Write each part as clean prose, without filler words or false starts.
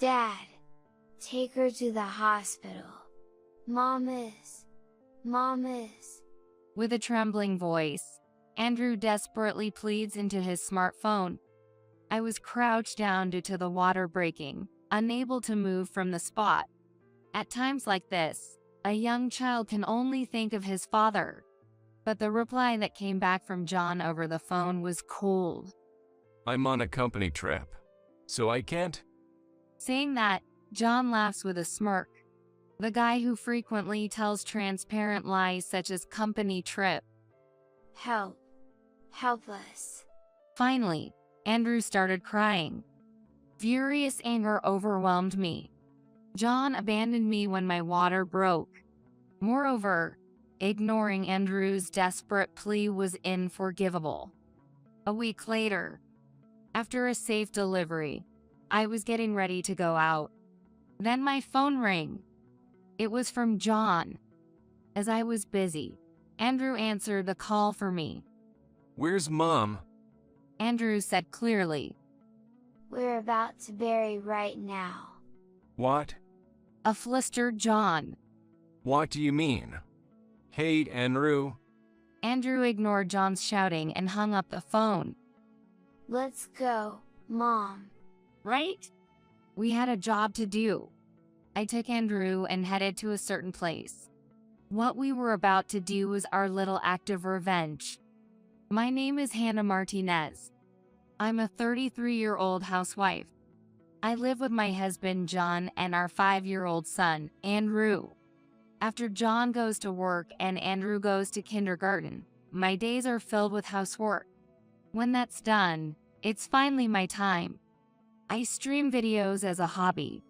Dad! Take her to the hospital. Mom is. With a trembling voice, Andrew desperately pleads into his smartphone. I was crouched down due to the water breaking, unable to move from the spot. At times like this, a young child can only think of his father. But the reply that came back from John over the phone was cold. I'm on a company trip, so I can't. Saying that, John laughs with a smirk. The guy who frequently tells transparent lies such as company trip. Help us. Finally, Andrew started crying. Furious anger overwhelmed me. John abandoned me when my water broke. Moreover, ignoring Andrew's desperate plea was unforgivable. A week later, after a safe delivery, I was getting ready to go out. Then my phone rang. It was from John. As I was busy, Andrew answered the call for me. Where's Mom? Andrew said clearly. We're about to bury right now. What? A flustered John. What do you mean? Hey, Andrew. Andrew ignored John's shouting and hung up the phone. Let's go, Mom. Right? We had a job to do. I took Andrew and headed to a certain place. What we were about to do was our little act of revenge. My name is Hannah Martinez. I'm a 33-year-old housewife. I live with my husband John and our 5-year-old son, Andrew. After John goes to work and Andrew goes to kindergarten, my days are filled with housework. When that's done, it's finally my time. I stream videos as a hobby.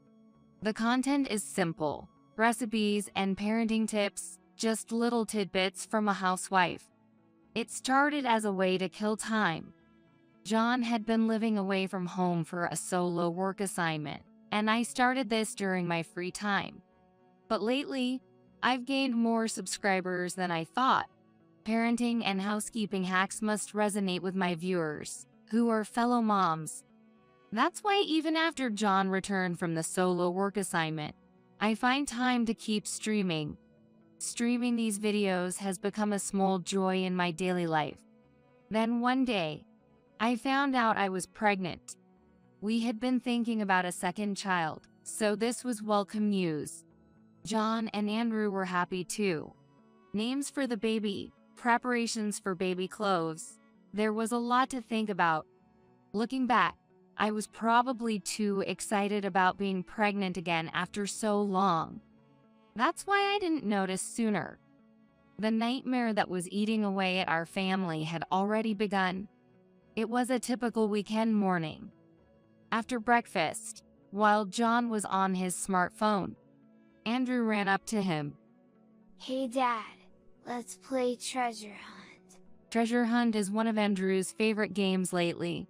The content is simple, recipes and parenting tips, just little tidbits from a housewife. It started as a way to kill time. John had been living away from home for a solo work assignment, and I started this during my free time. But lately, I've gained more subscribers than I thought. Parenting and housekeeping hacks must resonate with my viewers, who are fellow moms. That's why even after John returned from the solo work assignment, I find time to keep streaming. Streaming these videos has become a small joy in my daily life. Then one day, I found out I was pregnant. We had been thinking about a second child, so this was welcome news. John and Andrew were happy too. Names for the baby, preparations for baby clothes. There was a lot to think about. Looking back, I was probably too excited about being pregnant again after so long. That's why I didn't notice sooner. The nightmare that was eating away at our family had already begun. It was a typical weekend morning. After breakfast, while John was on his smartphone, Andrew ran up to him. Hey Dad, let's play treasure hunt. Treasure hunt is one of Andrew's favorite games lately.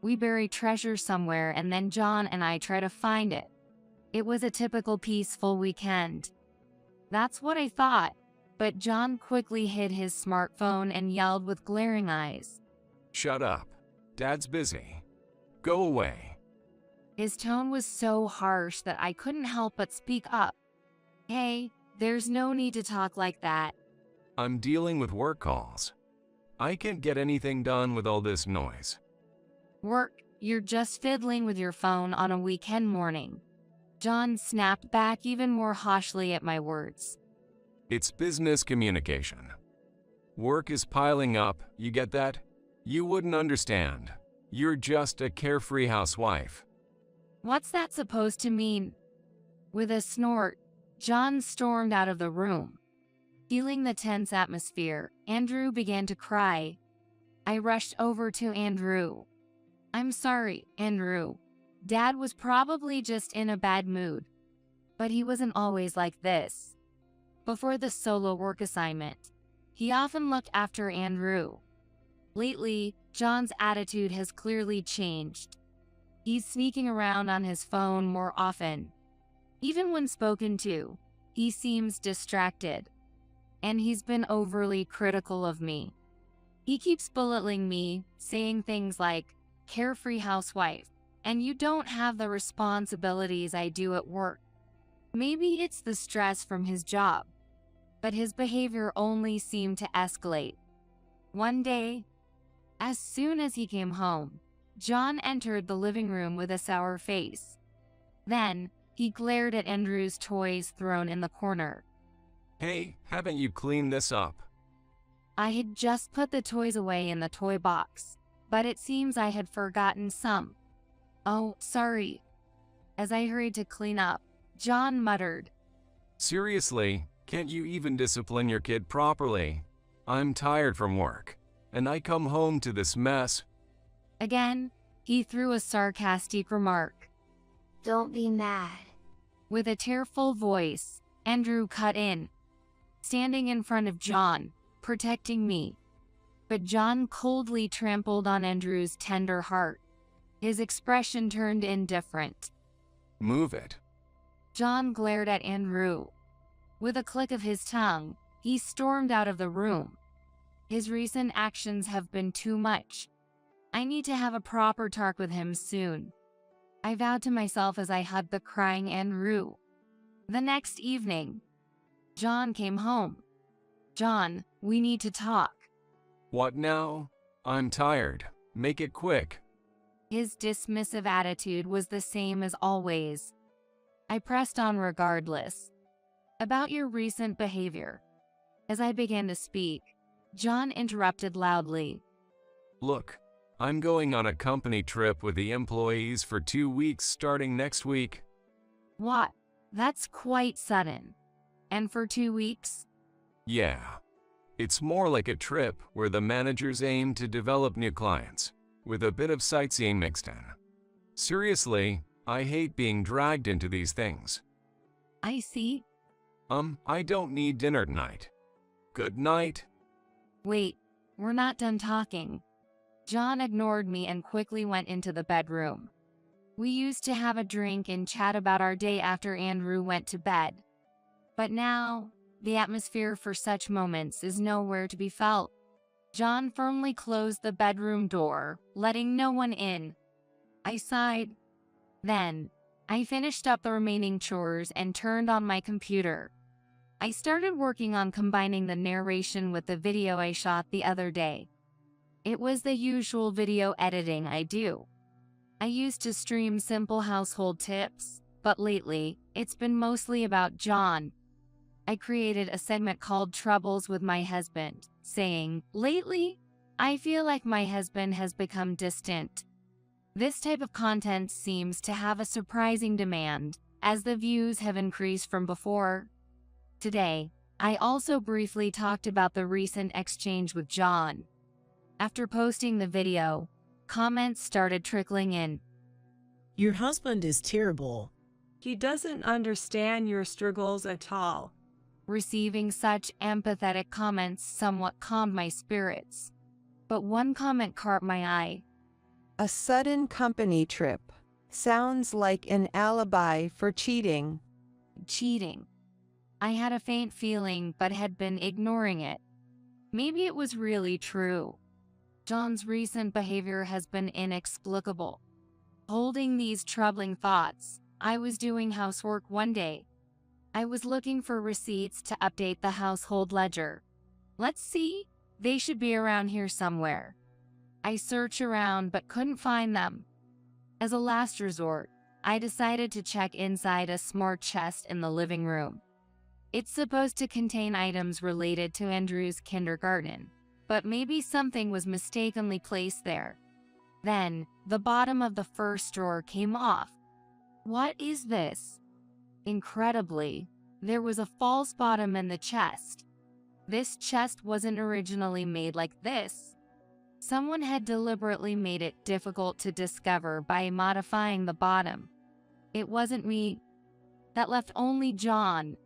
We bury treasure somewhere and then John and I try to find it. It was a typical peaceful weekend. That's what I thought, but John quickly hid his smartphone and yelled with glaring eyes. Shut up. Dad's busy. Go away. His tone was so harsh that I couldn't help but speak up. Hey, there's no need to talk like that. I'm dealing with work calls. I can't get anything done with all this noise. Work, you're just fiddling with your phone on a weekend morning. John snapped back even more harshly at my words. It's business communication. Work is piling up, you get that? You wouldn't understand. You're just a carefree housewife. What's that supposed to mean? With a snort, John stormed out of the room. Feeling the tense atmosphere, Andrew began to cry. I rushed over to Andrew. I'm sorry, Andrew. Dad was probably just in a bad mood. But he wasn't always like this. Before the solo work assignment, he often looked after Andrew. Lately, John's attitude has clearly changed. He's sneaking around on his phone more often. Even when spoken to, he seems distracted. And he's been overly critical of me. He keeps belittling me, saying things like, carefree housewife, and you don't have the responsibilities I do at work. Maybe it's the stress from his job, but his behavior only seemed to escalate. One day, as soon as he came home, John entered the living room with a sour face. Then, he glared at Andrew's toys thrown in the corner. Hey, haven't you cleaned this up? I had just put the toys away in the toy box, but it seems I had forgotten some. Oh, sorry. As I hurried to clean up, John muttered, Seriously, can't you even discipline your kid properly? I'm tired from work, and I come home to this mess. Again, he threw a sarcastic remark. Don't be mad. With a tearful voice, Andrew cut in, standing in front of John, protecting me. But John coldly trampled on Andrew's tender heart. His expression turned indifferent. Move it. John glared at Andrew. With a click of his tongue, he stormed out of the room. His recent actions have been too much. I need to have a proper talk with him soon, I vowed to myself as I hugged the crying Andrew. The next evening, John came home. John, we need to talk. What now? I'm tired. Make it quick. His dismissive attitude was the same as always. I pressed on regardless. About your recent behavior. As I began to speak, John interrupted loudly. Look, I'm going on a company trip with the employees for 2 weeks starting next week. What? That's quite sudden. And for 2 weeks? Yeah. It's more like a trip where the managers aim to develop new clients, with a bit of sightseeing mixed in. Seriously, I hate being dragged into these things. I see. I don't need dinner tonight. Good night. Wait, we're not done talking. John ignored me and quickly went into the bedroom. We used to have a drink and chat about our day after Andrew went to bed. But now, the atmosphere for such moments is nowhere to be felt. John firmly closed the bedroom door, letting no one in. I sighed. Then, I finished up the remaining chores and turned on my computer. I started working on combining the narration with the video I shot the other day. It was the usual video editing I do. I used to stream simple household tips, but lately, it's been mostly about John. I created a segment called Troubles with My Husband, saying, lately, I feel like my husband has become distant. This type of content seems to have a surprising demand, as the views have increased from before. Today, I also briefly talked about the recent exchange with John. After posting the video, comments started trickling in. Your husband is terrible. He doesn't understand your struggles at all. Receiving such empathetic comments somewhat calmed my spirits. But one comment caught my eye. A sudden company trip. Sounds like an alibi for cheating. Cheating. I had a faint feeling but had been ignoring it. Maybe it was really true. John's recent behavior has been inexplicable. Holding these troubling thoughts, I was doing housework one day. I was looking for receipts to update the household ledger. Let's see, they should be around here somewhere. I searched around but couldn't find them. As a last resort, I decided to check inside a smart chest in the living room. It's supposed to contain items related to Andrew's kindergarten, but maybe something was mistakenly placed there. Then, the bottom of the first drawer came off. What is this? Incredibly, there was a false bottom in the chest. This chest wasn't originally made like this. Someone had deliberately made it difficult to discover by modifying the bottom. It wasn't me. That left only John.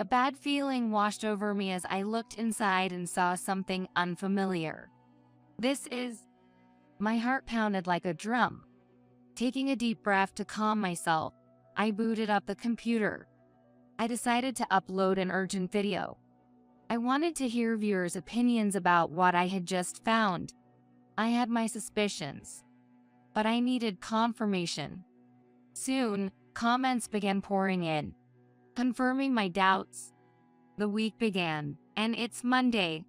A bad feeling washed over me as I looked inside and saw something unfamiliar. This is... My heart pounded like a drum. Taking a deep breath to calm myself, I booted up the computer. I decided to upload an urgent video. I wanted to hear viewers' opinions about what I had just found. I had my suspicions. but I needed confirmation. Soon, comments began pouring in, confirming my doubts. The week began, and it's Monday.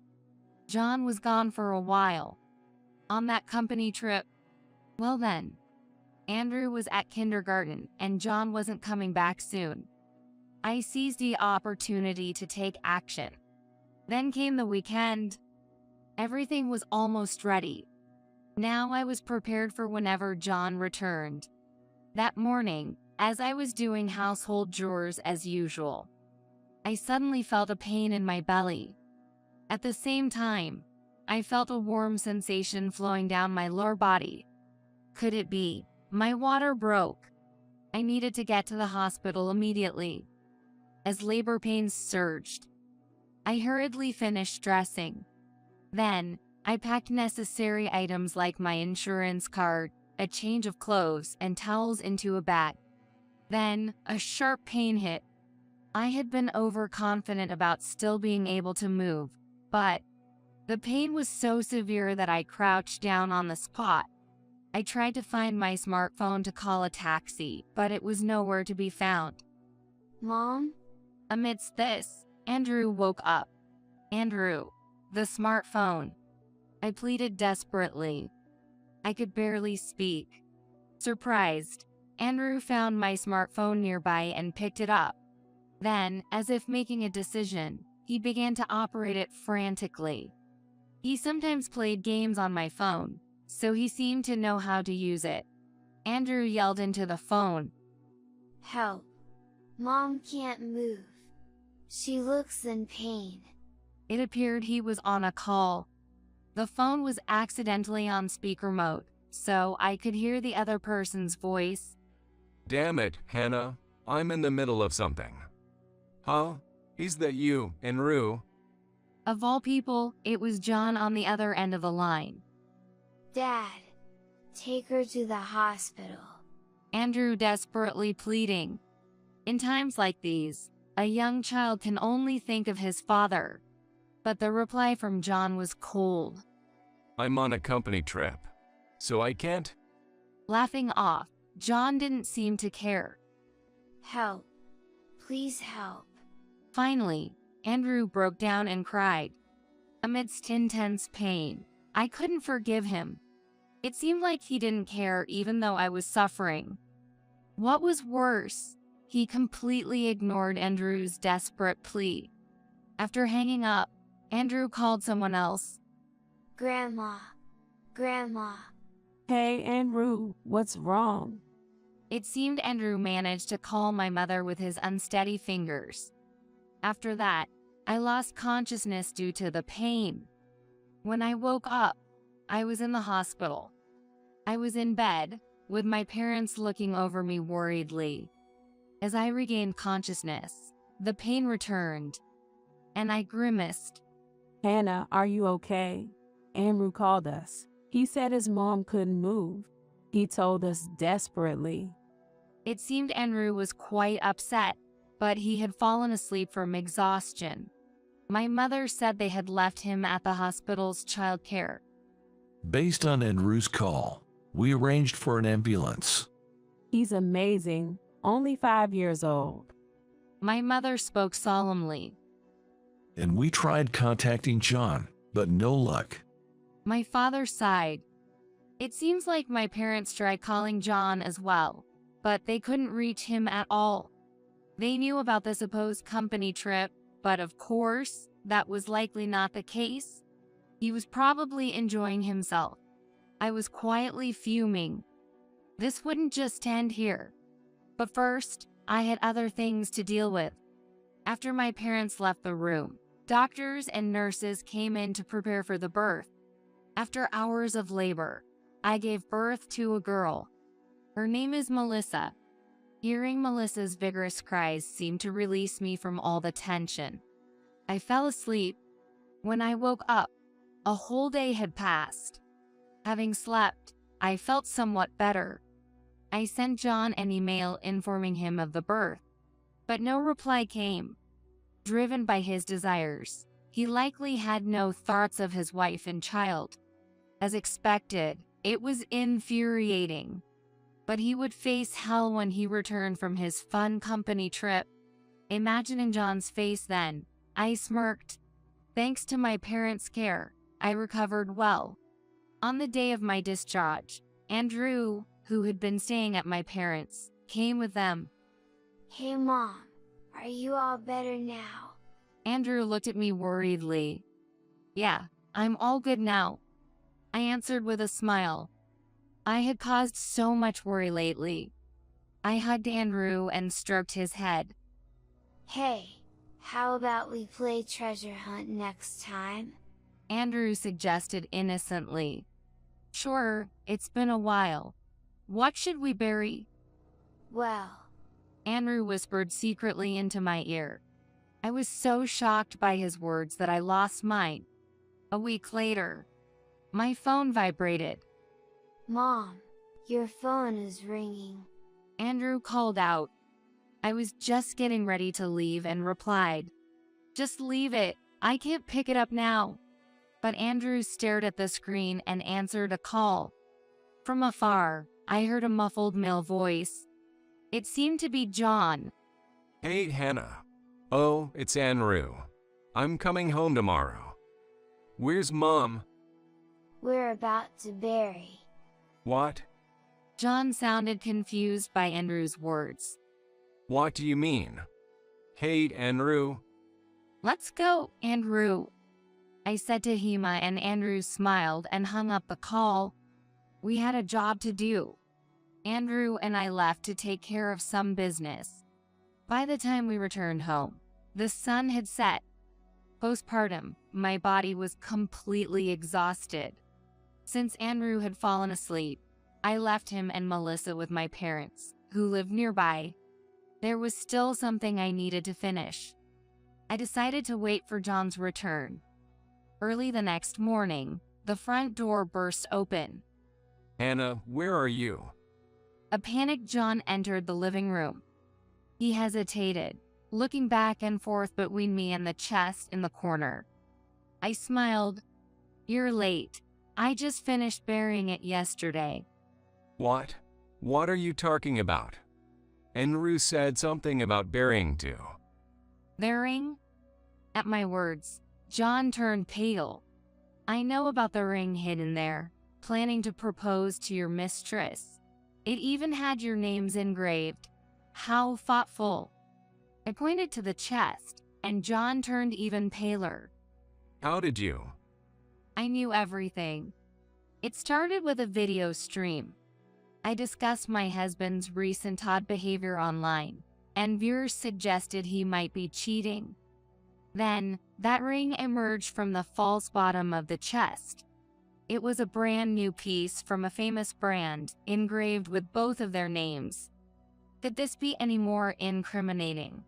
John was gone for a while. On that company trip, well then, Andrew was at kindergarten and John wasn't coming back soon. I seized the opportunity to take action. Then came the weekend. Everything was almost ready. Now I was prepared for whenever John returned. That morning, as I was doing household chores as usual, I suddenly felt a pain in my belly. At the same time, I felt a warm sensation flowing down my lower body. Could it be? My water broke. I needed to get to the hospital immediately. As labor pains surged, I hurriedly finished dressing. Then, I packed necessary items like my insurance card, a change of clothes, and towels into a bag. Then, a sharp pain hit. I had been overconfident about still being able to move, but the pain was so severe that I crouched down on the spot. I tried to find my smartphone to call a taxi, but it was nowhere to be found. Mom? Amidst this, Andrew woke up. Andrew, the smartphone. I pleaded desperately. I could barely speak. Surprised, Andrew found my smartphone nearby and picked it up. Then, as if making a decision, he began to operate it frantically. He sometimes played games on my phone, so he seemed to know how to use it. Andrew yelled into the phone, Help! Mom can't move. She looks in pain. It appeared he was on a call. The phone was accidentally on speaker mode, so I could hear the other person's voice. Damn it, Hannah. I'm in the middle of something. Huh? Is that you, Enru? Of all people, it was John on the other end of the line. Dad, take her to the hospital. Andrew desperately pleading. In times like these, a young child can only think of his father. But the reply from John was cold. I'm on a company trip, so I can't. Laughing off, John didn't seem to care. Help. Please help. Finally, Andrew broke down and cried. Amidst intense pain, I couldn't forgive him. It seemed like he didn't care even though I was suffering. What was worse, he completely ignored Andrew's desperate plea. After hanging up, Andrew called someone else. Grandma. Grandma. Hey, Andrew, what's wrong? It seemed Andrew managed to calm my mother with his unsteady fingers. After that, I lost consciousness due to the pain. When I woke up, I was in the hospital. I was in bed, with my parents looking over me worriedly. As I regained consciousness, the pain returned, and I grimaced. Hannah, are you okay? Andrew called us. He said his mom couldn't move. He told us desperately. It seemed Andrew was quite upset, but he had fallen asleep from exhaustion. My mother said they had left him at the hospital's childcare. Based on Andrew's call, we arranged for an ambulance. He's amazing, only 5 years old. My mother spoke solemnly. And we tried contacting John, but no luck. My father sighed. It seems like my parents tried calling John as well, but they couldn't reach him at all. They knew about the supposed company trip, but of course, that was likely not the case. He was probably enjoying himself. I was quietly fuming. This wouldn't just end here. But first, I had other things to deal with. After my parents left the room, doctors and nurses came in to prepare for the birth. After hours of labor, I gave birth to a girl. Her name is Melissa. Hearing Melissa's vigorous cries seemed to release me from all the tension. I fell asleep. When I woke up, a whole day had passed. Having slept, I felt somewhat better. I sent John an email informing him of the birth, but no reply came. Driven by his desires, he likely had no thoughts of his wife and child. As expected, It was infuriating. But he would face hell when he returned from his fun company trip. Imagining John's face then, I smirked. Thanks to my parents' care, I recovered well. On the day of my discharge, Andrew, who had been staying at my parents', came with them. Hey Mom, are you all better now? Andrew looked at me worriedly. Yeah, I'm all good now, I answered with a smile. I had caused so much worry lately. I hugged Andrew and stroked his head. Hey, how about we play treasure hunt next time? Andrew suggested innocently. Sure, it's been a while. What should we bury? Well, Andrew whispered secretly into my ear. I was so shocked by his words that I lost mine. A week later, my phone vibrated. Mom, your phone is ringing. Andrew called out. I was just getting ready to leave and replied, just leave it, I can't pick it up now. But Andrew stared at the screen and answered a call. From afar, I heard a muffled male voice. It seemed to be John. Hey, Hannah. Oh, it's Andrew. I'm coming home tomorrow. Where's Mom? We're about to bury. What? John sounded confused by Andrew's words. What do you mean? Hey, Andrew. Let's go, Andrew, I said to Hema, and Andrew smiled and hung up the call. We had a job to do. Andrew and I left to take care of some business. By the time we returned home, the sun had set. Postpartum, my body was completely exhausted. Since Andrew had fallen asleep, I left him and Melissa with my parents, who lived nearby. There was still something I needed to finish. I decided to wait for John's return. Early the next morning, the front door burst open. Hannah, where are you? A panicked John entered the living room. He hesitated, looking back and forth between me and the chest in the corner. I smiled. You're late. I just finished burying it yesterday. What? What are you talking about? Andrew said something about burying too. Burying? At my words, John turned pale. I know about the ring hidden there, planning to propose to your mistress. It even had your names engraved. How thoughtful. I pointed to the chest, and John turned even paler. How did you? I knew everything. It started with a video stream. I discussed my husband's recent odd behavior online, and viewers suggested he might be cheating. Then, that ring emerged from the false bottom of the chest. It was a brand new piece from a famous brand, engraved with both of their names. Could this be any more incriminating?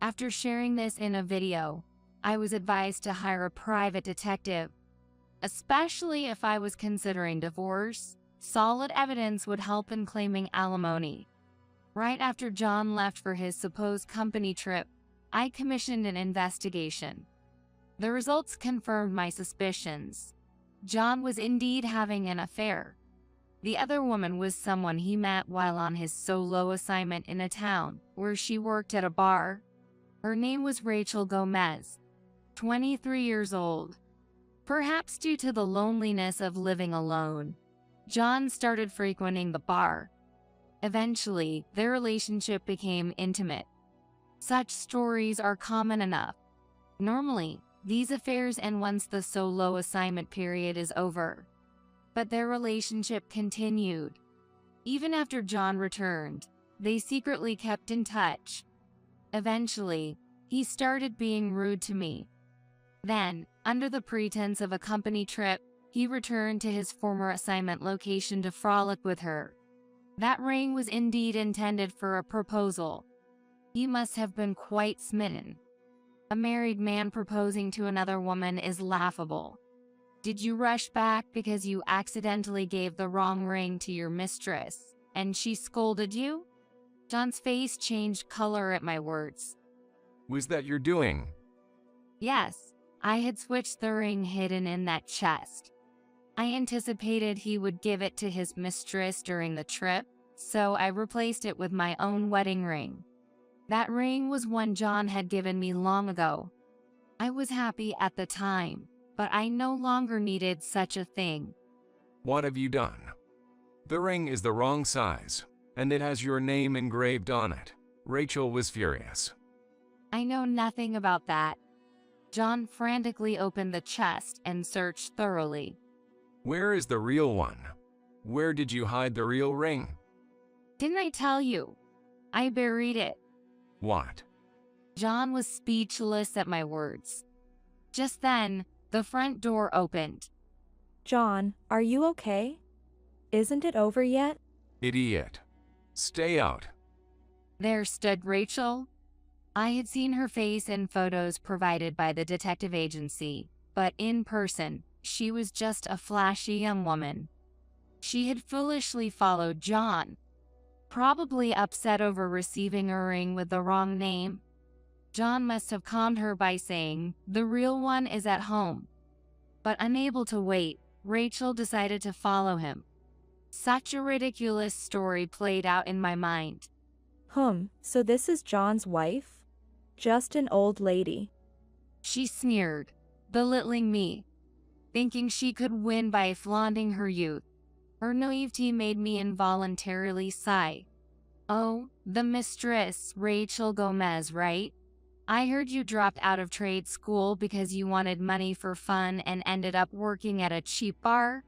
After sharing this in a video, I was advised to hire a private detective. Especially if I was considering divorce, solid evidence would help in claiming alimony. Right after John left for his supposed company trip, I commissioned an investigation. The results confirmed my suspicions. John was indeed having an affair. The other woman was someone he met while on his solo assignment in a town where she worked at a bar. Her name was Rachel Gomez, 23 years old. Perhaps due to the loneliness of living alone, John started frequenting the bar. Eventually, their relationship became intimate. Such stories are common enough. Normally, these affairs end once the solo assignment period is over. But their relationship continued. Even after John returned, they secretly kept in touch. Eventually, he started being rude to me. Then, under the pretense of a company trip, he returned to his former assignment location to frolic with her. That ring was indeed intended for a proposal. He must have been quite smitten. A married man proposing to another woman is laughable. Did you rush back because you accidentally gave the wrong ring to your mistress, and she scolded you? John's face changed color at my words. Was that your doing? Yes, I had switched the ring hidden in that chest. I anticipated he would give it to his mistress during the trip, so I replaced it with my own wedding ring. That ring was one John had given me long ago. I was happy at the time, but I no longer needed such a thing. What have you done? The ring is the wrong size, and it has your name engraved on it. Rachel was furious. I know nothing about that. John frantically opened the chest and searched thoroughly. Where is the real one? Where did you hide the real ring? Didn't I tell you? I buried it. What? John was speechless at my words. Just then, the front door opened. John, are you okay? Isn't it over yet? Idiot. Stay out. There stood Rachel. I had seen her face in photos provided by the detective agency, but in person, she was just a flashy young woman. She had foolishly followed John, probably upset over receiving a ring with the wrong name. John must have calmed her by saying, "The real one is at home." But unable to wait, Rachel decided to follow him. Such a ridiculous story played out in my mind. So this is John's wife? Just an old lady. She sneered, belittling me, thinking she could win by flaunting her youth. Her naivety made me involuntarily sigh. Oh, the mistress, Rachel Gomez, right? I heard you dropped out of trade school because you wanted money for fun and ended up working at a cheap bar?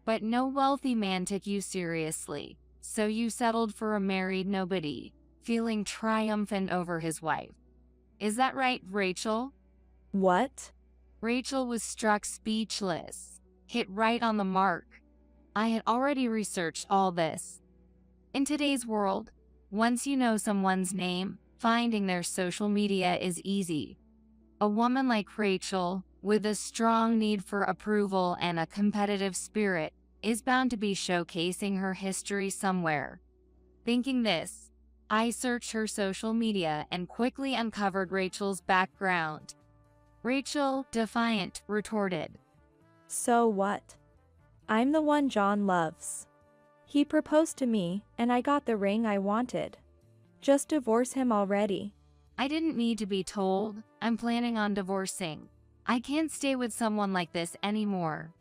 But no wealthy man took you seriously, so you settled for a married nobody, feeling triumphant over his wife. Is that right, Rachel? What? Rachel was struck speechless, hit right on the mark. I had already researched all this. In today's world, once you know someone's name, finding their social media is easy. A woman like Rachel, with a strong need for approval and a competitive spirit, is bound to be showcasing her history somewhere. Thinking this, I searched her social media and quickly uncovered Rachel's background. Rachel, defiant, retorted, So what? I'm the one John loves. He proposed to me, and I got the ring I wanted. Just divorce him already. I didn't need to be told. I'm planning on divorcing. I can't stay with someone like this anymore.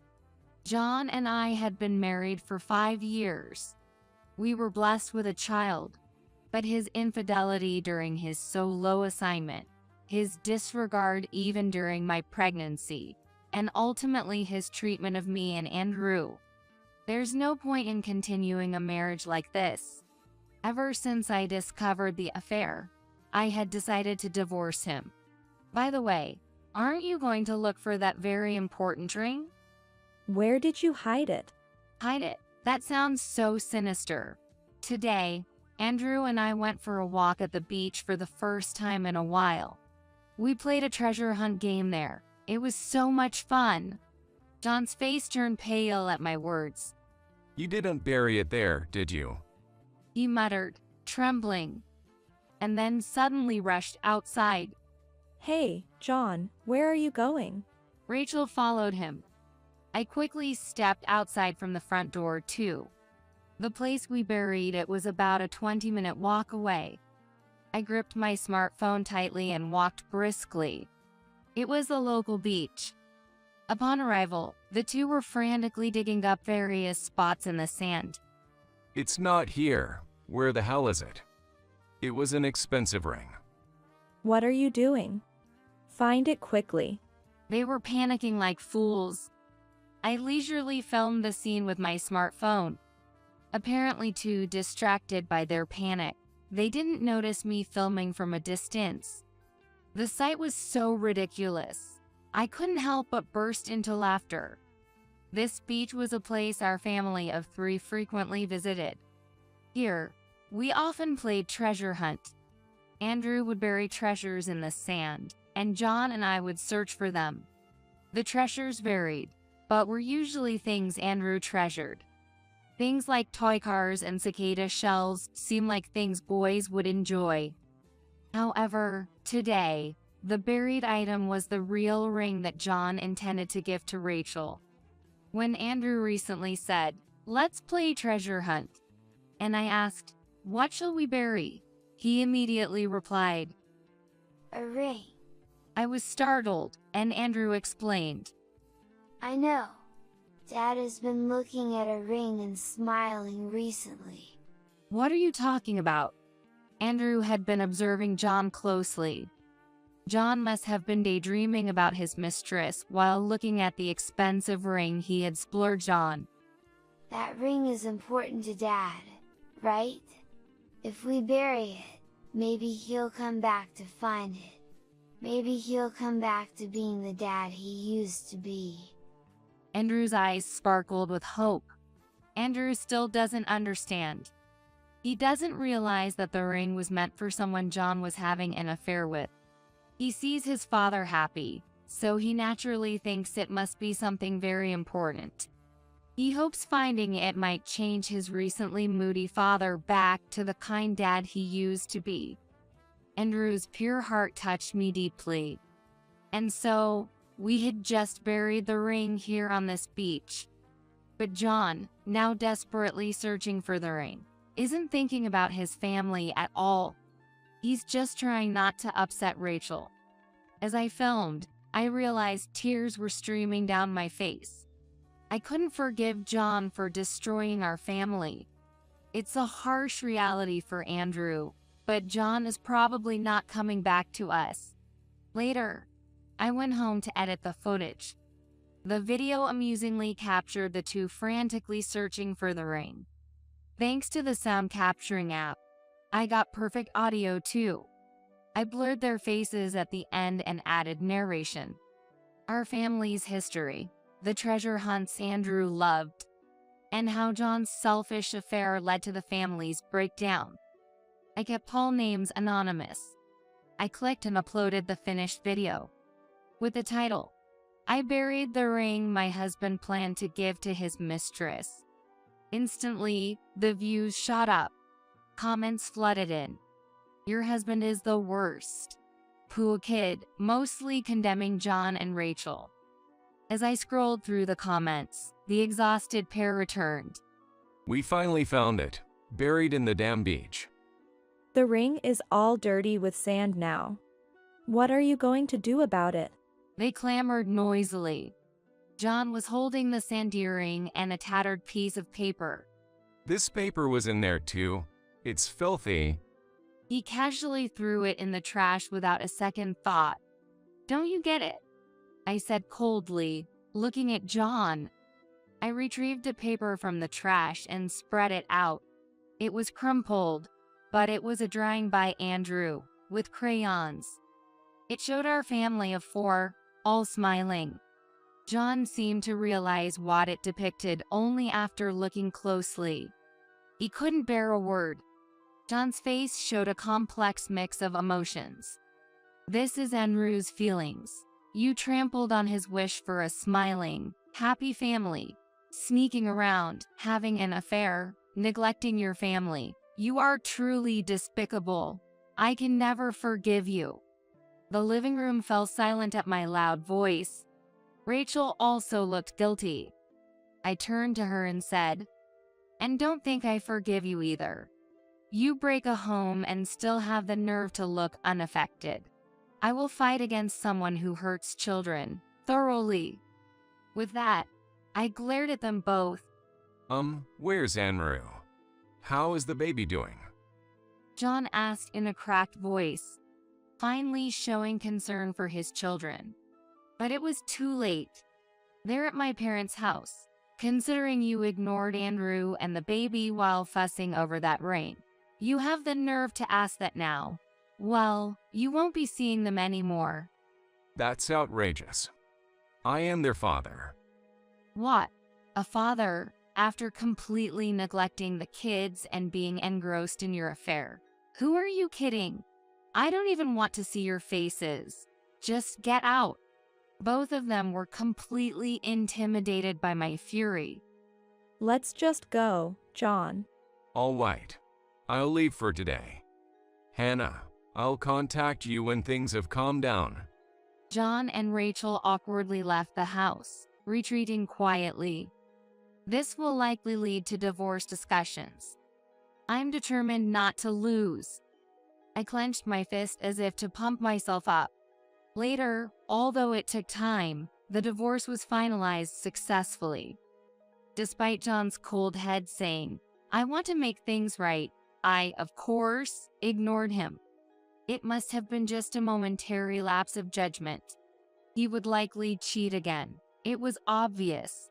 John and I had been married for 5 years. We were blessed with a child, but his infidelity during his solo assignment, his disregard even during my pregnancy, and ultimately his treatment of me and Andrew. There's no point in continuing a marriage like this. Ever since I discovered the affair, I had decided to divorce him. By the way, aren't you going to look for that very important ring? Where did you hide it? Hide it? That sounds so sinister. Today, Andrew and I went for a walk at the beach for the first time in a while. We played a treasure hunt game there. It was so much fun. John's face turned pale at my words. You didn't bury it there, did you? He muttered, trembling, and then suddenly rushed outside. Hey, John, where are you going? Rachel followed him. I quickly stepped outside from the front door, too. The place we buried it was about a 20-minute walk away. I gripped my smartphone tightly and walked briskly. It was a local beach. Upon arrival, the two were frantically digging up various spots in the sand. It's not here. Where the hell is it? It was an expensive ring. What are you doing? Find it quickly. They were panicking like fools. I leisurely filmed the scene with my smartphone. Apparently too distracted by their panic, they didn't notice me filming from a distance. The sight was so ridiculous. I couldn't help but burst into laughter. This beach was a place our family of 3 frequently visited. Here, we often played treasure hunt. Andrew would bury treasures in the sand, and John and I would search for them. The treasures varied, but were usually things Andrew treasured. Things like toy cars and cicada shells seemed like things boys would enjoy. However, today, the buried item was the real ring that John intended to give to Rachel. When Andrew recently said, "Let's play treasure hunt," and I asked, "What shall we bury?" he immediately replied, "A ring." I was startled, and Andrew explained, "I know. Dad has been looking at a ring and smiling recently." "What are you talking about?" Andrew had been observing John closely. John must have been daydreaming about his mistress while looking at the expensive ring he had splurged on. "That ring is important to Dad, right? If we bury it, maybe he'll come back to find it. Maybe he'll come back to being the dad he used to be." Andrew's eyes sparkled with hope. Andrew still doesn't understand. He doesn't realize that the ring was meant for someone John was having an affair with. He sees his father happy, so he naturally thinks it must be something very important. He hopes finding it might change his recently moody father back to the kind dad he used to be. Andrew's pure heart touched me deeply. And so, we had just buried the ring here on this beach. But John, now desperately searching for the ring, isn't thinking about his family at all. He's just trying not to upset Rachel. As I filmed, I realized tears were streaming down my face. I couldn't forgive John for destroying our family. It's a harsh reality for Andrew, but John is probably not coming back to us. Later, I went home to edit the footage. The video amusingly captured the two frantically searching for the ring. Thanks to the sound capturing app, I got perfect audio too. I blurred their faces at the end and added narration. Our family's history, the treasure hunts Andrew loved, and how John's selfish affair led to the family's breakdown. I kept all names anonymous. I clicked and uploaded the finished video. With the title, "I buried the ring my husband planned to give to his mistress." Instantly, the views shot up. Comments flooded in. "Your husband is the worst." "Poor kid," mostly condemning John and Rachel. As I scrolled through the comments, the exhausted pair returned. "We finally found it, buried in the damn beach." The ring is all dirty with sand now. What are you going to do about it? They clamored noisily. John was holding the sandy ring and a tattered piece of paper. "This paper was in there too. It's filthy." He casually threw it in the trash without a second thought. "Don't you get it?" I said coldly, looking at John. I retrieved the paper from the trash and spread it out. It was crumpled, but it was a drawing by Andrew, with crayons. It showed our family of 4, all smiling. John seemed to realize what it depicted only after looking closely. He couldn't bear a word. John's face showed a complex mix of emotions. "This is Andrew's feelings. You trampled on his wish for a smiling, happy family, sneaking around, having an affair, neglecting your family. You are truly despicable. I can never forgive you." The living room fell silent at my loud voice. Rachel also looked guilty. I turned to her and said, "And don't think I forgive you either. You break a home and still have the nerve to look unaffected. I will fight against someone who hurts children, thoroughly." With that, I glared at them both. Where's Andrew? How is the baby doing?" John asked in a cracked voice, finally showing concern for his children. But it was too late. They're at my parents' house, considering you ignored Andrew and the baby while fussing over that ring. You have the nerve to ask that now. Well, you won't be seeing them anymore. "That's outrageous. I am their father." What? A father, after completely neglecting the kids and being engrossed in your affair? Who are you kidding? I don't even want to see your faces. Just get out. Both of them were completely intimidated by my fury. Let's just go, John. "All right. I'll leave for today. Hannah, I'll contact you when things have calmed down." John and Rachel awkwardly left the house. retreating quietly. This will likely lead to divorce discussions. I'm determined not to lose. I clenched my fist as if to pump myself up. Later, although it took time, the divorce was finalized successfully. Despite John's cold head saying, "I want to make things right," I, of course, ignored him. It must have been just a momentary lapse of judgment. He would likely cheat again. It was obvious.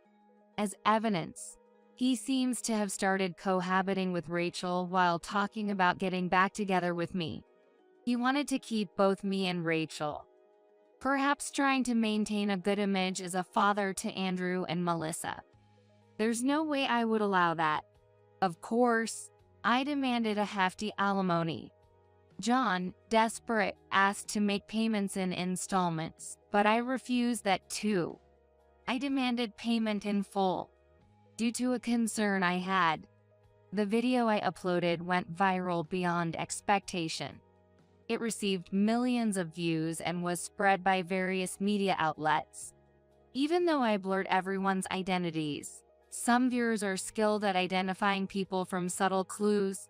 As evidence, he seems to have started cohabiting with Rachel while talking about getting back together with me. He wanted to keep both me and Rachel, perhaps trying to maintain a good image as a father to Andrew and Melissa. There's no way I would allow that. Of course, I demanded a hefty alimony. John, desperate, asked to make payments in installments, but I refused that too. I demanded payment in full. Due to a concern I had, the video I uploaded went viral beyond expectation. It received millions of views and was spread by various media outlets. Even though I blurred everyone's identities, some viewers are skilled at identifying people from subtle clues.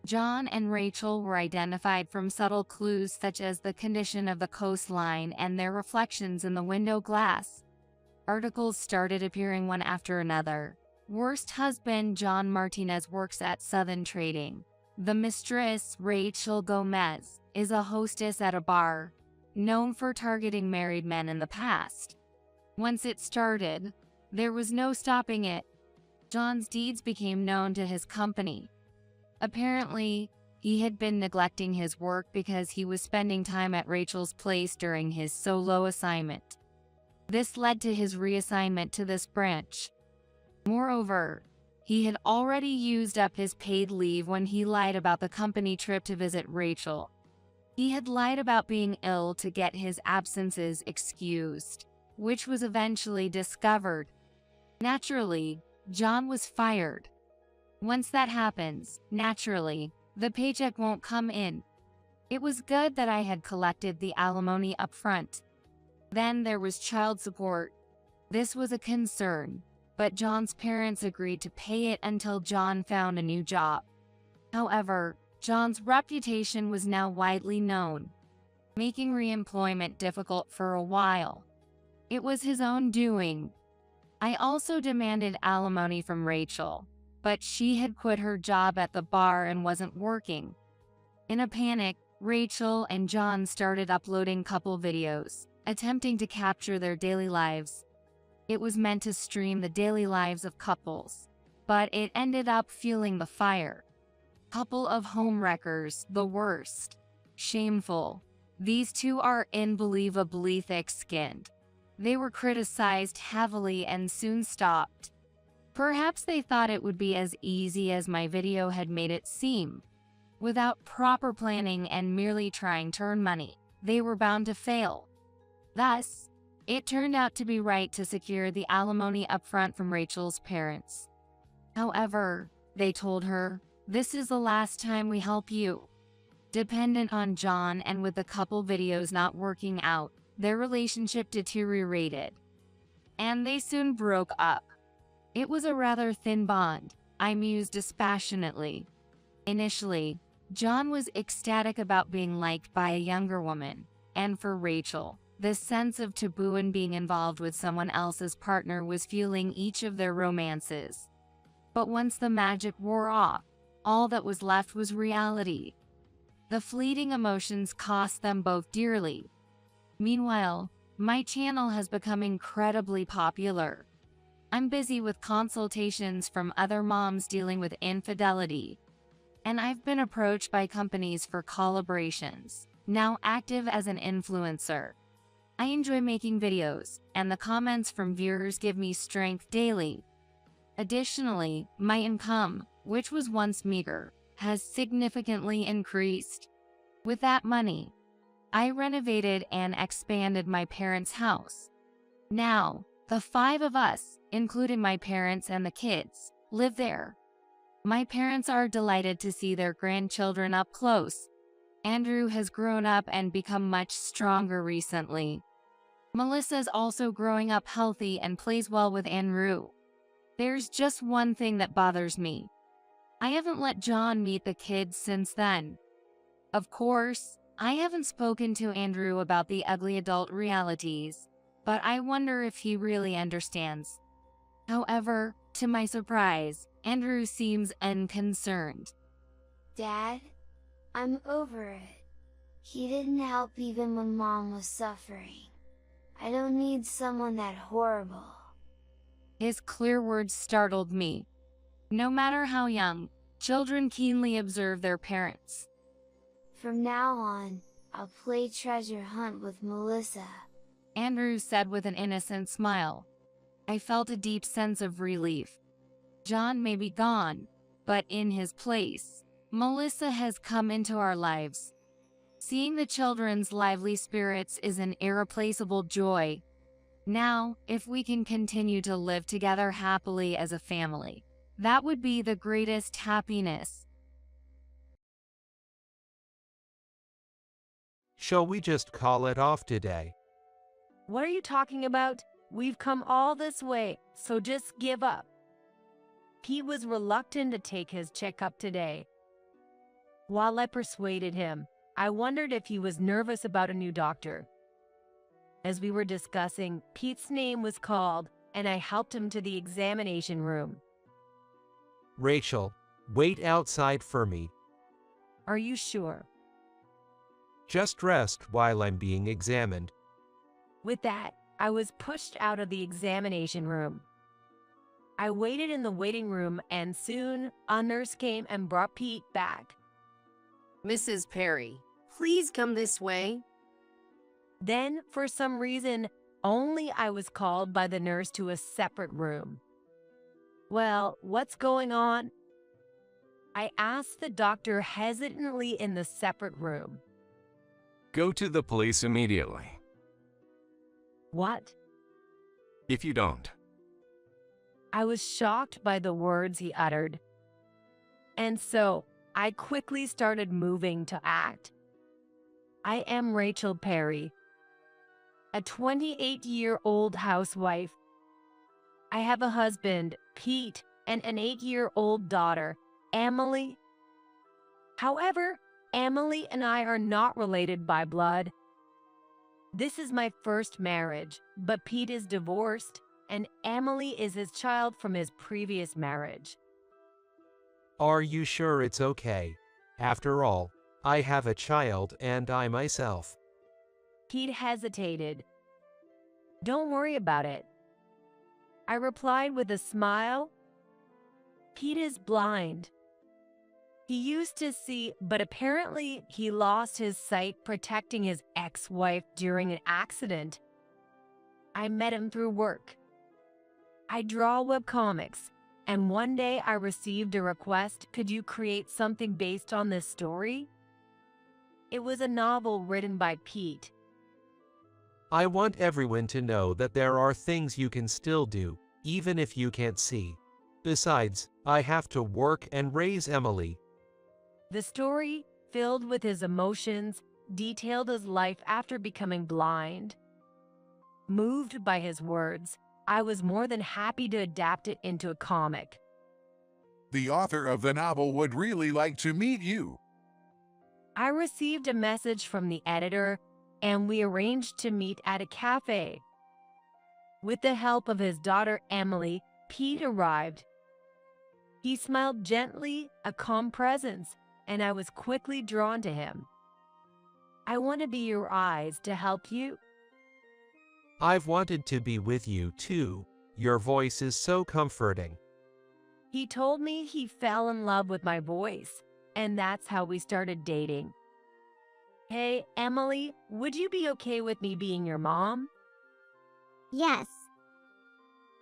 John and Rachel were identified from subtle clues such as the condition of the coastline and their reflections in the window glass. Articles started appearing one after another. Worst husband John Martinez works at Southern Trading. The mistress, Rachel Gomez, is a hostess at a bar, known for targeting married men in the past. Once it started, there was no stopping it. John's deeds became known to his company. Apparently, he had been neglecting his work because he was spending time at Rachel's place during his solo assignment. This led to his reassignment to this branch. Moreover, he had already used up his paid leave when he lied about the company trip to visit Rachel. He had lied about being ill to get his absences excused, which was eventually discovered. Naturally, John was fired. Once that happens, naturally, the paycheck won't come in. It was good that I had collected the alimony up front. Then there was child support. This was a concern, but John's parents agreed to pay it until John found a new job. However, John's reputation was now widely known, making reemployment difficult for a while. It was his own doing. I also demanded alimony from Rachel, but she had quit her job at the bar and wasn't working. In a panic, Rachel and John started uploading couple videos, attempting to capture their daily lives. It was meant to stream the daily lives of couples, but it ended up fueling the fire. Couple of homewreckers, the worst. Shameful. These two are unbelievably thick-skinned. They were criticized heavily and soon stopped. Perhaps they thought it would be as easy as my video had made it seem. Without proper planning and merely trying to earn money, they were bound to fail. Thus, it turned out to be right to secure the alimony upfront from Rachel's parents. However, they told her, "This is the last time we help you." Dependent on John and with the couple videos not working out, their relationship deteriorated, and they soon broke up. It was a rather thin bond, I mused dispassionately. Initially, John was ecstatic about being liked by a younger woman, and for Rachel, the sense of taboo in being involved with someone else's partner was fueling each of their romances. But once the magic wore off, all that was left was reality. The fleeting emotions cost them both dearly. Meanwhile, my channel has become incredibly popular. I'm busy with consultations from other moms dealing with infidelity, and I've been approached by companies for collaborations, now active as an influencer. I enjoy making videos, and the comments from viewers give me strength daily. Additionally, my income, which was once meager, has significantly increased. With that money, I renovated and expanded my parents' house. Now, the 5 of us, including my parents and the kids, live there. My parents are delighted to see their grandchildren up close. Andrew has grown up and become much stronger recently. Melissa's also growing up healthy and plays well with Andrew. There's just one thing that bothers me. I haven't let John meet the kids since then. Of course, I haven't spoken to Andrew about the ugly adult realities, but I wonder if he really understands. However, to my surprise, Andrew seems unconcerned. Dad, I'm over it. He didn't help even when Mom was suffering. I don't need someone that horrible. His clear words startled me. No matter how young, children keenly observe their parents. From now on, I'll play treasure hunt with Melissa, Andrew said with an innocent smile. I felt a deep sense of relief. John may be gone, but in his place, Melissa has come into our lives. Seeing the children's lively spirits is an irreplaceable joy. Now, if we can continue to live together happily as a family, that would be the greatest happiness. Shall we just call it off today? What are you talking about? We've come all this way, so just give up. Pete was reluctant to take his checkup today. While I persuaded him, I wondered if he was nervous about a new doctor. As we were discussing, Pete's name was called, and I helped him to the examination room. Rachel, wait outside for me. Are you sure? Just rest while I'm being examined. With that, I was pushed out of the examination room. I waited in the waiting room, and soon a nurse came and brought Pete back. Mrs. Perry, please come this way. Then, for some reason, only I was called by the nurse to a separate room. Well, what's going on? I asked the doctor hesitantly in the separate room. Go to the police immediately. What? If you don't. I was shocked by the words he uttered. And so, I quickly started moving to act. I am Rachel Perry, a 28-year-old housewife. I have a husband, Pete, and an 8-year-old daughter, Emily. However, Emily and I are not related by blood. This is my first marriage, but Pete is divorced, and Emily is his child from his previous marriage. Are you sure it's okay? After all, I have a child and I myself. Pete hesitated. Don't worry about it. I replied with a smile. Pete is blind. He used to see, but apparently he lost his sight protecting his ex-wife during an accident. I met him through work. I draw webcomics, and one day I received a request, could you create something based on this story? It was a novel written by Pete. I want everyone to know that there are things you can still do, even if you can't see. Besides, I have to work and raise Emily. The story, filled with his emotions, detailed his life after becoming blind. Moved by his words, I was more than happy to adapt it into a comic. The author of the novel would really like to meet you. I received a message from the editor, and we arranged to meet at a cafe. With the help of his daughter Emily, Pete arrived. He smiled gently, a calm presence, and I was quickly drawn to him. I want to be your eyes to help you. I've wanted to be with you too. Your voice is so comforting. He told me he fell in love with my voice, and that's how we started dating. Hey, Emily, would you be okay with me being your mom? Yes.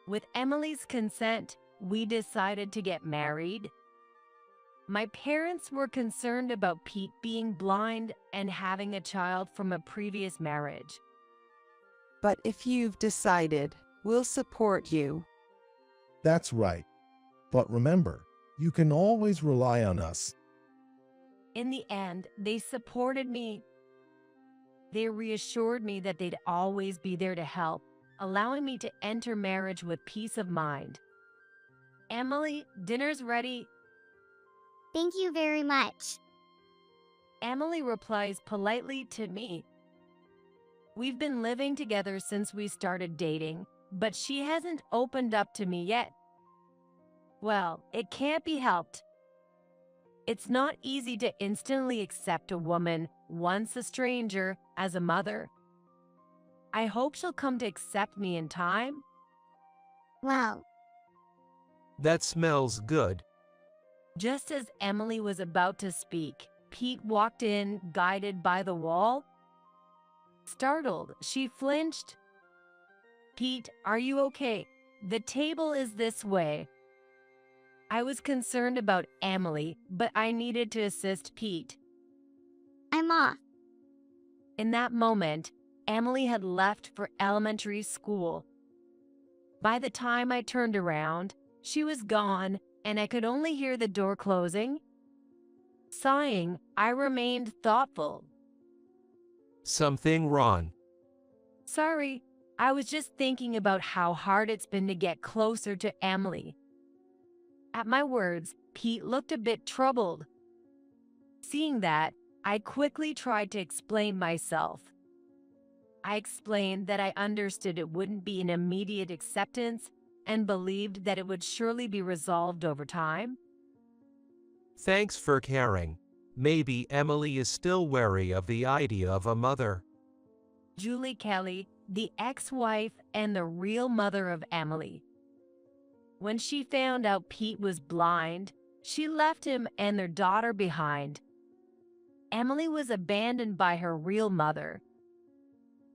With Emily's consent, we decided to get married. My parents were concerned about Pete being blind and having a child from a previous marriage. But if you've decided, we'll support you. That's right. But remember, you can always rely on us. In the end, they supported me. They reassured me that they'd always be there to help, allowing me to enter marriage with peace of mind. Emily, dinner's ready. Thank you very much. Emily replies politely to me. We've been living together since we started dating, but she hasn't opened up to me yet. Well, it can't be helped. It's not easy to instantly accept a woman, once a stranger, as a mother. I hope she'll come to accept me in time. Well, That smells good. Just as Emily was about to speak, Pete walked in, guided by the wall. Startled, she flinched. Pete, are you okay? The table is this way. I was concerned about Emily, but I needed to assist Pete. I'm off. In that moment, Emily had left for elementary school. By the time I turned around, she was gone, and I could only hear the door closing. Sighing, I remained thoughtful. Something wrong. Sorry, I was just thinking about how hard it's been to get closer to Emily. At my words, Pete looked a bit troubled. Seeing that, I quickly tried to explain myself. I explained that I understood it wouldn't be an immediate acceptance and believed that it would surely be resolved over time. Thanks for caring. Maybe Emily is still wary of the idea of a mother. Julie Kelly, the ex-wife and the real mother of Emily. When she found out Pete was blind, she left him and their daughter behind. Emily was abandoned by her real mother.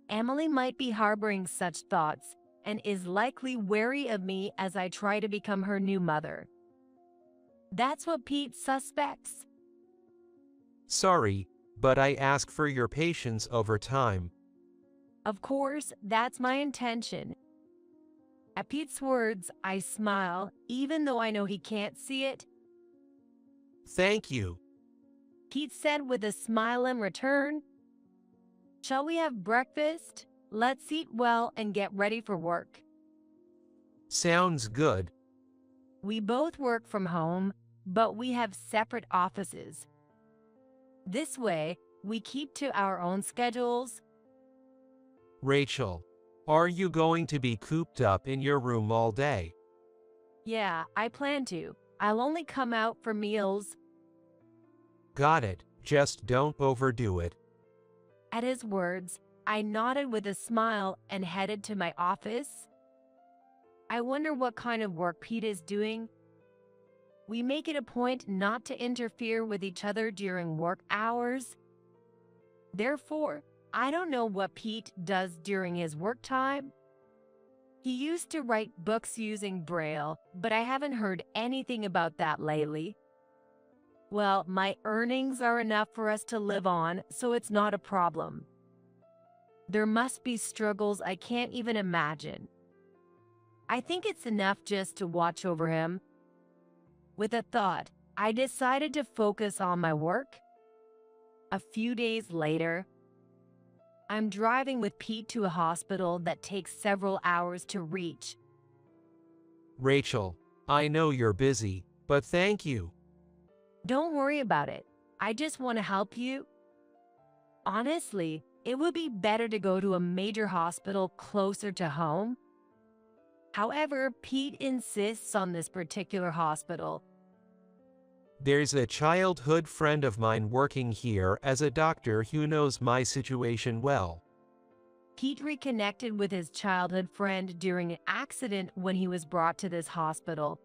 Emily might be harboring such thoughts and is likely wary of me as I try to become her new mother. That's what Pete suspects. Sorry, but I ask for your patience over time. Of course, that's my intention. At Pete's words, I smile, even though I know he can't see it. Thank you. Pete said with a smile in return. Shall we have breakfast? Let's eat well and get ready for work. Sounds good. We both work from home, but we have separate offices. This way, we keep to our own schedules. Rachel, are you going to be cooped up in your room all day? Yeah, I plan to. I'll only come out for meals. Got it. Just don't overdo it. At his words, I nodded with a smile and headed to my office. I wonder what kind of work Pete is doing. We make it a point not to interfere with each other during work hours. Therefore, I don't know what Pete does during his work time. He used to write books using Braille, but I haven't heard anything about that lately. Well, my earnings are enough for us to live on, so it's not a problem. There must be struggles I can't even imagine. I think it's enough just to watch over him. With a thought, I decided to focus on my work. A few days later, I'm driving with Pete to a hospital that takes several hours to reach. Rachel, I know you're busy, but thank you. Don't worry about it. I just want to help you. Honestly, it would be better to go to a major hospital closer to home. However, Pete insists on this particular hospital. There's a childhood friend of mine working here as a doctor who knows my situation well. Pete reconnected with his childhood friend during an accident when he was brought to this hospital.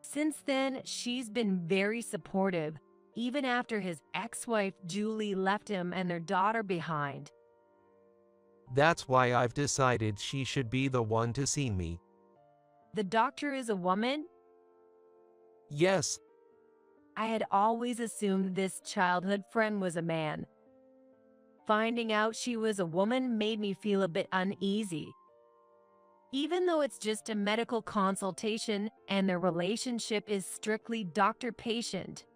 Since then, she's been very supportive, even after his ex-wife Julie left him and their daughter behind. That's why I've decided she should be the one to see me. The doctor is a woman? Yes. I had always assumed this childhood friend was a man. Finding out she was a woman made me feel a bit uneasy. Even though it's just a medical consultation and their relationship is strictly doctor-patient.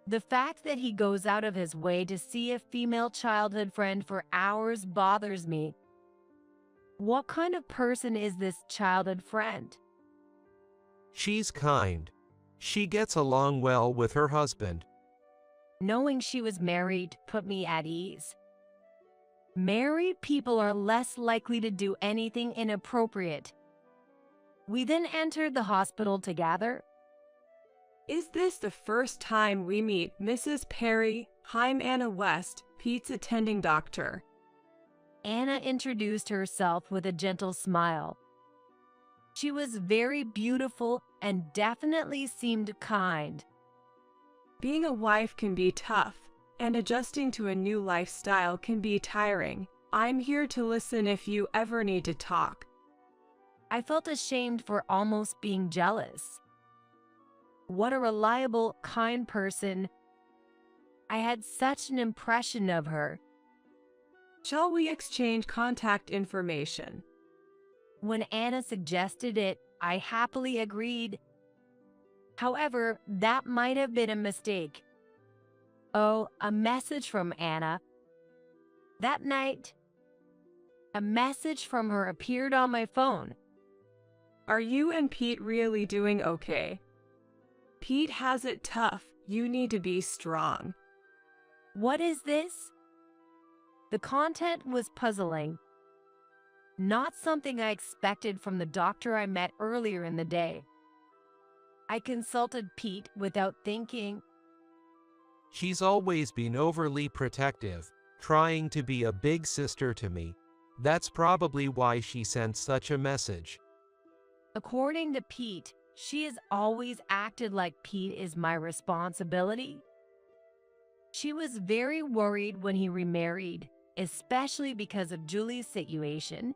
The fact that he goes out of his way to see a female childhood friend for hours bothers me. What kind of person is this childhood friend? She's kind. She gets along well with her husband. Knowing she was married put me at ease. Married people are less likely to do anything inappropriate. We then entered the hospital together. Is this the first time we meet Mrs. Perry? I'm Anna West, Pete's attending doctor. Anna introduced herself with a gentle smile. She was very beautiful and definitely seemed kind. Being a wife can be tough, and adjusting to a new lifestyle can be tiring. I'm here to listen if you ever need to talk. I felt ashamed for almost being jealous. What a reliable, kind person. I had such an impression of her. Shall we exchange contact information? When Anna suggested it, I happily agreed. However, that might have been a mistake. Oh, a message from Anna. That night, a message from her appeared on my phone. Are you and Pete really doing okay? Pete has it tough. You need to be strong. What is this? The content was puzzling. Not something I expected from the doctor I met earlier in the day. I consulted Pete without thinking. She's always been overly protective, trying to be a big sister to me. That's probably why she sent such a message. According to Pete, she has always acted like Pete is my responsibility. She was very worried when he remarried, especially because of Julie's situation.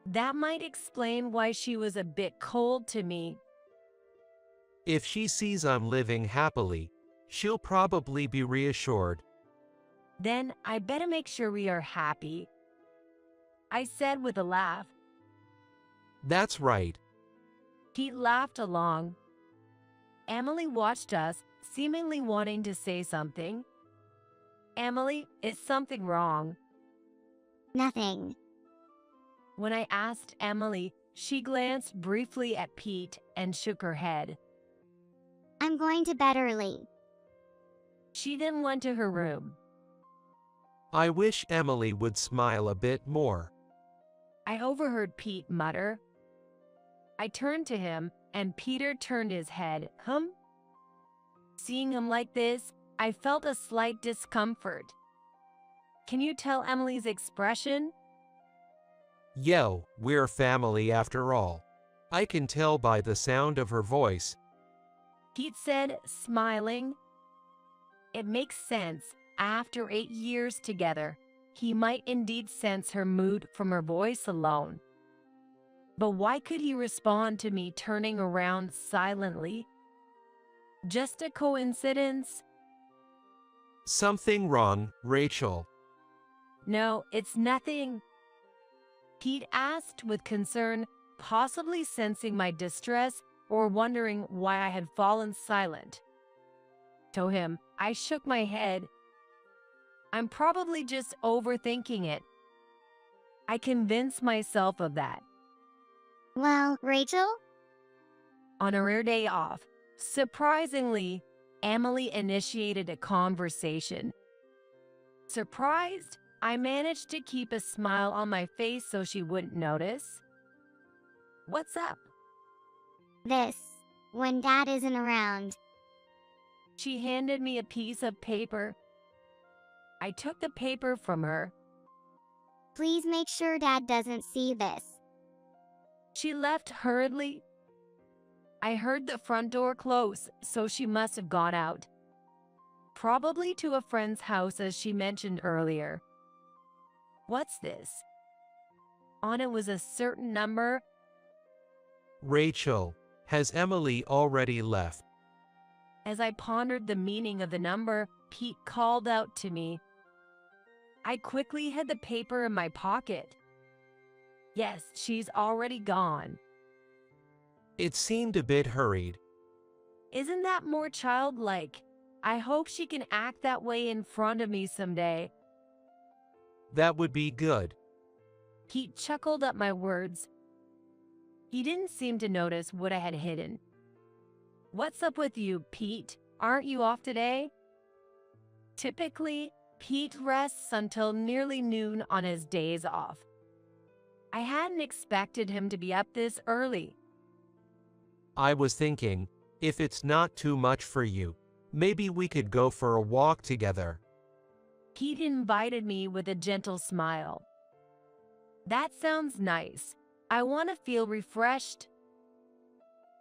That might explain why she was a bit cold to me. If she sees I'm living happily, she'll probably be reassured. Then I better make sure we are happy, I said with a laugh. That's right. Pete laughed along. Emily watched us, seemingly wanting to say something. Emily, is something wrong? Nothing. When I asked Emily, she glanced briefly at Pete and shook her head. I'm going to bed early. She then went to her room. I wish Emily would smile a bit more. I overheard Pete mutter. I turned to him, and Peter turned his head. Seeing him like this, I felt a slight discomfort. Can you tell Emily's expression? Yo, we're family after all. I can tell by the sound of her voice. Pete said, smiling. It makes sense. After 8 years together, he might indeed sense her mood from her voice alone. But why could he respond to me turning around silently? Just a coincidence? Something wrong, Rachel? No, it's nothing. Pete asked with concern, possibly sensing my distress or wondering why I had fallen silent. To him, I shook my head. I'm probably just overthinking it. I convinced myself of that. Well, Rachel? On a rare day off, surprisingly, Emily initiated a conversation. Surprised, I managed to keep a smile on my face so she wouldn't notice. What's up? This. When Dad isn't around. She handed me a piece of paper. I took the paper from her. Please make sure Dad doesn't see this. She left hurriedly. I heard the front door close, so she must have gone out. Probably to a friend's house, as she mentioned earlier. What's this? On it was a certain number. Rachel, has Emily already left? As I pondered the meaning of the number, Pete called out to me. I quickly hid the paper in my pocket. Yes, she's already gone. It seemed a bit hurried. Isn't that more childlike? I hope she can act that way in front of me someday. That would be good. Pete chuckled at my words. He didn't seem to notice what I had hidden. What's up with you, Pete? Aren't you off today? Typically, Pete rests until nearly noon on his days off. I hadn't expected him to be up this early. I was thinking, if it's not too much for you, maybe we could go for a walk together. Pete invited me with a gentle smile. That sounds nice. I want to feel refreshed.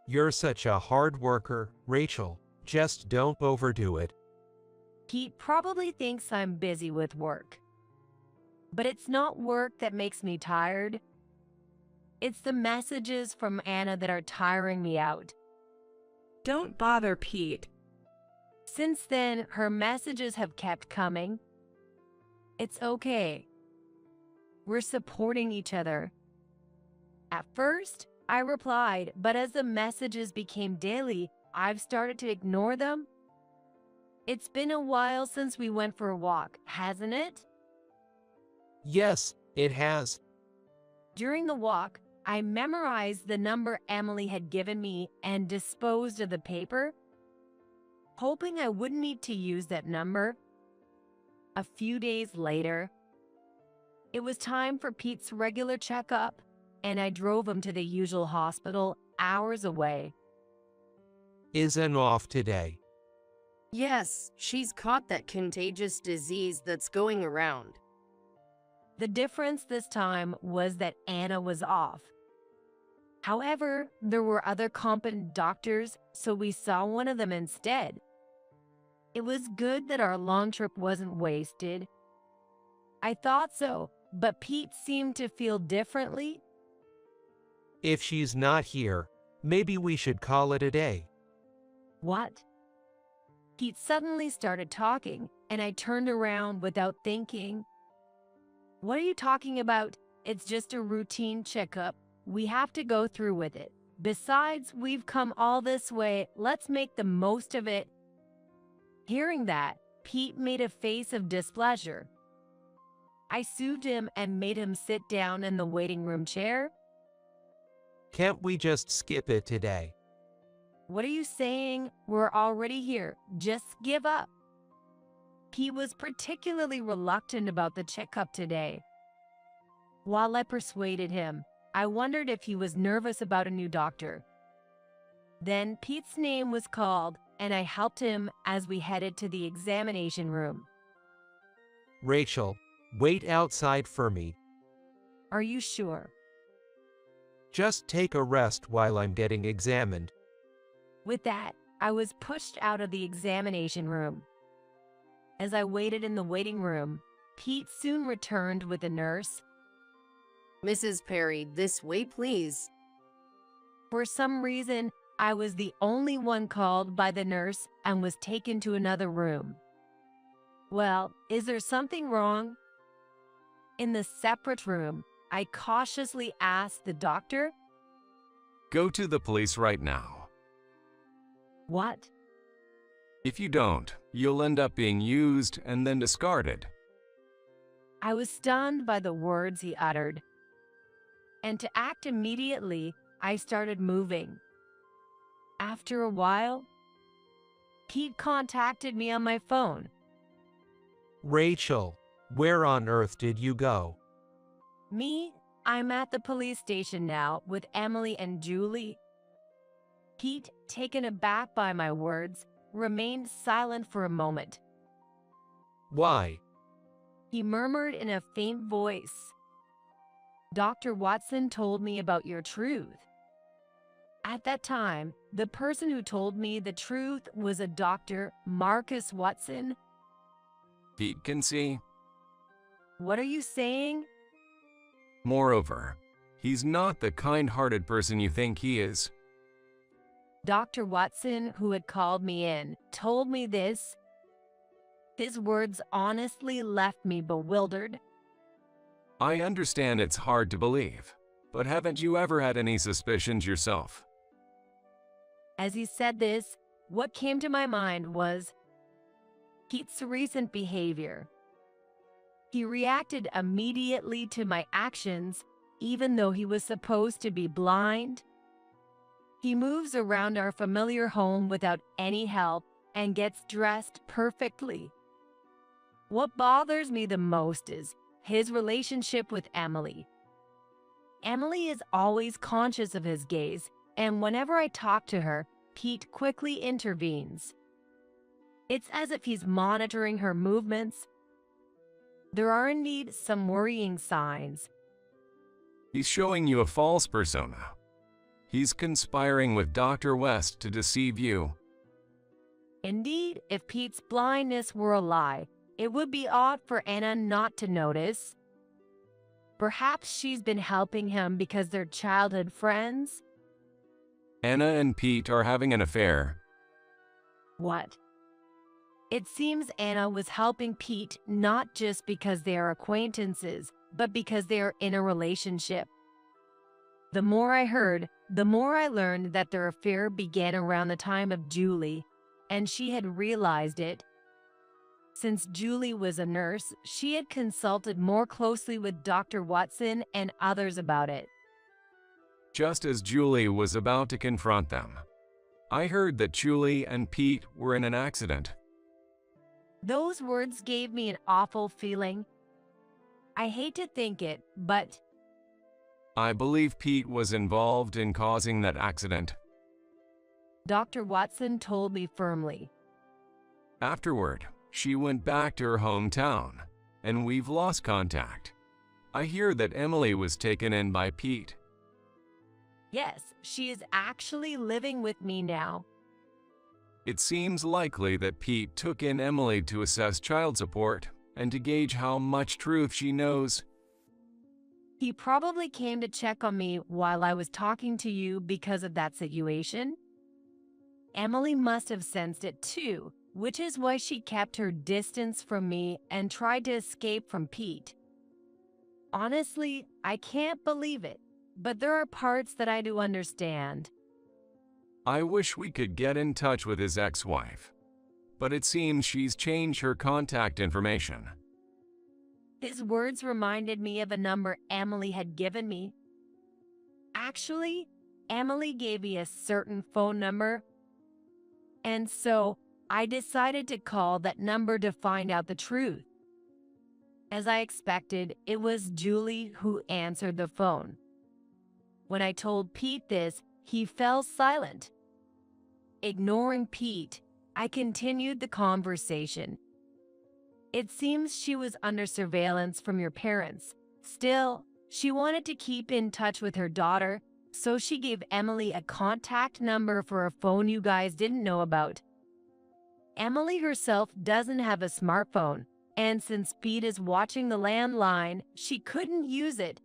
You're such a hard worker, Rachel. Just don't overdo it. Pete probably thinks I'm busy with work. But it's not work that makes me tired. It's the messages from Anna that are tiring me out. Don't bother Pete. Since then, her messages have kept coming. It's okay. We're supporting each other. At first, I replied, but as the messages became daily, I've started to ignore them. It's been a while since we went for a walk, hasn't it? Yes, it has. During the walk, I memorized the number Emily had given me and disposed of the paper, hoping I wouldn't need to use that number. A few days later, it was time for Pete's regular checkup, and I drove him to the usual hospital hours away. Isn't off today. Yes, she's caught that contagious disease that's going around. The difference this time was that Anna was off. However, there were other competent doctors, so we saw one of them instead. It was good that our long trip wasn't wasted. I thought so, but Pete seemed to feel differently. If she's not here, maybe we should call it a day. What? Pete suddenly started talking, and I turned around without thinking. What are you talking about? It's just a routine checkup. We have to go through with it. Besides, we've come all this way. Let's make the most of it. Hearing that, Pete made a face of displeasure. I soothed him and made him sit down in the waiting room chair. Can't we just skip it today? What are you saying? We're already here. Just give up. He was particularly reluctant about the checkup today. While I persuaded him, I wondered if he was nervous about a new doctor. Then Pete's name was called, and I helped him as we headed to the examination room. Rachel, wait outside for me. Are you sure? Just take a rest while I'm getting examined. With that, I was pushed out of the examination room. As I waited in the waiting room, Pete soon returned with a nurse. Mrs. Perry, this way, please. For some reason, I was the only one called by the nurse and was taken to another room. Well, is there something wrong? In the separate room, I cautiously asked the doctor. Go to the police right now. What? If you don't, you'll end up being used and then discarded. I was stunned by the words he uttered. And to act immediately, I started moving. After a while, Pete contacted me on my phone. Rachel, where on earth did you go? Me? I'm at the police station now with Emily and Julie. Pete, taken aback by my words, remained silent for a moment. Why? He murmured in a faint voice. Dr. Watson told me about your truth. At that time, the person who told me the truth was a Dr. Marcus Watson. Pete can see. What are you saying? Moreover, he's not the kind-hearted person you think he is. Dr. Watson, who had called me in, told me this. His words honestly left me bewildered. I understand it's hard to believe, but haven't you ever had any suspicions yourself? As he said this, what came to my mind was, Pete's recent behavior. He reacted immediately to my actions, even though he was supposed to be blind. He moves around our familiar home without any help and gets dressed perfectly. What bothers me the most is his relationship with Emily. Emily is always conscious of his gaze, and whenever I talk to her, Pete quickly intervenes. It's as if he's monitoring her movements. There are indeed some worrying signs. He's showing you a false persona. He's conspiring with Dr. West to deceive you. Indeed, if Pete's blindness were a lie, it would be odd for Anna not to notice. Perhaps she's been helping him because they're childhood friends? Anna and Pete are having an affair. What? It seems Anna was helping Pete not just because they are acquaintances, but because they are in a relationship. The more I heard, the more I learned that their affair began around the time of Julie, and she had realized it. Since Julie was a nurse, she had consulted more closely with Dr. Watson and others about it. Just as Julie was about to confront them, I heard that Julie and Pete were in an accident. Those words gave me an awful feeling. I hate to think it, but I believe Pete was involved in causing that accident. Dr. Watson told me firmly. Afterward, she went back to her hometown, and we've lost contact. I hear that Emily was taken in by Pete. Yes, she is actually living with me now. It seems likely that Pete took in Emily to assess child support and to gauge how much truth she knows. He probably came to check on me while I was talking to you because of that situation. Emily must have sensed it too, which is why she kept her distance from me and tried to escape from Pete. Honestly, I can't believe it, but there are parts that I do understand. I wish we could get in touch with his ex-wife, but it seems she's changed her contact information. His words reminded me of a number Emily had given me. Actually, Emily gave me a certain phone number, and so I decided to call that number to find out the truth. As I expected, it was Julie who answered the phone. When I told Pete this, he fell silent. Ignoring Pete, I continued the conversation. It seems she was under surveillance from your parents. Still, she wanted to keep in touch with her daughter, so she gave Emily a contact number for a phone you guys didn't know about. Emily herself doesn't have a smartphone, and since Pete is watching the landline, she couldn't use it.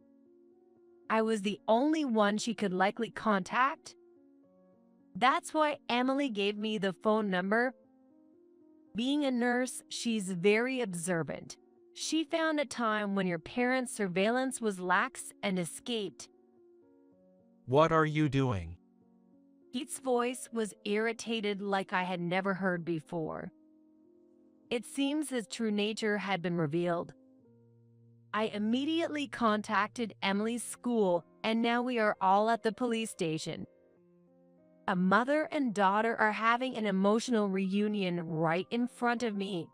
I was the only one she could likely contact. That's why Emily gave me the phone number. Being a nurse, she's very observant. She found a time when your parents' surveillance was lax and escaped. What are you doing? Pete's voice was irritated like I had never heard before. It seems his true nature had been revealed. I immediately contacted Emily's school, and now we are all at the police station. A mother and daughter are having an emotional reunion right in front of me.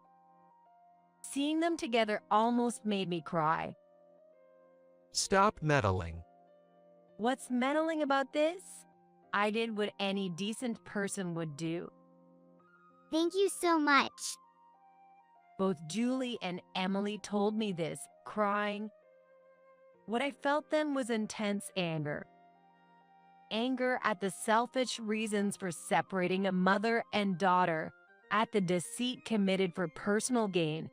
Seeing them together almost made me cry. Stop meddling. What's meddling about this? I did what any decent person would do. Thank you so much. Both Julie and Emily told me this, crying. What I felt then was intense anger. Anger at the selfish reasons for separating a mother and daughter, at the deceit committed for personal gain.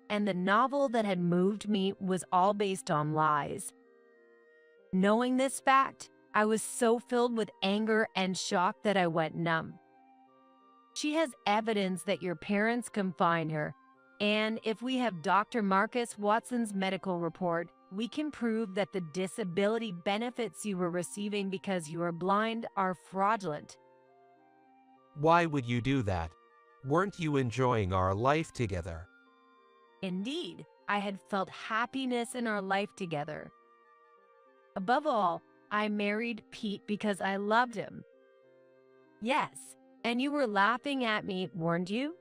And the novel that had moved me was all based on lies. Knowing this fact, I was so filled with anger and shock that I went numb. She has evidence that your parents confined her, and if we have Dr. Marcus Watson's medical report, we can prove that the disability benefits you were receiving because you are blind are fraudulent. Why would you do that? Weren't you enjoying our life together? Indeed, I had felt happiness in our life together. Above all, I married Pete because I loved him. Yes, and you were laughing at me, weren't you?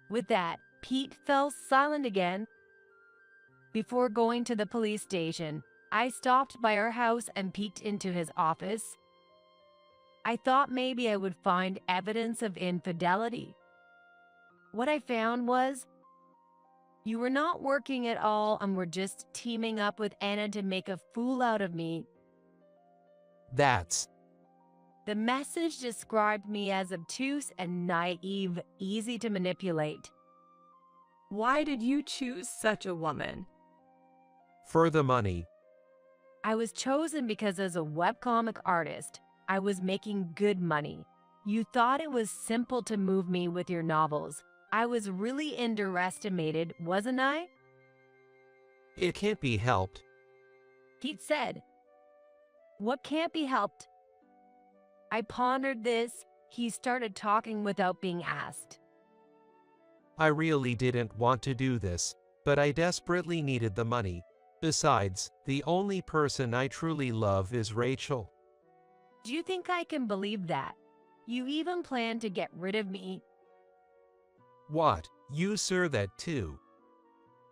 With that, Pete fell silent again. Before going to the police station, I stopped by our house and peeked into his office. I thought maybe I would find evidence of infidelity. What I found was, you were not working at all and were just teaming up with Anna to make a fool out of me. That's... The message described me as obtuse and naive, easy to manipulate. Why did you choose such a woman? For the money. I was chosen because as a webcomic artist, I was making good money. You thought it was simple to move me with your novels. I was really underestimated, wasn't I? It can't be helped. Pete said. What can't be helped? I pondered this. He started talking without being asked. I really didn't want to do this, but I desperately needed the money. Besides, the only person I truly love is Rachel. Do you think I can believe that? You even plan to get rid of me? What? You saw that too?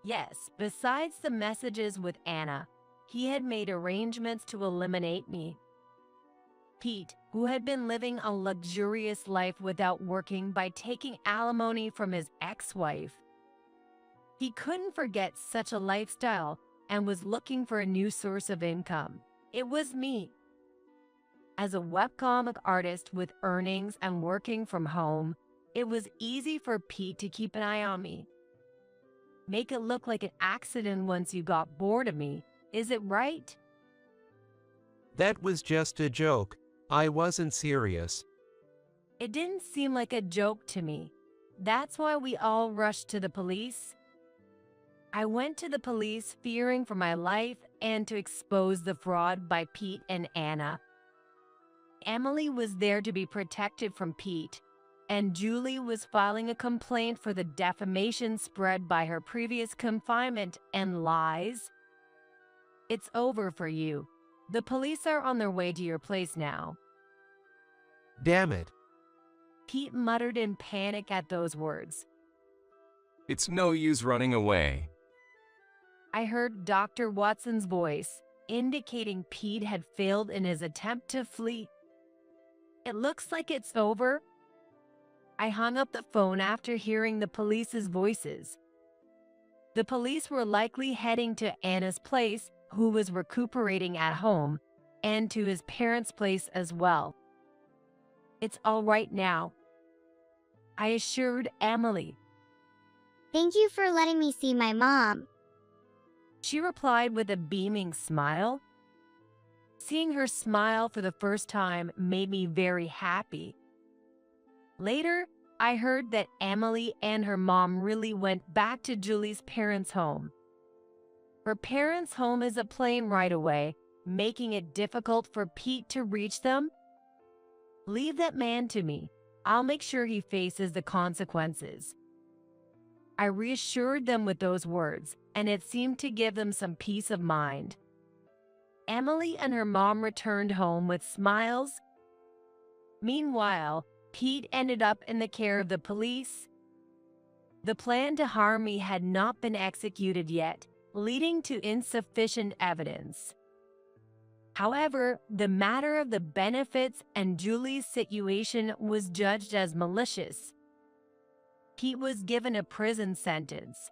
Yes, besides the messages with Anna, he had made arrangements to eliminate me. Pete, who had been living a luxurious life without working by taking alimony from his ex-wife. He couldn't forget such a lifestyle and was looking for a new source of income. It was me. As a webcomic artist with earnings and working from home, it was easy for Pete to keep an eye on me. Make it look like an accident once you got bored of me. Is it right? That was just a joke. I wasn't serious. It didn't seem like a joke to me. That's why we all rushed to the police. I went to the police fearing for my life and to expose the fraud by Pete and Anna. Emily was there to be protected from Pete, and Julie was filing a complaint for the defamation spread by her previous confinement and lies. It's over for you. The police are on their way to your place now. Damn it. Pete muttered in panic at those words. It's no use running away. I heard Dr. Watson's voice, indicating Pete had failed in his attempt to flee. It looks like it's over. I hung up the phone after hearing the police's voices. The police were likely heading to Anna's place, who was recuperating at home, and to his parents' place as well. It's all right now, I assured Emily. Thank you for letting me see my mom. She replied with a beaming smile. Seeing her smile for the first time made me very happy. Later, I heard that Emily and her mom really went back to Julie's parents' home. Her parents' home is a plane ride away, making it difficult for Pete to reach them. Leave that man to me. I'll make sure he faces the consequences. I reassured them with those words, and it seemed to give them some peace of mind. Emily and her mom returned home with smiles. Meanwhile, Pete ended up in the care of the police. The plan to harm me had not been executed yet, leading to insufficient evidence. However, the matter of the benefits and Julie's situation was judged as malicious. Pete was given a prison sentence.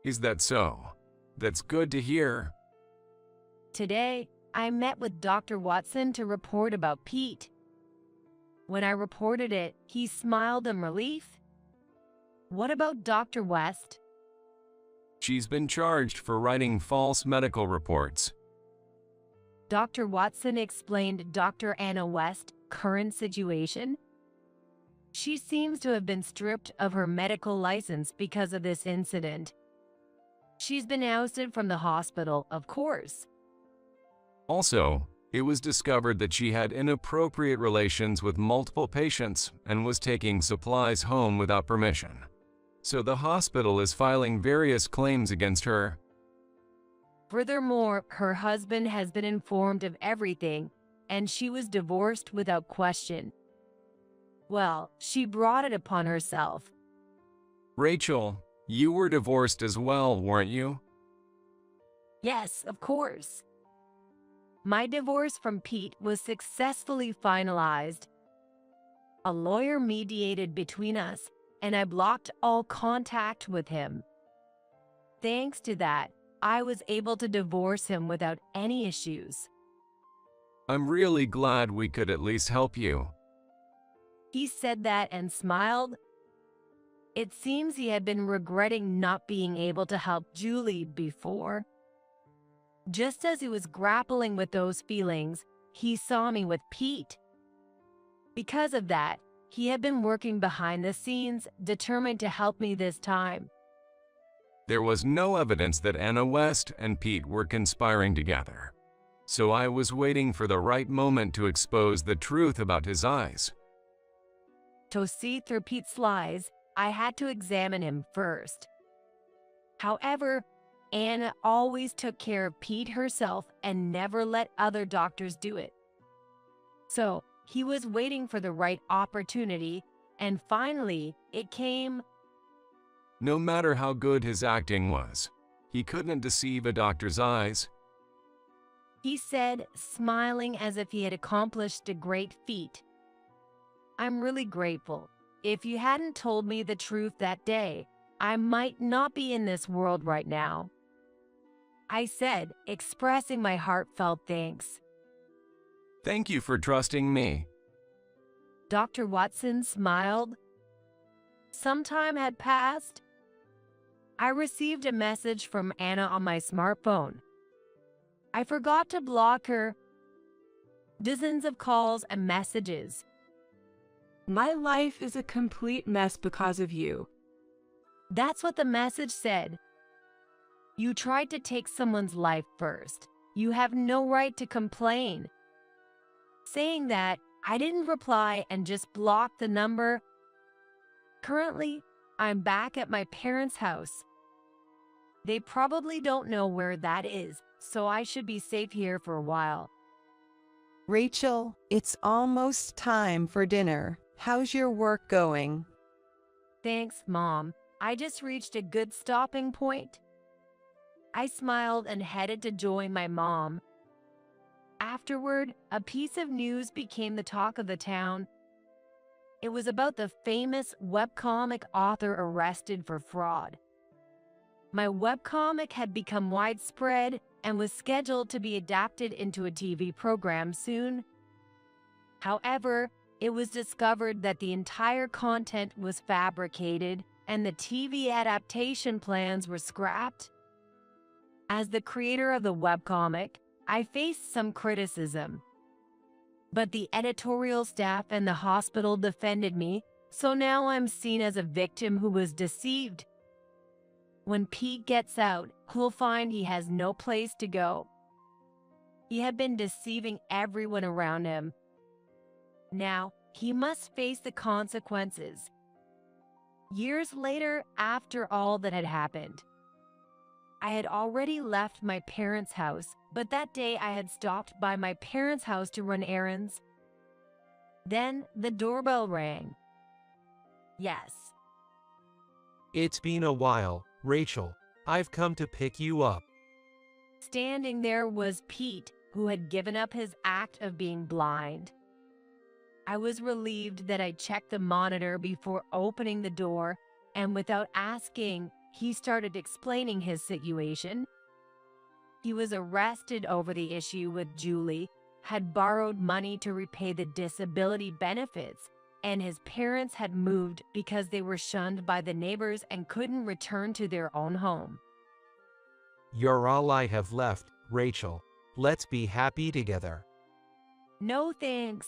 Is that so? That's good to hear. Today, I met with Dr. Watson to report about Pete. When I reported it, he smiled in relief. What about Dr. West? She's been charged for writing false medical reports. Dr. Watson explained Dr. Anna West's current situation. She seems to have been stripped of her medical license because of this incident. She's been ousted from the hospital, of course. Also, It was discovered that she had inappropriate relations with multiple patients and was taking supplies home without permission. So the hospital is filing various claims against her. Furthermore, her husband has been informed of everything, and she was divorced without question. Well, she brought it upon herself. Rachel, you were divorced as well, weren't you? Yes, of course. My divorce from Pete was successfully finalized. A lawyer mediated between us, and I blocked all contact with him. Thanks to that, I was able to divorce him without any issues. I'm really glad we could at least help you. He said that and smiled. It seems he had been regretting not being able to help Julie before. Just as he was grappling with those feelings, he saw me with Pete. Because of that, he had been working behind the scenes, determined to help me this time. There was no evidence that Anna West and Pete were conspiring together. So I was waiting for the right moment to expose the truth about his eyes. To see through Pete's lies, I had to examine him first. However, Anna always took care of Pete herself and never let other doctors do it. So he was waiting for the right opportunity, and finally it came. No matter how good his acting was, he couldn't deceive a doctor's eyes. He said, smiling as if he had accomplished a great feat. I'm really grateful. If you hadn't told me the truth that day, I might not be in this world right now. I said, expressing my heartfelt thanks. Thank you for trusting me. Dr. Watson smiled. Some time had passed. I received a message from Anna on my smartphone. I forgot to block her. Dozens of calls and messages. My life is a complete mess because of you. That's what the message said. You tried to take someone's life first. You have no right to complain. Saying that, I didn't reply and just blocked the number. Currently, I'm back at my parents' house. They probably don't know where that is, so I should be safe here for a while. Rachel, it's almost time for dinner. How's your work going? Thanks, Mom. I just reached a good stopping point. I smiled and headed to join my mom. Afterward, a piece of news became the talk of the town. It was about the famous webcomic author arrested for fraud. My webcomic had become widespread and was scheduled to be adapted into a TV program soon. However, it was discovered that the entire content was fabricated and the TV adaptation plans were scrapped. As the creator of the webcomic, I faced some criticism. But the editorial staff and the hospital defended me, so now I'm seen as a victim who was deceived. When Pete gets out, he'll find he has no place to go. He had been deceiving everyone around him. Now, he must face the consequences. Years later, after all that had happened, I had already left my parents' house, but that day I had stopped by my parents' house to run errands. Then the doorbell rang. Yes. It's been a while, Rachel. I've come to pick you up. Standing there was Pete, who had given up his act of being blind. I was relieved that I checked the monitor before opening the door, and without asking, he started explaining his situation. He was arrested over the issue with Julie, had borrowed money to repay the disability benefits, and his parents had moved because they were shunned by the neighbors and couldn't return to their own home. You're all I have left, Rachel. Let's be happy together. No thanks.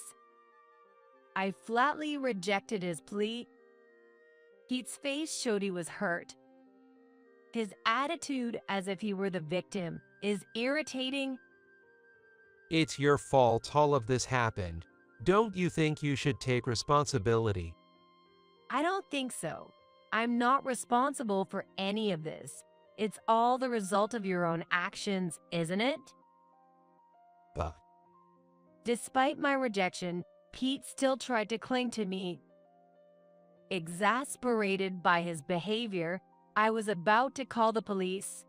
I flatly rejected his plea. Pete's face showed he was hurt. His attitude, as if he were the victim, is irritating. It's your fault all of this happened. Don't you think you should take responsibility? I don't think so. I'm not responsible for any of this. It's all the result of your own actions, isn't it? But Despite my rejection, Pete still tried to cling to me. Exasperated by his behavior, I was about to call the police.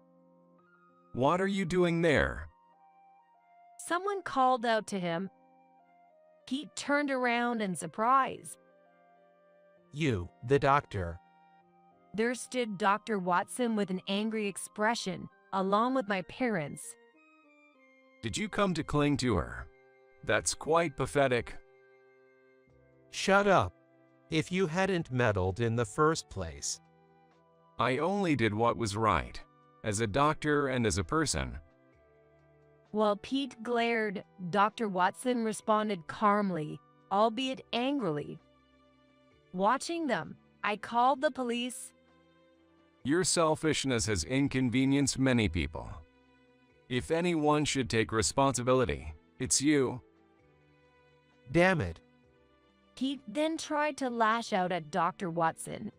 What are you doing there? Someone called out to him. Pete turned around in surprise. you, the doctor. There stood Dr. Watson with an angry expression, along with my parents. Did you come to cling to her? That's quite pathetic. Shut up. If you hadn't meddled in the first place. I only did what was right, as a doctor and as a person. While Pete glared, Dr. Watson responded calmly, albeit angrily. Watching them, I called the police. Your selfishness has inconvenienced many people. If anyone should take responsibility, it's you. Damn it. Pete then tried to lash out at Dr. Watson.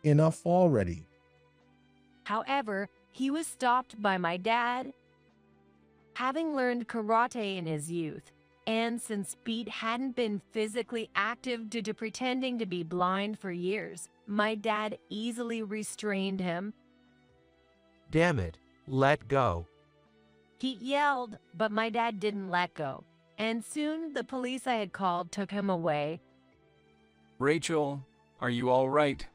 Enough already. However, he was stopped by my dad. Having learned karate in his youth, and since Pete hadn't been physically active due to pretending to be blind for years, my dad easily restrained him. Damn it. Let go. Pete yelled, but my dad didn't let go, and soon the police I had called took him away. Rachel, are you all right?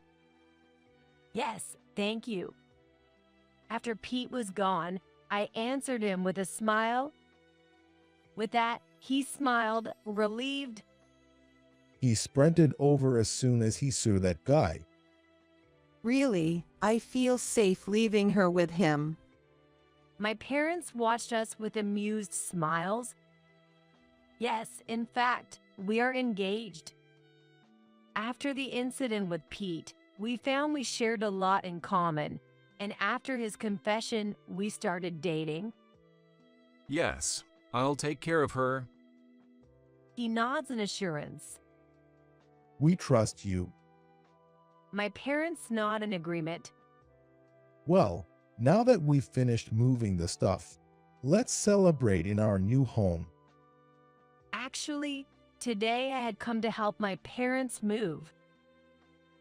Yes, thank you. After Pete was gone, I answered him with a smile. With that, he smiled, relieved. He sprinted over as soon as he saw that guy. Really, I feel safe leaving her with him. My parents watched us with amused smiles. Yes, in fact, we are engaged. After the incident with Pete, we found we shared a lot in common, and after his confession, we started dating. Yes, I'll take care of her. He nods in assurance. We trust you. My parents nod in agreement. Well, now that we've finished moving the stuff, let's celebrate in our new home. Actually, today I had come to help my parents move.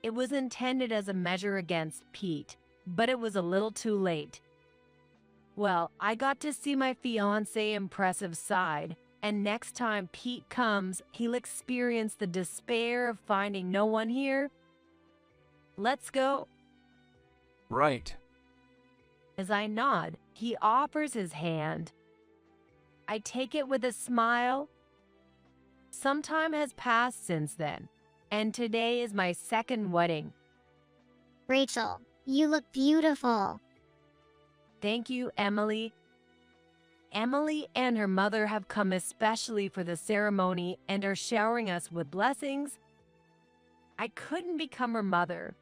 It was intended as a measure against Pete, but it was a little too late. Well, I got to see my fiancé's impressive side, and next time Pete comes, he'll experience the despair of finding no one here. Let's go. Right. As I nod, he offers his hand. I take it with a smile. Some time has passed since then, and today is my second wedding. Rachel, you look beautiful. Thank you, Emily. Emily and her mother have come especially for the ceremony and are showering us with blessings. I couldn't become her mother,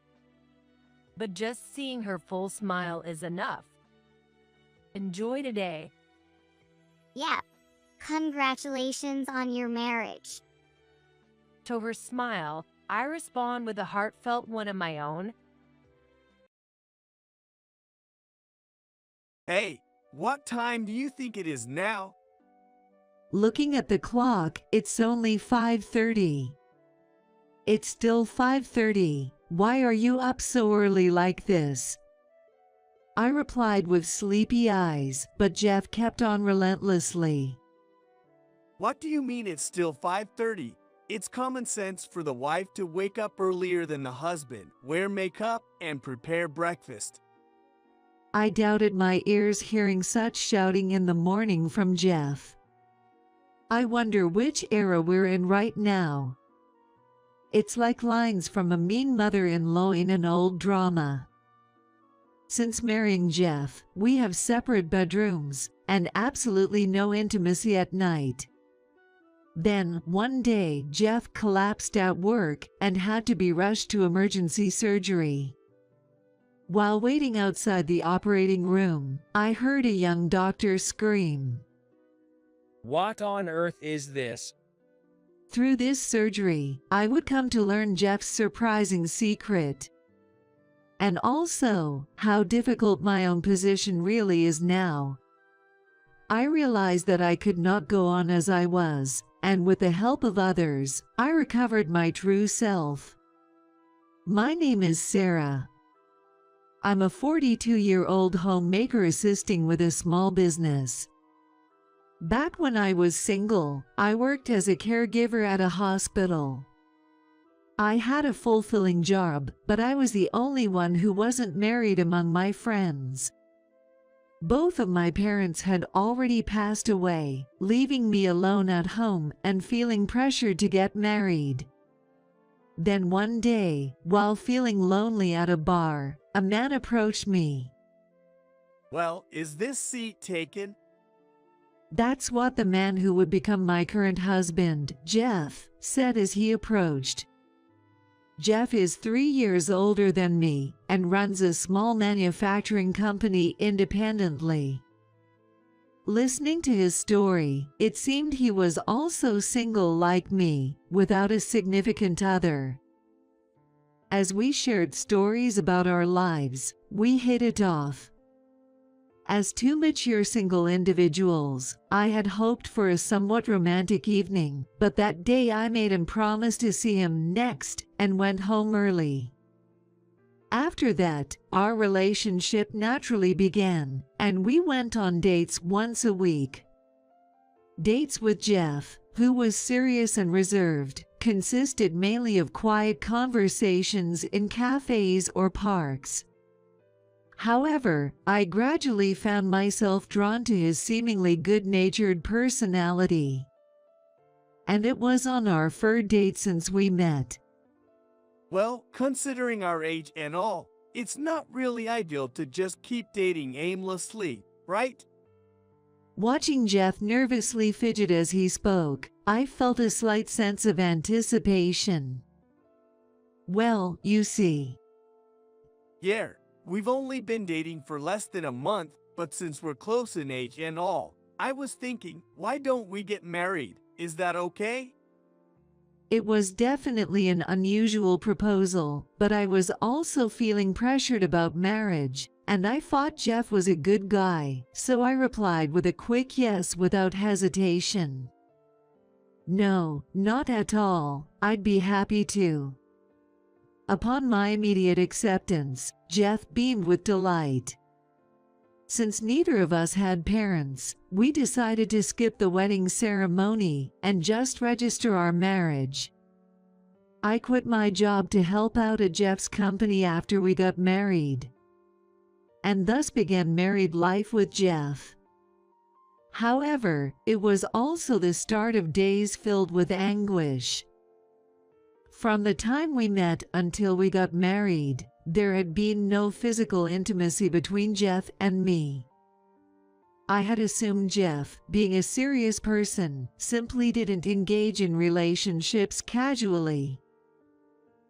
but just seeing her full smile is enough. Enjoy today. Yeah. Congratulations on your marriage. To her smile, I respond with a heartfelt one of my own. Hey, what time do you think it is now? Looking at the clock, it's only 5:30. It's still 5:30. Why are you up so early like this? I replied with sleepy eyes, but Jeff kept on relentlessly. What do you mean it's still 5:30? It's common sense for the wife to wake up earlier than the husband, wear makeup, and prepare breakfast. I doubted my ears hearing such shouting in the morning from Jeff. I wonder which era we're in right now. It's like lines from a mean mother-in-law in an old drama. Since marrying Jeff, we have separate bedrooms and absolutely no intimacy at night. Then, one day, Jeff collapsed at work and had to be rushed to emergency surgery. While waiting outside the operating room, I heard a young doctor scream. What on earth is this? Through this surgery, I would come to learn Jeff's surprising secret. And also, how difficult my own position really is now. I realized that I could not go on as I was, and with the help of others, I recovered my true self. My name is Sarah. I'm a 42-year-old homemaker assisting with a small business. Back when I was single, I worked as a caregiver at a hospital. I had a fulfilling job, but I was the only one who wasn't married among my friends. Both of my parents had already passed away, leaving me alone at home and feeling pressured to get married. Then one day, while feeling lonely at a bar, a man approached me. Well, is this seat taken? That's what the man who would become my current husband, Jeff, said as he approached. Jeff is 3 years older than me and runs a small manufacturing company independently. Listening to his story, it seemed he was also single like me, without a significant other. As we shared stories about our lives, we hit it off. As two mature single individuals, I had hoped for a somewhat romantic evening, but that day I made him promise to see him next and went home early. After that, our relationship naturally began, and we went on dates once a week. Dates with Jeff, who was serious and reserved, consisted mainly of quiet conversations in cafes or parks. However, I gradually found myself drawn to his seemingly good-natured personality. And it was on our third date since we met. Well, considering our age and all, it's not really ideal to just keep dating aimlessly, right? Watching Jeff nervously fidget as he spoke, I felt a slight sense of anticipation. Well, you see. Yeah, we've only been dating for less than a month, but since we're close in age and all, I was thinking, why don't we get married? Is that okay? It was definitely an unusual proposal, but I was also feeling pressured about marriage, and I thought Jeff was a good guy, so I replied with a quick yes without hesitation. No, not at all, I'd be happy to. Upon my immediate acceptance, Jeff beamed with delight. Since neither of us had parents, we decided to skip the wedding ceremony and just register our marriage. I quit my job to help out at Jeff's company after we got married, and thus began married life with Jeff. However, it was also the start of days filled with anguish. From the time we met until we got married, there had been no physical intimacy between Jeff and me. I had assumed Jeff, being a serious person, simply didn't engage in relationships casually.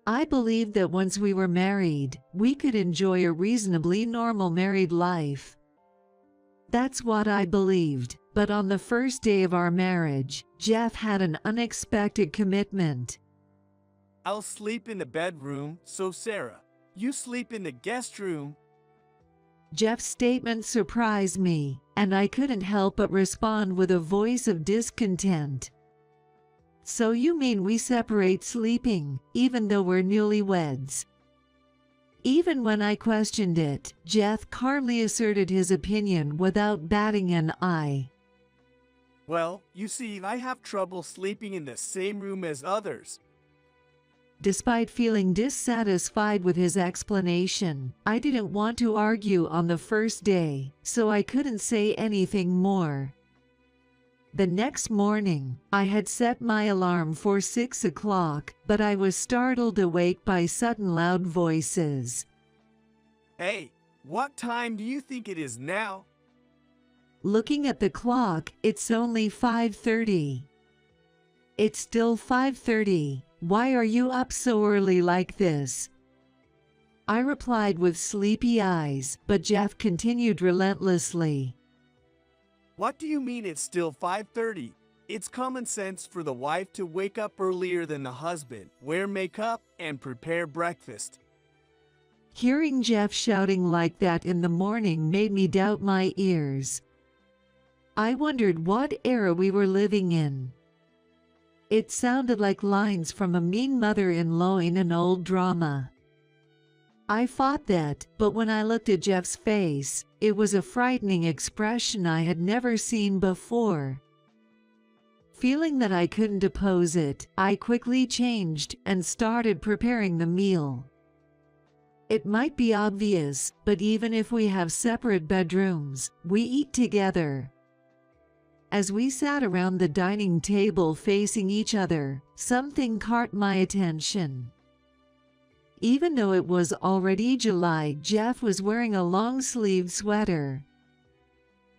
I believed that once we were married, we could enjoy a reasonably normal married life. That's what I believed, but on the first day of our marriage, Jeff had an unexpected commitment. I'll sleep in the bedroom, so Sarah, you sleep in the guest room. Jeff's statement surprised me, and I couldn't help but respond with a voice of discontent. So you mean we separate sleeping, even though we're newlyweds? Even when I questioned it, Jeff calmly asserted his opinion without batting an eye. Well, you see, I have trouble sleeping in the same room as others. Despite feeling dissatisfied with his explanation, I didn't want to argue on the first day, so I couldn't say anything more. The next morning, I had set my alarm for 6 o'clock, but I was startled awake by sudden loud voices. Hey, what time do you think it is now? Looking at the clock, it's only 5:30. It's still 5:30. Why are you up so early like this? I replied with sleepy eyes, but Jeff continued relentlessly. What do you mean it's still 5:30? It's common sense for the wife to wake up earlier than the husband, wear makeup, and prepare breakfast. Hearing Jeff shouting like that in the morning made me doubt my ears. I wondered what era we were living in. It sounded like lines from a mean mother-in-law in an old drama. I fought that, but when I looked at Jeff's face, it was a frightening expression I had never seen before. Feeling that I couldn't oppose it, I quickly changed and started preparing the meal. It might be obvious, but even if we have separate bedrooms, we eat together. As we sat around the dining table facing each other, something caught my attention. Even though it was already July, Jeff was wearing a long-sleeved sweater.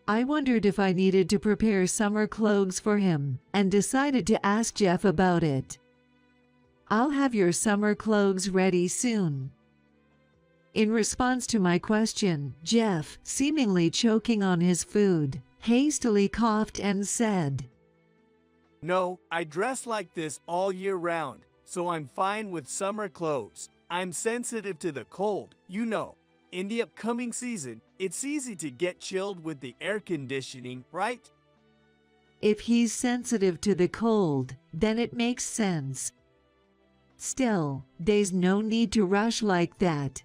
I wondered if I needed to prepare summer clothes for him, and decided to ask Jeff about it. "I'll have your summer clothes ready soon." In response to my question, Jeff, seemingly choking on his food, hastily coughed and said, "No, I dress like this all year round, so I'm fine with summer clothes. I'm sensitive to the cold, you know. In the upcoming season, it's easy to get chilled with the air conditioning, right?" If he's sensitive to the cold, then it makes sense. Still, there's no need to rush like that.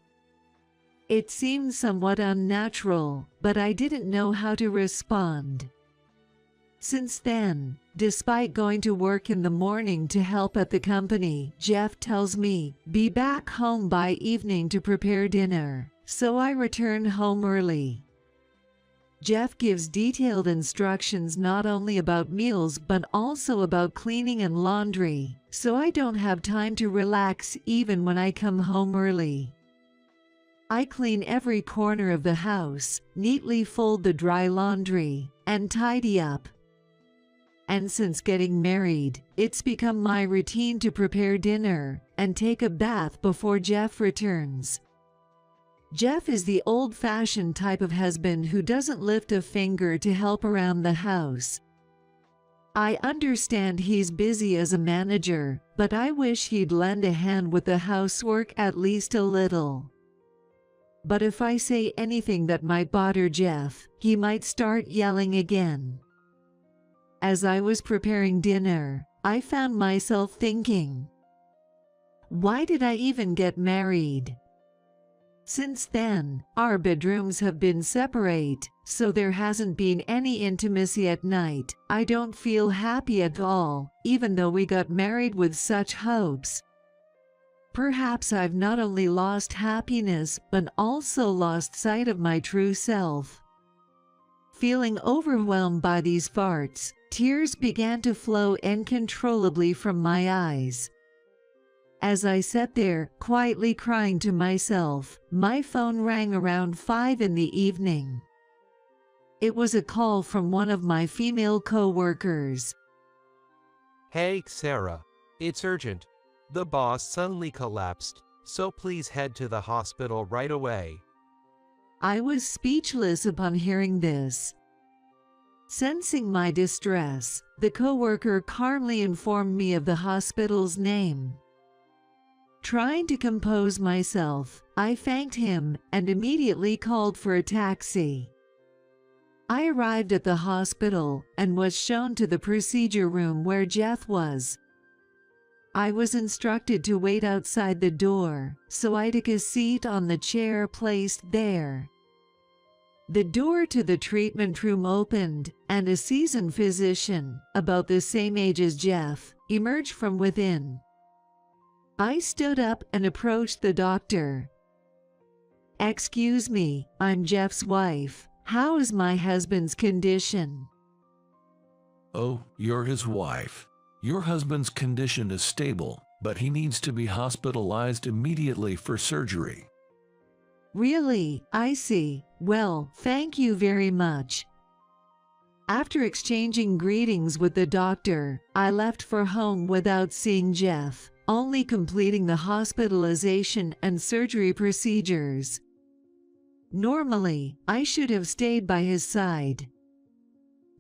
It seemed somewhat unnatural, but I didn't know how to respond. Since then, despite going to work in the morning to help at the company, Jeff tells me, be back home by evening to prepare dinner, so I return home early. Jeff gives detailed instructions not only about meals but also about cleaning and laundry, so I don't have time to relax even when I come home early. I clean every corner of the house, neatly fold the dry laundry, and tidy up. And since getting married, it's become my routine to prepare dinner and take a bath before Jeff returns. Jeff is the old-fashioned type of husband who doesn't lift a finger to help around the house. I understand he's busy as a manager, but I wish he'd lend a hand with the housework at least a little. But if I say anything that might bother Jeff, he might start yelling again. As I was preparing dinner, I found myself thinking, why did I even get married? Since then, our bedrooms have been separate, so there hasn't been any intimacy at night. I don't feel happy at all, even though we got married with such hopes. Perhaps I've not only lost happiness, but also lost sight of my true self. Feeling overwhelmed by these thoughts, tears began to flow uncontrollably from my eyes. As I sat there, quietly crying to myself, my phone rang around 5 in the evening. It was a call from one of my female co-workers. "Hey, Sarah. It's urgent. The boss suddenly collapsed, so please head to the hospital right away." I was speechless upon hearing this. Sensing my distress, the coworker calmly informed me of the hospital's name. Trying to compose myself, I thanked him and immediately called for a taxi. I arrived at the hospital and was shown to the procedure room where Jeff was. I was instructed to wait outside the door, so I took a seat on the chair placed there. The door to the treatment room opened, and a seasoned physician, about the same age as Jeff, emerged from within. I stood up and approached the doctor. "Excuse me, I'm Jeff's wife. How is my husband's condition?" "Oh, you're his wife. Your husband's condition is stable, but he needs to be hospitalized immediately for surgery." "Really? I see. Well, thank you very much." After exchanging greetings with the doctor, I left for home without seeing Jeff, only completing the hospitalization and surgery procedures. Normally, I should have stayed by his side.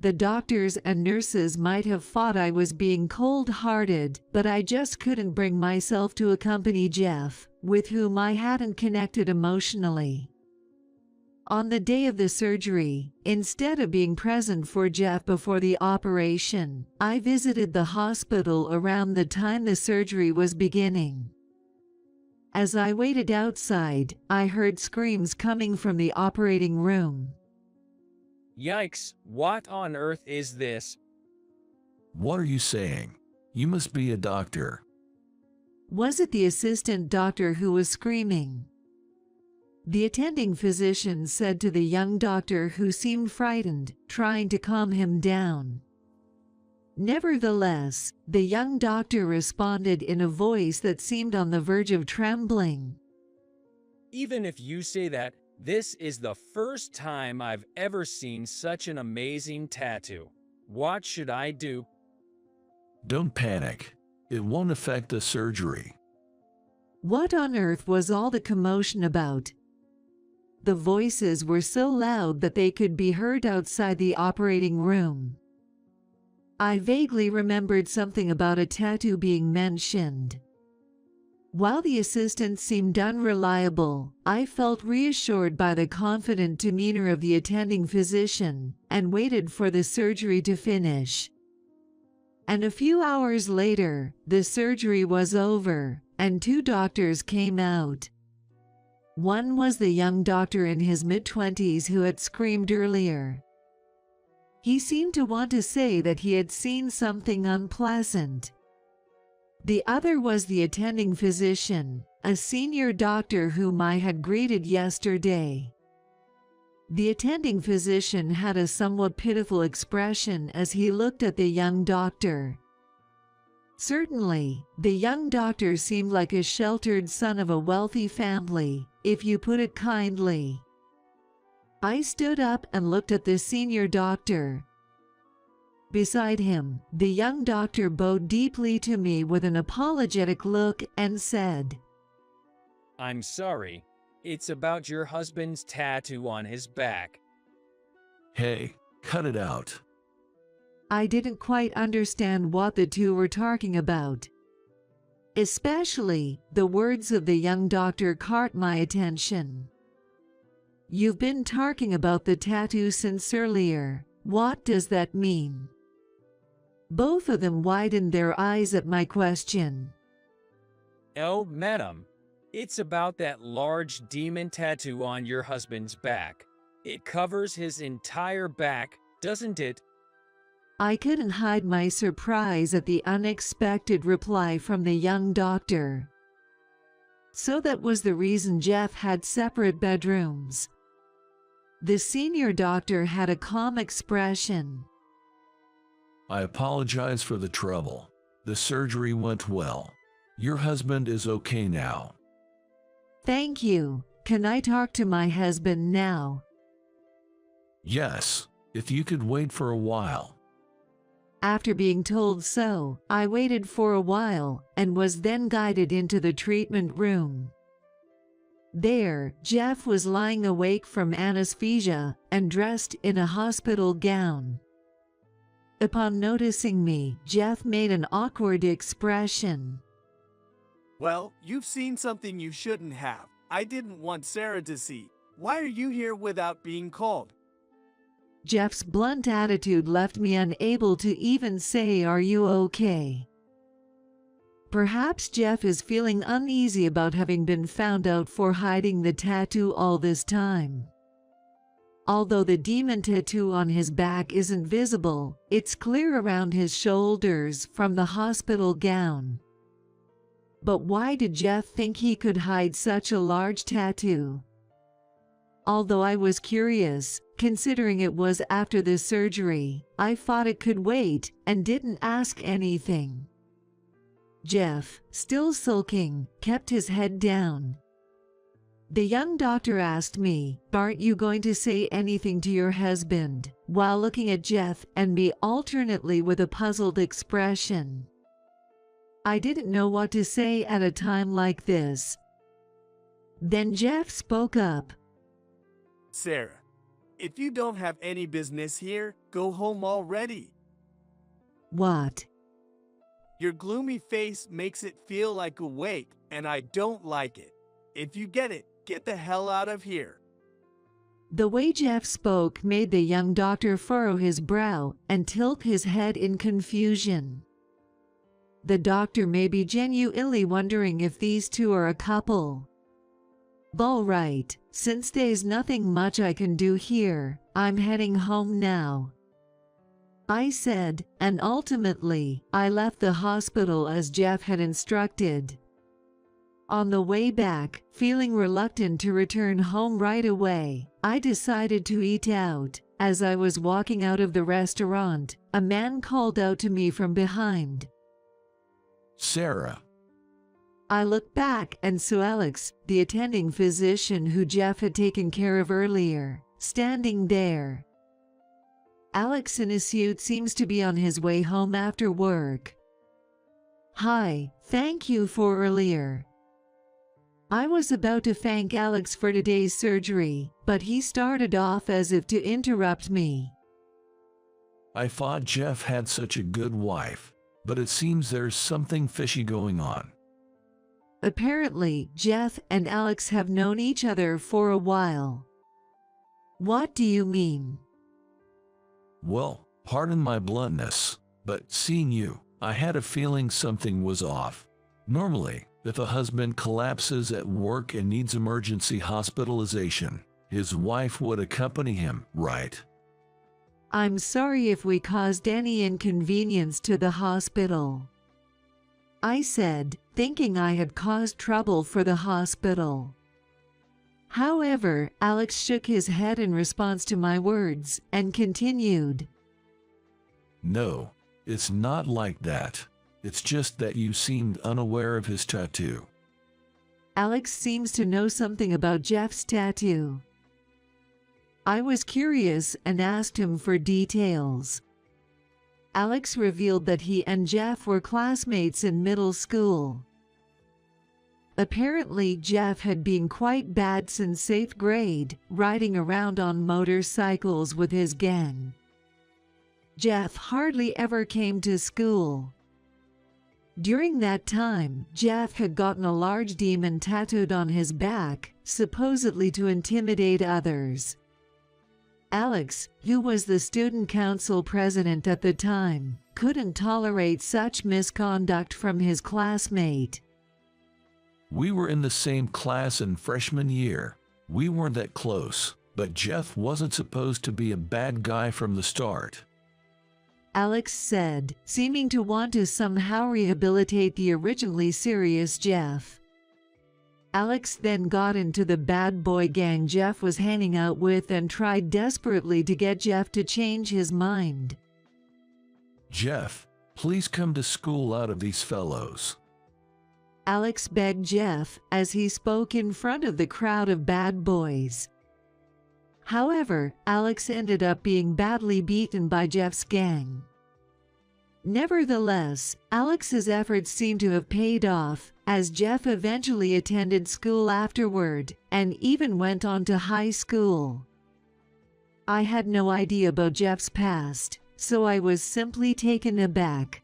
The doctors and nurses might have thought I was being cold-hearted, but I just couldn't bring myself to accompany Jeff, with whom I hadn't connected emotionally. On the day of the surgery, instead of being present for Jeff before the operation, I visited the hospital around the time the surgery was beginning. As I waited outside, I heard screams coming from the operating room. Yikes, what on earth is this? What are you saying? You must be a doctor. Was it the assistant doctor who was screaming? The attending physician said to the young doctor, who seemed frightened, trying to calm him down. Nevertheless, the young doctor responded in a voice that seemed on the verge of trembling. Even if you say that, this is the first time I've ever seen such an amazing tattoo. What should I do? Don't panic. It won't affect the surgery. What on earth was all the commotion about? The voices were so loud that they could be heard outside the operating room. I vaguely remembered something about a tattoo being mentioned. While the assistant seemed unreliable, I felt reassured by the confident demeanor of the attending physician and waited for the surgery to finish. And a few hours later, the surgery was over, and 2 doctors came out. One was the young doctor in his mid-20s who had screamed earlier. He seemed to want to say that he had seen something unpleasant. The other was the attending physician, a senior doctor whom I had greeted yesterday. The attending physician had a somewhat pitiful expression as he looked at the young doctor. Certainly, the young doctor seemed like a sheltered son of a wealthy family, if you put it kindly. I stood up and looked at the senior doctor. Beside him, the young doctor bowed deeply to me with an apologetic look and said, I'm sorry. It's about your husband's tattoo on his back. Hey, cut it out. I didn't quite understand what the two were talking about. Especially, the words of the young doctor caught my attention. You've been talking about the tattoo since earlier. What does that mean? Both of them widened their eyes at my question. Oh, madam. It's about that large demon tattoo on your husband's back. It covers his entire back, doesn't it? I couldn't hide my surprise at the unexpected reply from the young doctor. So that was the reason Jeff had separate bedrooms. The senior doctor had a calm expression. I apologize for the trouble. The surgery went well. Your husband is okay now. Thank you. Can I talk to my husband now? Yes, if you could wait for a while. After being told so, I waited for a while and was then guided into the treatment room. There, Jeff was lying awake from anesthesia and dressed in a hospital gown. Upon noticing me, Jeff made an awkward expression. Well, you've seen something you shouldn't have. I didn't want Sarah to see. Why are you here without being called? Jeff's blunt attitude left me unable to even say, "Are you okay?" Perhaps Jeff is feeling uneasy about having been found out for hiding the tattoo all this time. Although the demon tattoo on his back isn't visible, it's clear around his shoulders from the hospital gown. But why did Jeff think he could hide such a large tattoo? Although I was curious, considering it was after the surgery, I thought it could wait and didn't ask anything. Jeff, still sulking, kept his head down. The young doctor asked me, "Aren't you going to say anything to your husband?" while looking at Jeff and me alternately with a puzzled expression. I didn't know what to say at a time like this. Then Jeff spoke up. Sarah, If you don't have any business here, go home already. What? Your gloomy face makes it feel like a wake, and I don't like it. If you get it, get the hell out of here. The way Jeff spoke made the young doctor furrow his brow and tilt his head in confusion. The doctor may be genuinely wondering if these two are a couple. All right, since there's nothing much I can do here, I'm heading home now, I said, and ultimately, I left the hospital as Jeff had instructed. On the way back, feeling reluctant to return home right away, I decided to eat out. As I was walking out of the restaurant, a man called out to me from behind. Sarah. I looked back and saw Alex, the attending physician who Jeff had taken care of earlier, standing there. Alex in his suit seems to be on his way home after work. Hi, thank you for earlier. I was about to thank Alex for today's surgery, but he started off as if to interrupt me. I thought Jeff had such a good wife, but it seems there's something fishy going on. Apparently, Jeff and Alex have known each other for a while. What do you mean? Well, pardon my bluntness, but seeing you, I had a feeling something was off. Normally, if a husband collapses at work and needs emergency hospitalization, his wife would accompany him, right? I'm sorry if we caused any inconvenience to the hospital, I said, thinking I had caused trouble for the hospital. However, Alex shook his head in response to my words and continued. No, it's not like that. It's just that you seemed unaware of his tattoo. Alex seems to know something about Jeff's tattoo. I was curious and asked him for details. Alex revealed that he and Jeff were classmates in middle school. Apparently, Jeff had been quite bad since 8th grade, riding around on motorcycles with his gang. Jeff hardly ever came to school. During that time, Jeff had gotten a large demon tattooed on his back, supposedly to intimidate others. Alex, who was the student council president at the time, couldn't tolerate such misconduct from his classmate. We were in the same class in freshman year. We weren't that close, but Jeff wasn't supposed to be a bad guy from the start, Alex said, seeming to want to somehow rehabilitate the originally serious Jeff. Alex then got into the bad boy gang Jeff was hanging out with and tried desperately to get Jeff to change his mind. Jeff, please come to school out of these fellows, Alex begged Jeff as he spoke in front of the crowd of bad boys. However, Alex ended up being badly beaten by Jeff's gang. Nevertheless, Alex's efforts seem to have paid off, as Jeff eventually attended school afterward, and even went on to high school. I had no idea about Jeff's past, so I was simply taken aback.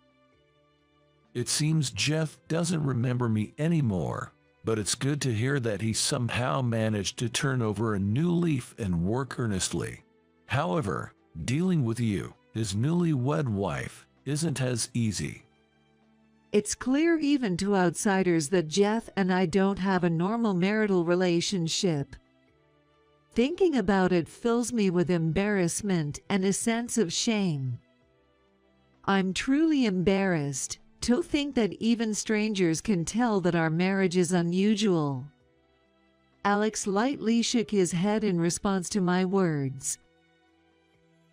It seems Jeff doesn't remember me anymore, but it's good to hear that he somehow managed to turn over a new leaf and work earnestly. However, dealing with you, his newlywed wife, isn't as easy. It's clear even to outsiders that Jeff and I don't have a normal marital relationship. Thinking about it fills me with embarrassment and a sense of shame. I'm truly embarrassed to think that even strangers can tell that our marriage is unusual. Alex lightly shook his head in response to my words.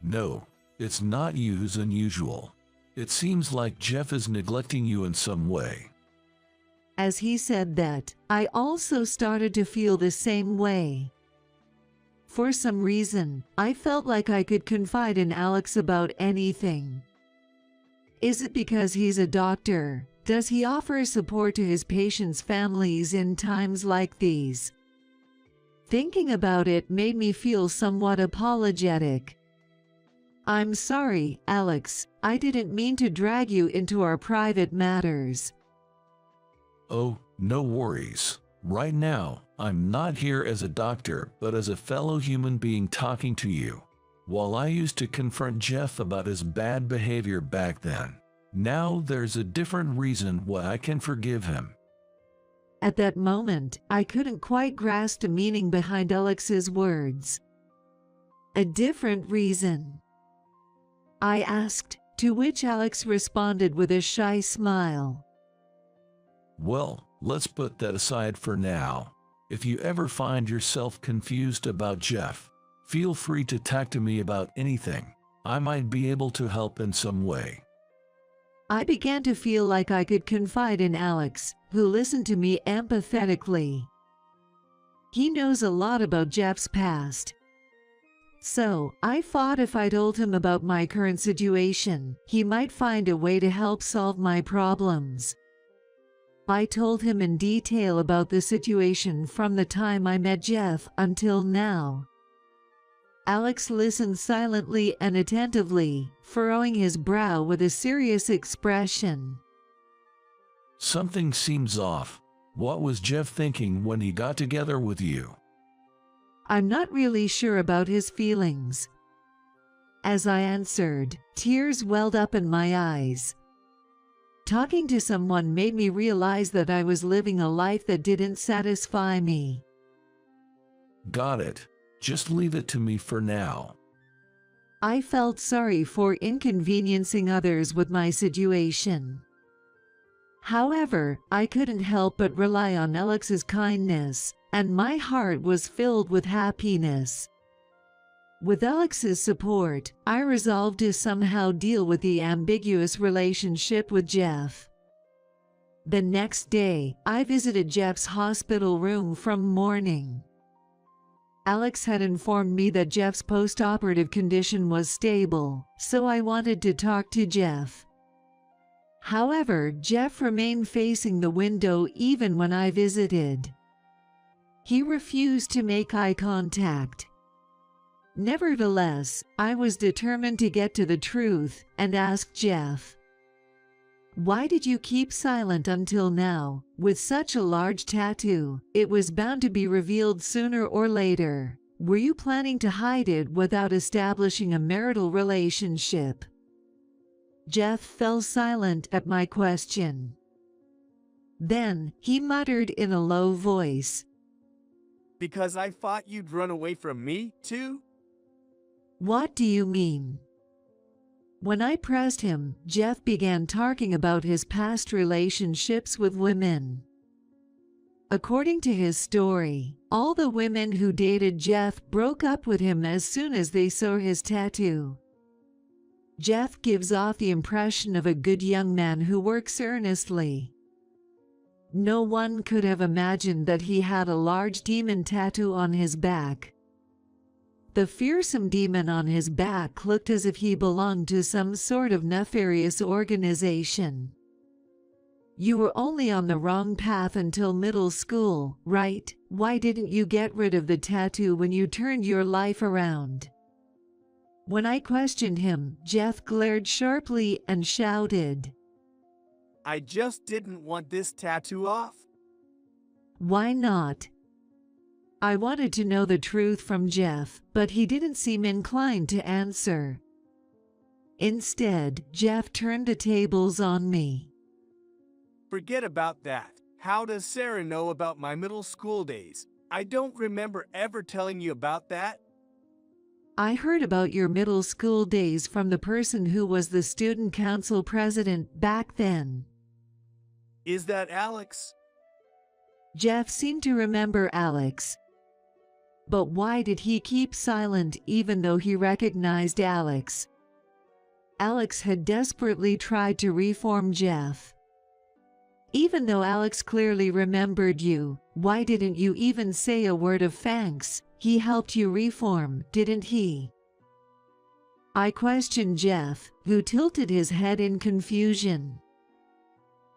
No, it's not you who's unusual. It seems like Jeff is neglecting you in some way. As he said that, I also started to feel the same way. For some reason, I felt like I could confide in Alex about anything. Is it because he's a doctor? Does he offer support to his patients' families in times like these? Thinking about it made me feel somewhat apologetic. I'm sorry, Alex. I didn't mean to drag you into our private matters. Oh, no worries. Right now, I'm not here as a doctor, but as a fellow human being talking to you. While I used to confront Jeff about his bad behavior back then, now there's a different reason why I can forgive him. At that moment, I couldn't quite grasp the meaning behind Alex's words. A different reason? I asked, to which Alex responded with a shy smile. Well, let's put that aside for now. If you ever find yourself confused about Jeff, feel free to talk to me about anything. I might be able to help in some way. I began to feel like I could confide in Alex, who listened to me empathetically. He knows a lot about Jeff's past. So, I thought if I told him about my current situation, he might find a way to help solve my problems. I told him in detail about the situation from the time I met Jeff until now. Alex listened silently and attentively, furrowing his brow with a serious expression. Something seems off. What was Jeff thinking when he got together with you? I'm not really sure about his feelings. As I answered, tears welled up in my eyes. Talking to someone made me realize that I was living a life that didn't satisfy me. Got it. Just leave it to me for now. I felt sorry for inconveniencing others with my situation. However, I couldn't help but rely on Alex's kindness, and my heart was filled with happiness. With Alex's support, I resolved to somehow deal with the ambiguous relationship with Jeff. The next day, I visited Jeff's hospital room from morning. Alex had informed me that Jeff's post-operative condition was stable, so I wanted to talk to Jeff. However, Jeff remained facing the window even when I visited. He refused to make eye contact. Nevertheless, I was determined to get to the truth and asked Jeff, "Why did you keep silent until now? With such a large tattoo, it was bound to be revealed sooner or later. Were you planning to hide it without establishing a marital relationship?" Jeff fell silent at my question. Then, he muttered in a low voice, "Because I thought you'd run away from me, too?" "What do you mean?" When I pressed him, Jeff began talking about his past relationships with women. According to his story, all the women who dated Jeff broke up with him as soon as they saw his tattoo. Jeff gives off the impression of a good young man who works earnestly. No one could have imagined that he had a large demon tattoo on his back. The fearsome demon on his back looked as if he belonged to some sort of nefarious organization. You were only on the wrong path until middle school, right? Why didn't you get rid of the tattoo when you turned your life around? When I questioned him, Jeff glared sharply and shouted, "I just didn't want this tattoo off." "Why not?" I wanted to know the truth from Jeff, but he didn't seem inclined to answer. Instead, Jeff turned the tables on me. "Forget about that. How does Sarah know about my middle school days? I don't remember ever telling you about that." I heard about your middle school days from the person who was the student council president back then. "Is that Alex?" Jeff seemed to remember Alex. But why did he keep silent even though he recognized Alex? Alex had desperately tried to reform Jeff. Even though Alex clearly remembered you, why didn't you even say a word of thanks? He helped you reform, didn't he? I questioned Jeff, who tilted his head in confusion.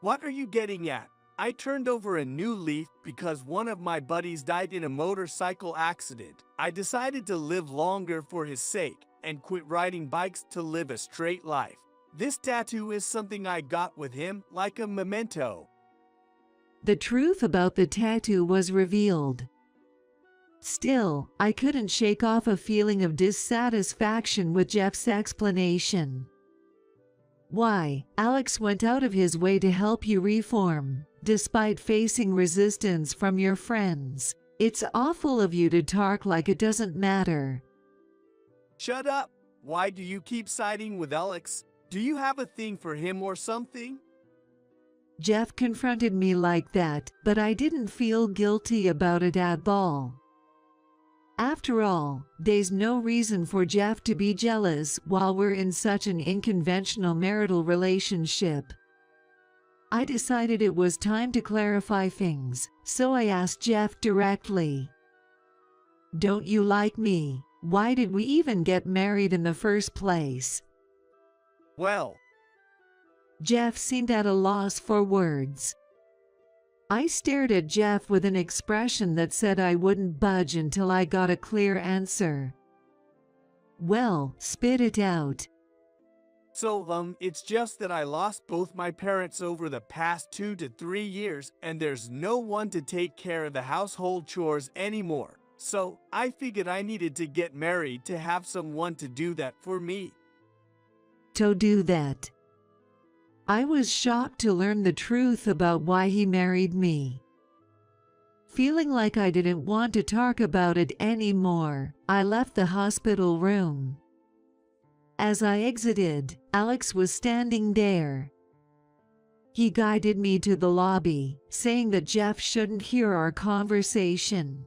"What are you getting at? I turned over a new leaf because one of my buddies died in a motorcycle accident. I decided to live longer for his sake and quit riding bikes to live a straight life. This tattoo is something I got with him like a memento. The truth about the tattoo was revealed. Still, I couldn't shake off a feeling of dissatisfaction with Jeff's explanation. Why, Alex went out of his way to help you reform, despite facing resistance from your friends. It's awful of you to talk like it doesn't matter. Shut up! Why do you keep siding with Alex? Do you have a thing for him or something? Jeff confronted me like that, but I didn't feel guilty about it at all. After all, there's no reason for Jeff to be jealous while we're in such an unconventional marital relationship. I decided it was time to clarify things, so I asked Jeff directly. Don't you like me? Why did we even get married in the first place? Well, Jeff seemed at a loss for words. I stared at Jeff with an expression that said I wouldn't budge until I got a clear answer. Well, spit it out. So, it's just that I lost both my parents over the past 2 to 3 years, and there's no one to take care of the household chores anymore. So, I figured I needed to get married to have someone to do that for me. To do that. I was shocked to learn the truth about why he married me. Feeling like I didn't want to talk about it anymore, I left the hospital room. As I exited, Alex was standing there. He guided me to the lobby, saying that Jeff shouldn't hear our conversation.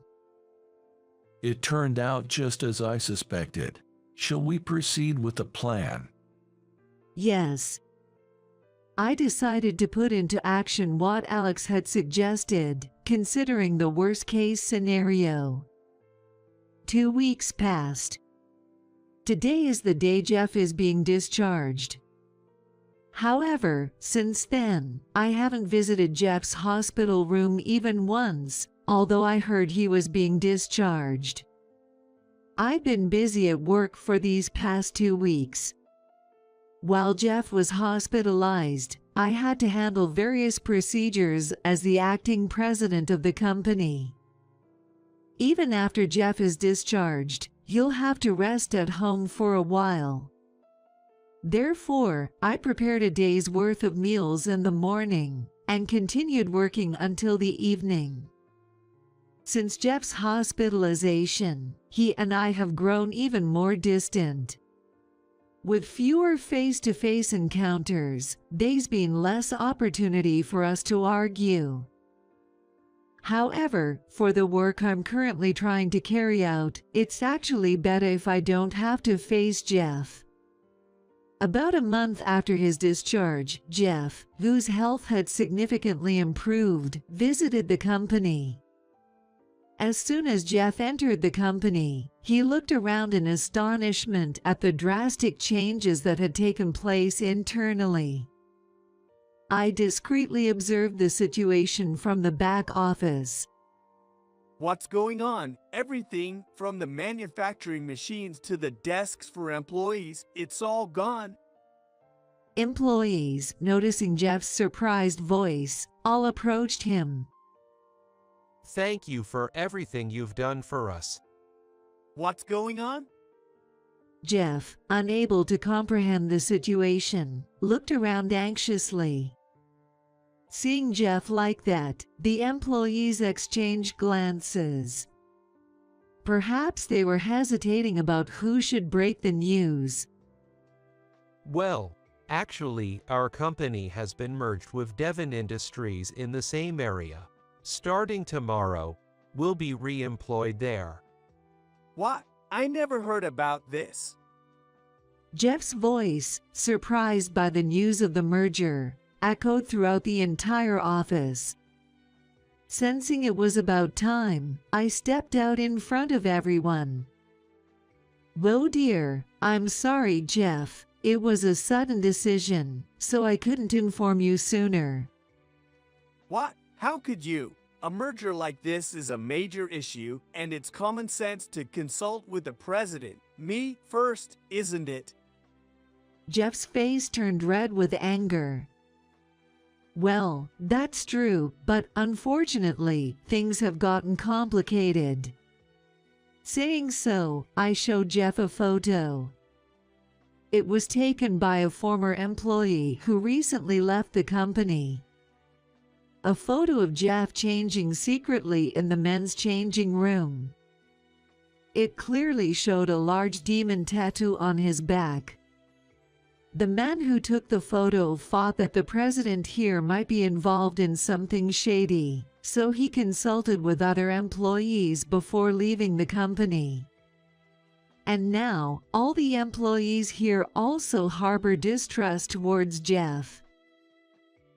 It turned out just as I suspected. Shall we proceed with the plan? Yes. I decided to put into action what Alex had suggested, considering the worst-case scenario. 2 weeks passed. Today is the day Jeff is being discharged. However, since then, I haven't visited Jeff's hospital room even once, although I heard he was being discharged. I've been busy at work for these past 2 weeks. While Jeff was hospitalized, I had to handle various procedures as the acting president of the company. Even after Jeff is discharged, he'll have to rest at home for a while. Therefore, I prepared a day's worth of meals in the morning and continued working until the evening. Since Jeff's hospitalization, he and I have grown even more distant. With fewer face-to-face encounters, there's been less opportunity for us to argue. However, for the work I'm currently trying to carry out, it's actually better if I don't have to face Jeff. About a month after his discharge, Jeff, whose health had significantly improved, visited the company. As soon as Jeff entered the company, he looked around in astonishment at the drastic changes that had taken place internally. I discreetly observed the situation from the back office. What's going on? Everything, from the manufacturing machines to the desks for employees, it's all gone. Employees, noticing Jeff's surprised voice, all approached him. Thank you for everything you've done for us. What's going on? Jeff, unable to comprehend the situation, looked around anxiously. Seeing Jeff like that, the employees exchanged glances. Perhaps they were hesitating about who should break the news. Well, actually, our company has been merged with Devon Industries in the same area. Starting tomorrow, we'll be re-employed there. What? I never heard about this. Jeff's voice, surprised by the news of the merger, echoed throughout the entire office. Sensing it was about time, I stepped out in front of everyone. "Oh dear, I'm sorry, Jeff. It was a sudden decision, so I couldn't inform you sooner." What? How could you? A merger like this is a major issue, and it's common sense to consult with the president. Me first, isn't it? Jeff's face turned red with anger. Well, that's true, but unfortunately, things have gotten complicated. Saying so, I showed Jeff a photo. It was taken by a former employee who recently left the company. A photo of Jeff changing secretly in the men's changing room. It clearly showed a large demon tattoo on his back. The man who took the photo thought that the president here might be involved in something shady, so he consulted with other employees before leaving the company. And now, all the employees here also harbor distrust towards Jeff.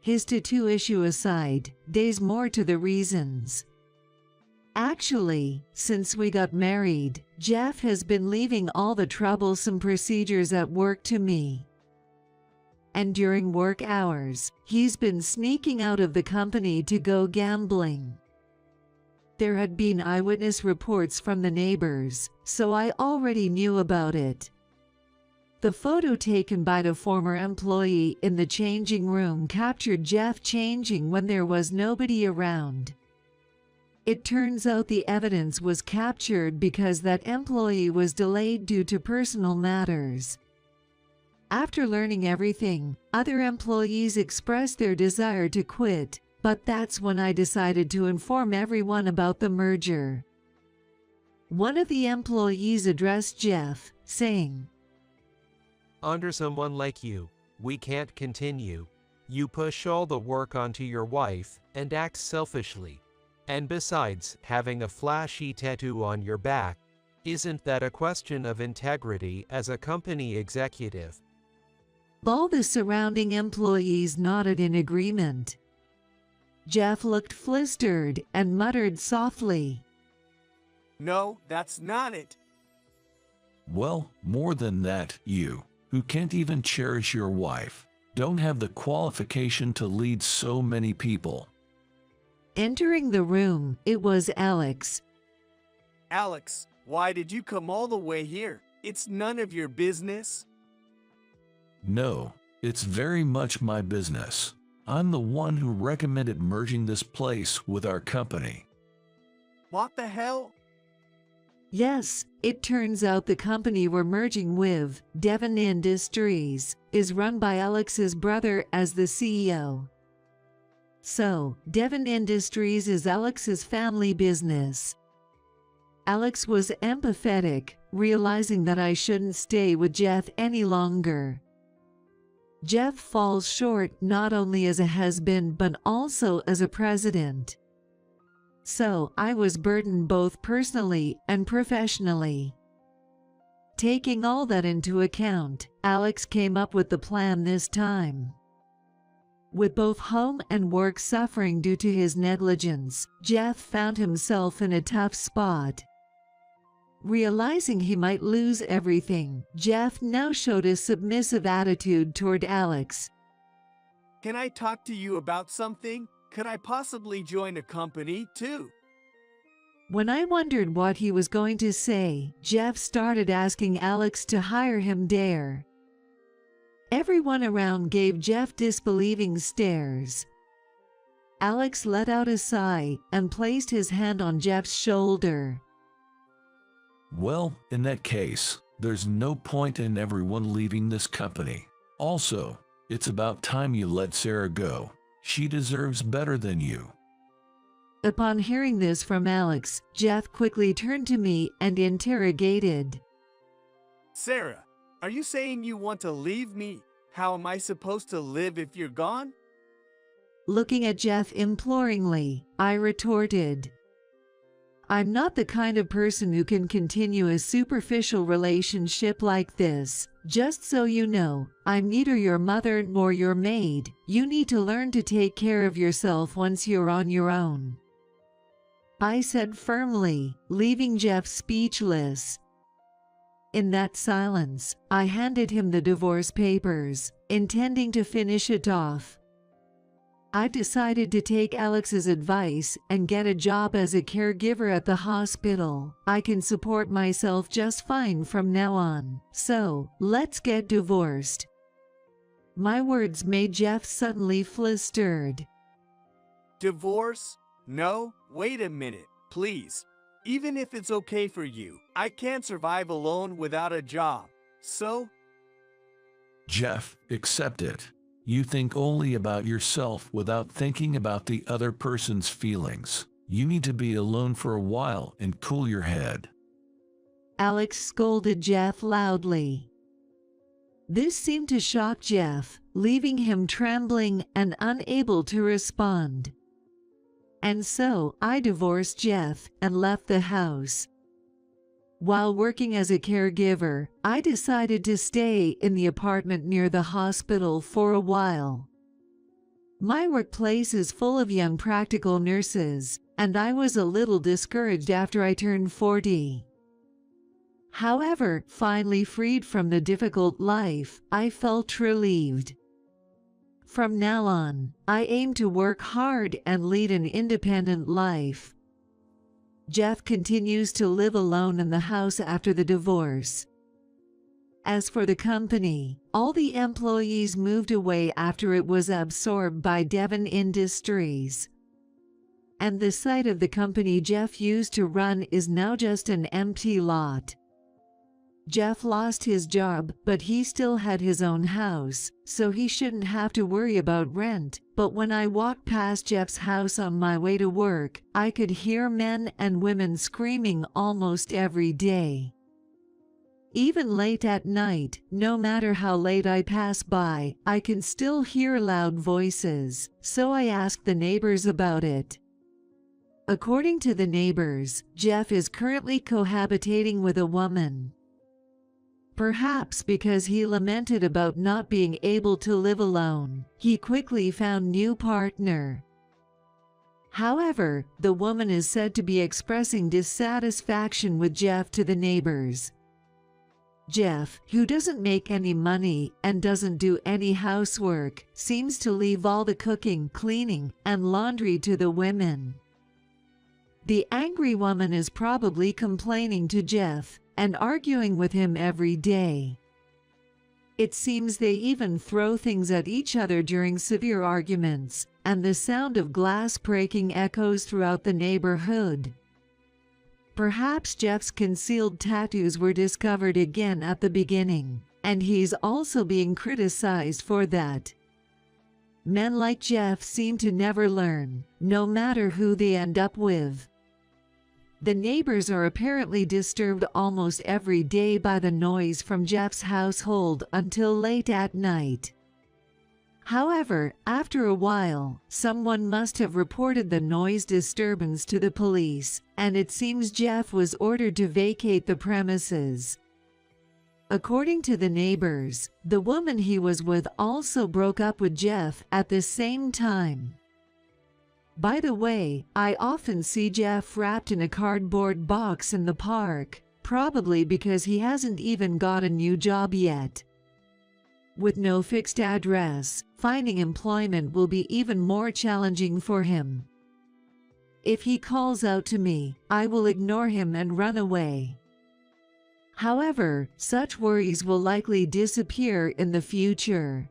His tattoo issue aside, there's more to the reasons. Actually, since we got married, Jeff has been leaving all the troublesome procedures at work to me. And during work hours, he's been sneaking out of the company to go gambling. There had been eyewitness reports from the neighbors, so I already knew about it. The photo taken by the former employee in the changing room captured Jeff changing when there was nobody around. It turns out the evidence was captured because that employee was delayed due to personal matters. After learning everything, other employees expressed their desire to quit, but that's when I decided to inform everyone about the merger. One of the employees addressed Jeff, saying, "Under someone like you, we can't continue. You push all the work onto your wife and act selfishly. And besides, having a flashy tattoo on your back, isn't that a question of integrity as a company executive?" All the surrounding employees nodded in agreement. Jeff looked flustered and muttered softly, "No, that's not it." Well, more than that, you, who can't even cherish your wife, don't have the qualification to lead so many people. Entering the room, it was Alex. "Alex, why did you come all the way here? It's none of your business." No, it's very much my business. I'm the one who recommended merging this place with our company. What the hell? Yes, it turns out the company we're merging with, Devon Industries, is run by Alex's brother as the CEO. So, Devon Industries is Alex's family business. Alex was empathetic, realizing that I shouldn't stay with Jeff any longer. Jeff falls short not only as a husband but also as a president. So I was burdened both personally and professionally. Taking all that into account, Alex came up with the plan this time. With both home and work suffering due to his negligence, Jeff found himself in a tough spot. Realizing he might lose everything, Jeff now showed a submissive attitude toward Alex. "Can I talk to you about something? Could I possibly join a company, too?" When I wondered what he was going to say, Jeff started asking Alex to hire him there. Everyone around gave Jeff disbelieving stares. Alex let out a sigh and placed his hand on Jeff's shoulder. Well, in that case, there's no point in everyone leaving this company. Also, it's about time you let Sarah go. She deserves better than you. Upon hearing this from Alex, Jeff quickly turned to me and interrogated. "Sarah, are you saying you want to leave me? How am I supposed to live if you're gone?" Looking at Jeff imploringly, I retorted, "I'm not the kind of person who can continue a superficial relationship like this. Just so you know, I'm neither your mother nor your maid. You need to learn to take care of yourself once you're on your own," I said firmly, leaving Jeff speechless. In that silence, I handed him the divorce papers, intending to finish it off. I decided to take Alex's advice and get a job as a caregiver at the hospital. I can support myself just fine from now on. So, let's get divorced. My words made Jeff suddenly flustered. Divorce? No, wait a minute, please. Even if it's okay for you, I can't survive alone without a job. So? Jeff, accept it. You think only about yourself without thinking about the other person's feelings. You need to be alone for a while and cool your head. Alex scolded Jeff loudly. This seemed to shock Jeff, leaving him trembling and unable to respond. And so, I divorced Jeff and left the house. While working as a caregiver, I decided to stay in the apartment near the hospital for a while. My workplace is full of young practical nurses, and I was a little discouraged after I turned 40. However, finally freed from the difficult life, I felt relieved. From now on, I aim to work hard and lead an independent life. Jeff continues to live alone in the house after the divorce. As for the company, all the employees moved away after it was absorbed by Devon Industries. And the site of the company Jeff used to run is now just an empty lot. Jeff lost his job, but he still had his own house, so he shouldn't have to worry about rent. But when I walked past Jeff's house on my way to work, I could hear men and women screaming almost every day. Even late at night, no matter how late I pass by, I can still hear loud voices, so I asked the neighbors about it. According to the neighbors, Jeff is currently cohabitating with a woman. Perhaps because he lamented about not being able to live alone, he quickly found a new partner. However, the woman is said to be expressing dissatisfaction with Jeff to the neighbors. Jeff, who doesn't make any money and doesn't do any housework, seems to leave all the cooking, cleaning, and laundry to the women. The angry woman is probably complaining to Jeff and arguing with him every day. It seems they even throw things at each other during severe arguments, and the sound of glass breaking echoes throughout the neighborhood. Perhaps Jeff's concealed tattoos were discovered again at the beginning, and he's also being criticized for that. Men like Jeff seem to never learn, no matter who they end up with. The neighbors are apparently disturbed almost every day by the noise from Jeff's household until late at night. However, after a while, someone must have reported the noise disturbance to the police, and it seems Jeff was ordered to vacate the premises. According to the neighbors, the woman he was with also broke up with Jeff at the same time. By the way, I often see Jeff wrapped in a cardboard box in the park, probably because he hasn't even got a new job yet. With no fixed address, finding employment will be even more challenging for him. If he calls out to me, I will ignore him and run away. However, such worries will likely disappear in the future.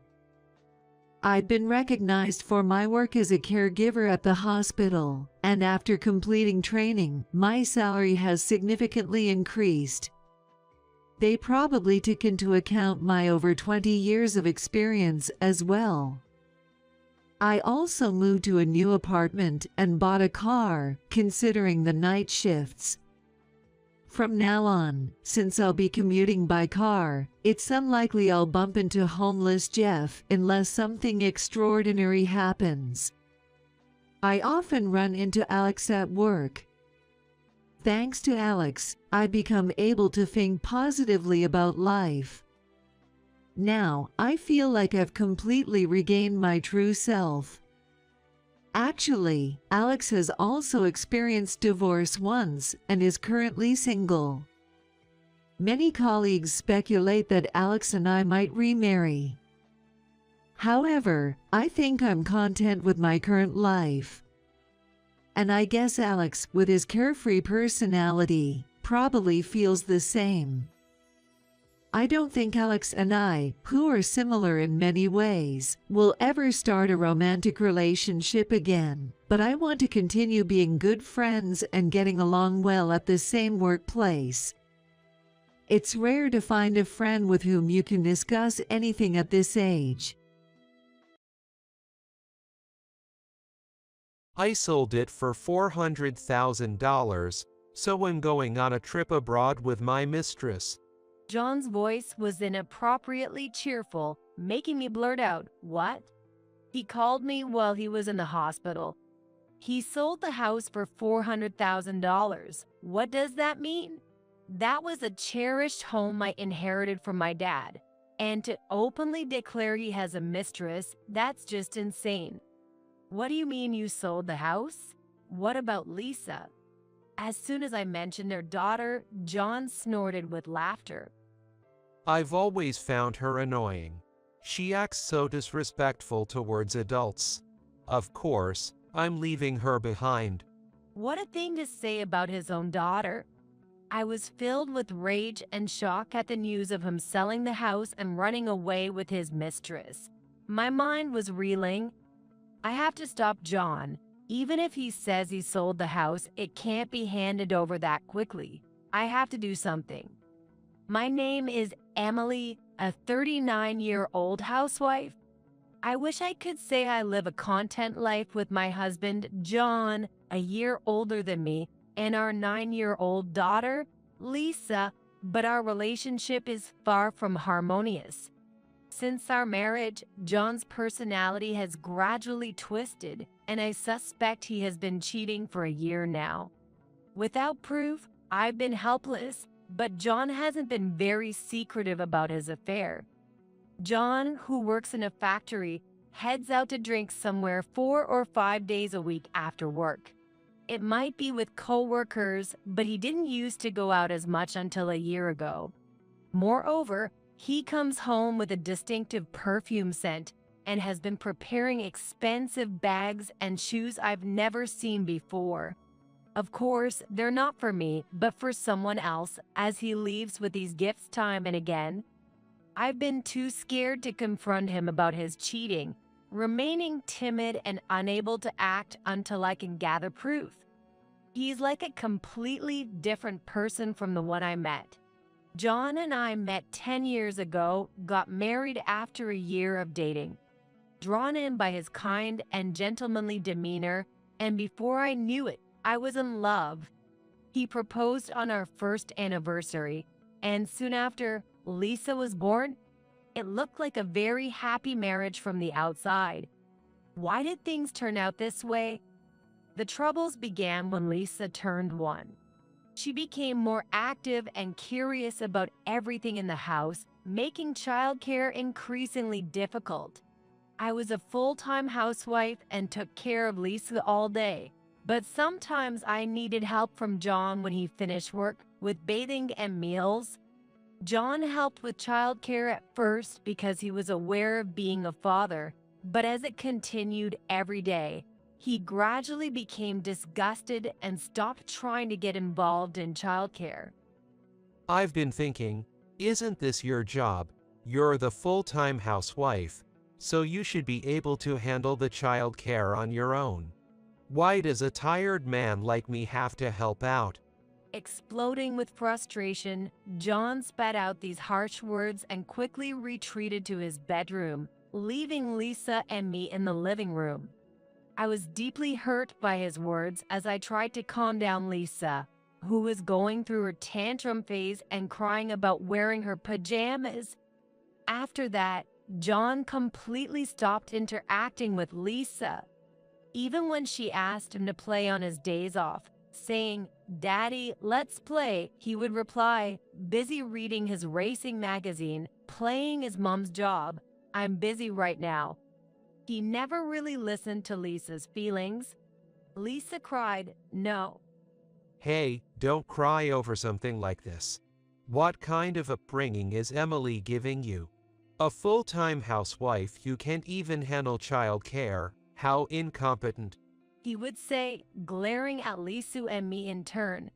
I've been recognized for my work as a caregiver at the hospital, and after completing training, my salary has significantly increased. They probably took into account my over 20 years of experience as well. I also moved to a new apartment and bought a car, considering the night shifts. From now on, since I'll be commuting by car, it's unlikely I'll bump into homeless Jeff unless something extraordinary happens. I often run into Alex at work. Thanks to Alex, I've become able to think positively about life. Now, I feel like I've completely regained my true self. Actually, Alex has also experienced divorce once and is currently single. Many colleagues speculate that Alex and I might remarry. However, I think I'm content with my current life. And I guess Alex, with his carefree personality, probably feels the same. I don't think Alex and I, who are similar in many ways, will ever start a romantic relationship again, but I want to continue being good friends and getting along well at the same workplace. It's rare to find a friend with whom you can discuss anything at this age. I sold it for $400,000, so I'm going on a trip abroad with my mistress. John's voice was inappropriately cheerful, making me blurt out, "What?" He called me while he was in the hospital. He sold the house for $400,000. What does that mean? That was a cherished home I inherited from my dad. And to openly declare he has a mistress, that's just insane. What do you mean you sold the house? What about Lisa? As soon as I mentioned their daughter, John snorted with laughter. I've always found her annoying. She acts so disrespectful towards adults. Of course, I'm leaving her behind. What a thing to say about his own daughter. I was filled with rage and shock at the news of him selling the house and running away with his mistress. My mind was reeling. I have to stop John. Even if he says he sold the house, it can't be handed over that quickly. I have to do something. My name is Emily, a 39-year-old housewife. I wish I could say I live a content life with my husband, John, a year older than me, and our 9-year-old daughter, Lisa, but our relationship is far from harmonious. Since our marriage, John's personality has gradually twisted, and I suspect he has been cheating for a year now. Without proof, I've been helpless, but John hasn't been very secretive about his affair. John, who works in a factory, heads out to drink somewhere 4 or 5 days a week after work. It might be with coworkers, but he didn't used to go out as much until a year ago. Moreover, he comes home with a distinctive perfume scent and has been preparing expensive bags and shoes I've never seen before. Of course, they're not for me, but for someone else, as he leaves with these gifts time and again. I've been too scared to confront him about his cheating, remaining timid and unable to act until I can gather proof. He's like a completely different person from the one I met. John and I met 10 years ago, got married after a year of dating. Drawn in by his kind and gentlemanly demeanor, and before I knew it, I was in love. He proposed on our first anniversary, and soon after, Lisa was born. It looked like a very happy marriage from the outside. Why did things turn out this way? The troubles began when Lisa turned 1. She became more active and curious about everything in the house, making childcare increasingly difficult. I was a full-time housewife and took care of Lisa all day. But sometimes I needed help from John when he finished work with bathing and meals. John helped with childcare at first because he was aware of being a father, but as it continued every day, he gradually became disgusted and stopped trying to get involved in childcare. I've been thinking, isn't this your job? You're the full-time housewife, so you should be able to handle the childcare on your own. Why does a tired man like me have to help out? Exploding with frustration, John spat out these harsh words and quickly retreated to his bedroom, leaving Lisa and me in the living room. I was deeply hurt by his words as I tried to calm down Lisa, who was going through her tantrum phase and crying about wearing her pajamas. After that, John completely stopped interacting with Lisa. Even when she asked him to play on his days off, saying, "Daddy, let's play," he would reply, busy reading his racing magazine, playing his mom's job, "I'm busy right now." He never really listened to Lisa's feelings. Lisa cried, "No." Hey, don't cry over something like this. What kind of upbringing is Emily giving you? A full-time housewife who can't even handle childcare. How incompetent. He would say, glaring at Lisa and me in turn.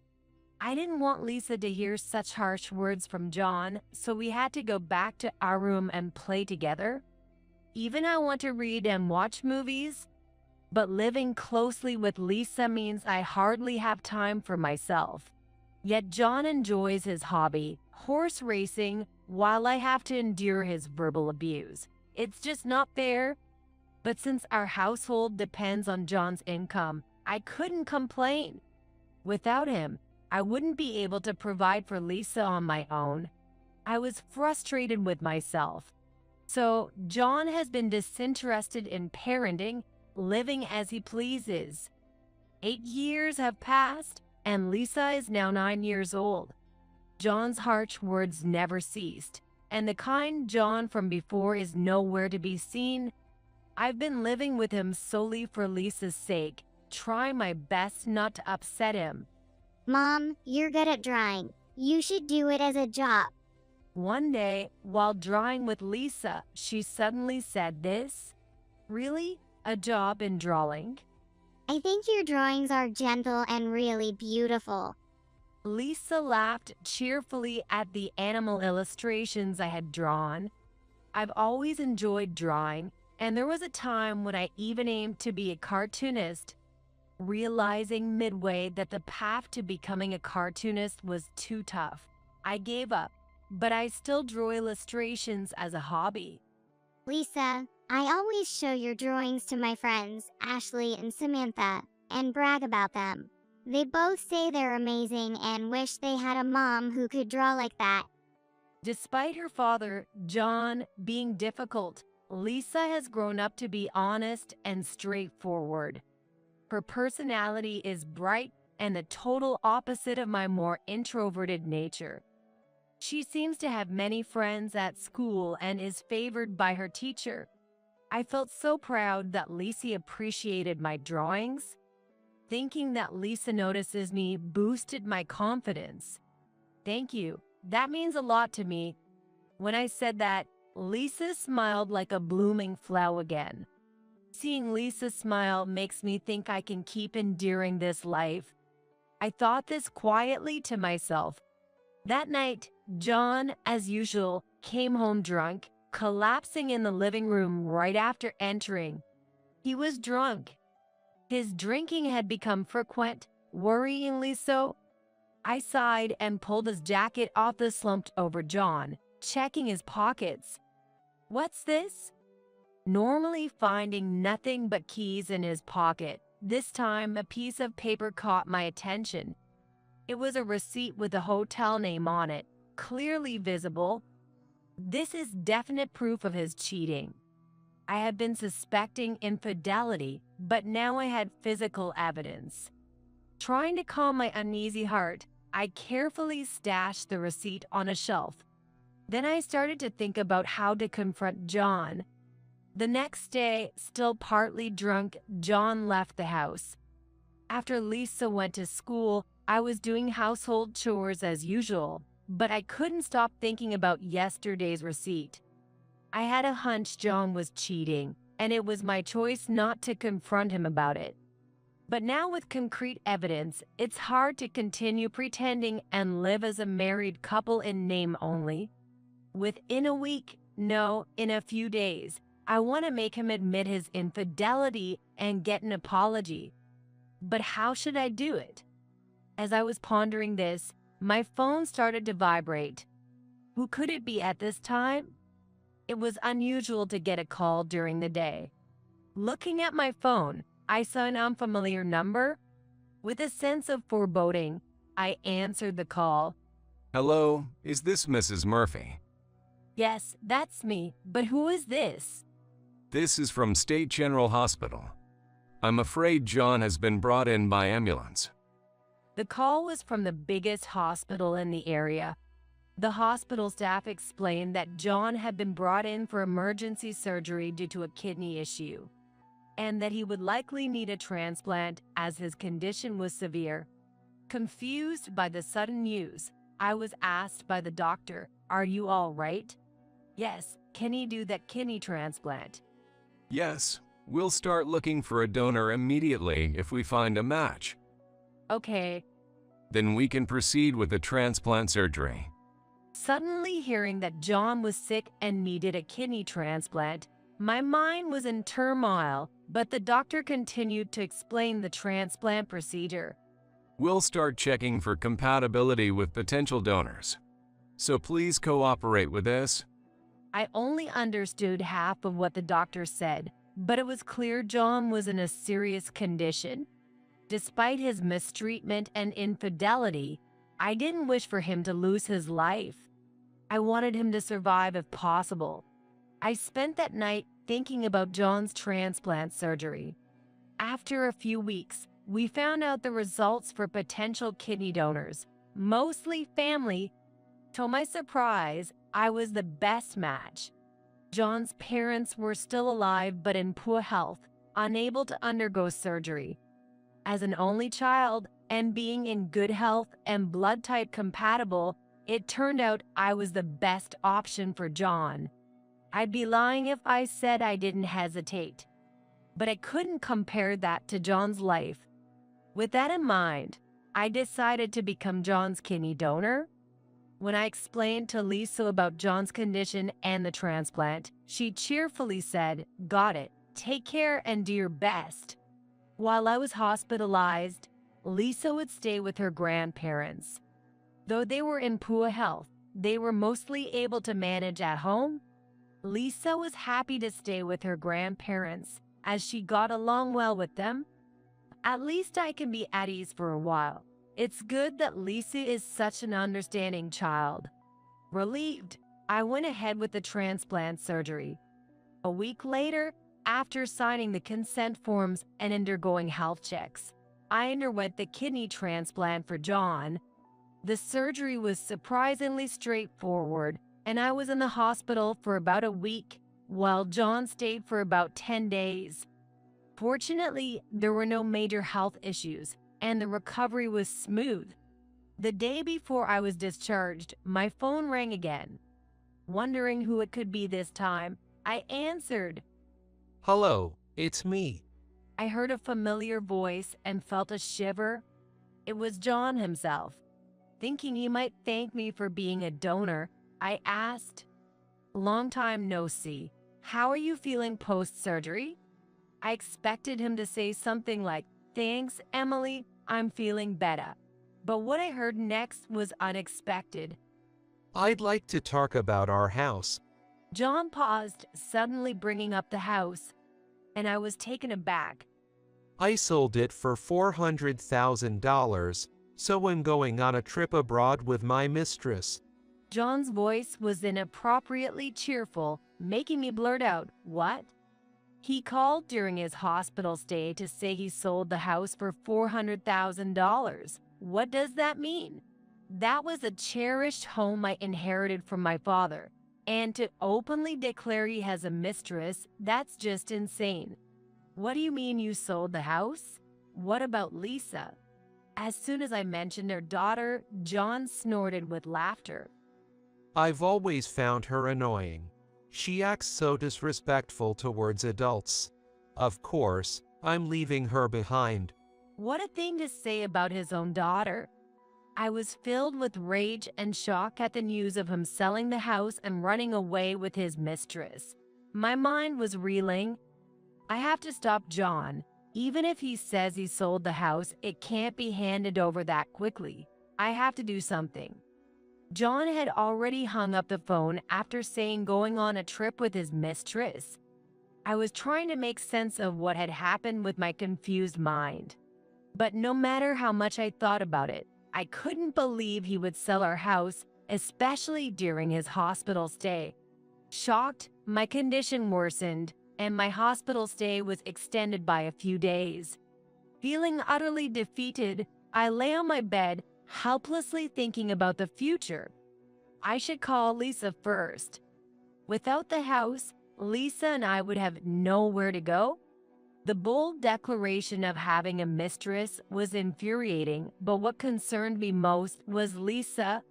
I didn't want Lisa to hear such harsh words from John, so we had to go back to our room and play together. Even I want to read and watch movies, but living closely with Lisa means I hardly have time for myself. Yet John enjoys his hobby, horse racing, while I have to endure his verbal abuse. It's just not fair. But since our household depends on John's income, I couldn't complain. Without him, I wouldn't be able to provide for Lisa on my own. I was frustrated with myself. So John has been disinterested in parenting, living as he pleases. 8 years have passed, and Lisa is now 9 years old. John's harsh words never ceased, and the kind John from before is nowhere to be seen. I've been living with him solely for Lisa's sake, trying my best not to upset him. Mom, you're good at drawing. You should do it as a job. One day, while drawing with Lisa, she suddenly said this. Really? A job in drawing? I think your drawings are gentle and really beautiful. Lisa laughed cheerfully at the animal illustrations I had drawn. I've always enjoyed drawing, and there was a time when I even aimed to be a cartoonist. Realizing midway that the path to becoming a cartoonist was too tough, I gave up, but I still draw illustrations as a hobby. Lisa, I always show your drawings to my friends, Ashley and Samantha, and brag about them. They both say they're amazing and wish they had a mom who could draw like that. Despite her father, John, being difficult, Lisa has grown up to be honest and straightforward. Her personality is bright and the total opposite of my more introverted nature. She seems to have many friends at school and is favored by her teacher. I felt so proud that Lisa appreciated my drawings. Thinking that Lisa notices me boosted my confidence. Thank you. That means a lot to me. When I said that, Lisa smiled like a blooming flower again. Seeing Lisa smile makes me think I can keep enduring this life. I thought this quietly to myself. That night, John, as usual, came home drunk, collapsing in the living room right after entering. He was drunk. His drinking had become frequent, worryingly so. I sighed and pulled his jacket off the slumped over John, checking his pockets. What's this? Normally finding nothing but keys in his pocket, this time a piece of paper caught my attention. It was a receipt with a hotel name on it, clearly visible. This is definite proof of his cheating. I had been suspecting infidelity, but now I had physical evidence. Trying to calm my uneasy heart, I carefully stashed the receipt on a shelf. Then I started to think about how to confront John. The next day, still partly drunk, John left the house. After Lisa went to school, I was doing household chores as usual, but I couldn't stop thinking about yesterday's receipt. I had a hunch John was cheating, and it was my choice not to confront him about it. But now with concrete evidence, it's hard to continue pretending and live as a married couple in name only. Within a week, no, in a few days, I want to make him admit his infidelity and get an apology. But how should I do it? As I was pondering this, my phone started to vibrate. Who could it be at this time? It was unusual to get a call during the day. Looking at my phone, I saw an unfamiliar number. With a sense of foreboding, I answered the call. Hello, is this Mrs. Murphy? Yes, that's me, but who is this? This is from State General Hospital. I'm afraid John has been brought in by ambulance. The call was from the biggest hospital in the area. The hospital staff explained that John had been brought in for emergency surgery due to a kidney issue, and that he would likely need a transplant as his condition was severe. Confused by the sudden news, I was asked by the doctor, "Are you all right?" Yes, can he do that kidney transplant? Yes, we'll start looking for a donor immediately if we find a match. Okay. Then we can proceed with the transplant surgery. Suddenly hearing that John was sick and needed a kidney transplant, my mind was in turmoil, but the doctor continued to explain the transplant procedure. We'll start checking for compatibility with potential donors. So please cooperate with this. I only understood half of what the doctor said, but it was clear John was in a serious condition. Despite his mistreatment and infidelity, I didn't wish for him to lose his life. I wanted him to survive if possible. I spent that night thinking about John's transplant surgery. After a few weeks, we found out the results for potential kidney donors, mostly family. To my surprise, I was the best match. John's parents were still alive but in poor health, unable to undergo surgery. As an only child and being in good health and blood type compatible, it turned out I was the best option for John. I'd be lying if I said I didn't hesitate. But I couldn't compare that to John's life. With that in mind, I decided to become John's kidney donor. When I explained to Lisa about John's condition and the transplant, she cheerfully said, "Got it. Take care and do your best." While I was hospitalized, Lisa would stay with her grandparents. Though they were in poor health, they were mostly able to manage at home. Lisa was happy to stay with her grandparents as she got along well with them. At least I can be at ease for a while. It's good that Lisa is such an understanding child. Relieved, I went ahead with the transplant surgery. A week later, after signing the consent forms and undergoing health checks, I underwent the kidney transplant for John. The surgery was surprisingly straightforward, and I was in the hospital for about a week, while John stayed for about 10 days. Fortunately, there were no major health issues, and the recovery was smooth. The day before I was discharged, my phone rang again. Wondering who it could be this time, I answered. Hello, it's me. I heard a familiar voice and felt a shiver. It was John himself. Thinking he might thank me for being a donor, I asked, "Long time no see. How are you feeling post-surgery?" I expected him to say something like, "Thanks, Emily, I'm feeling better." But what I heard next was unexpected. "I'd like to talk about our house." John paused, suddenly bringing up the house, and I was taken aback. "I sold it for $400,000, so I'm going on a trip abroad with my mistress." John's voice was inappropriately cheerful, making me blurt out, "What?" He called during his hospital stay to say he sold the house for $400,000. What does that mean? That was a cherished home I inherited from my father, and to openly declare he has a mistress, that's just insane. What do you mean you sold the house? What about Lisa? As soon as I mentioned her daughter, John snorted with laughter. "I've always found her annoying. She acts so disrespectful towards adults. Of course, I'm leaving her behind." What a thing to say about his own daughter. I was filled with rage and shock at the news of him selling the house and running away with his mistress. My mind was reeling. I have to stop John. Even if he says he sold the house, it can't be handed over that quickly. I have to do something. John had already hung up the phone after saying going on a trip with his mistress. I was trying to make sense of what had happened with my confused mind. But no matter how much I thought about it, I couldn't believe he would sell our house, especially during his hospital stay. Shocked, my condition worsened, and my hospital stay was extended by a few days. Feeling utterly defeated, I lay on my bed, helplessly thinking about the future. I should call Lisa first. Without the house, Lisa and I would have nowhere to go. The bold declaration of having a mistress was infuriating, but what concerned me most was Lisa.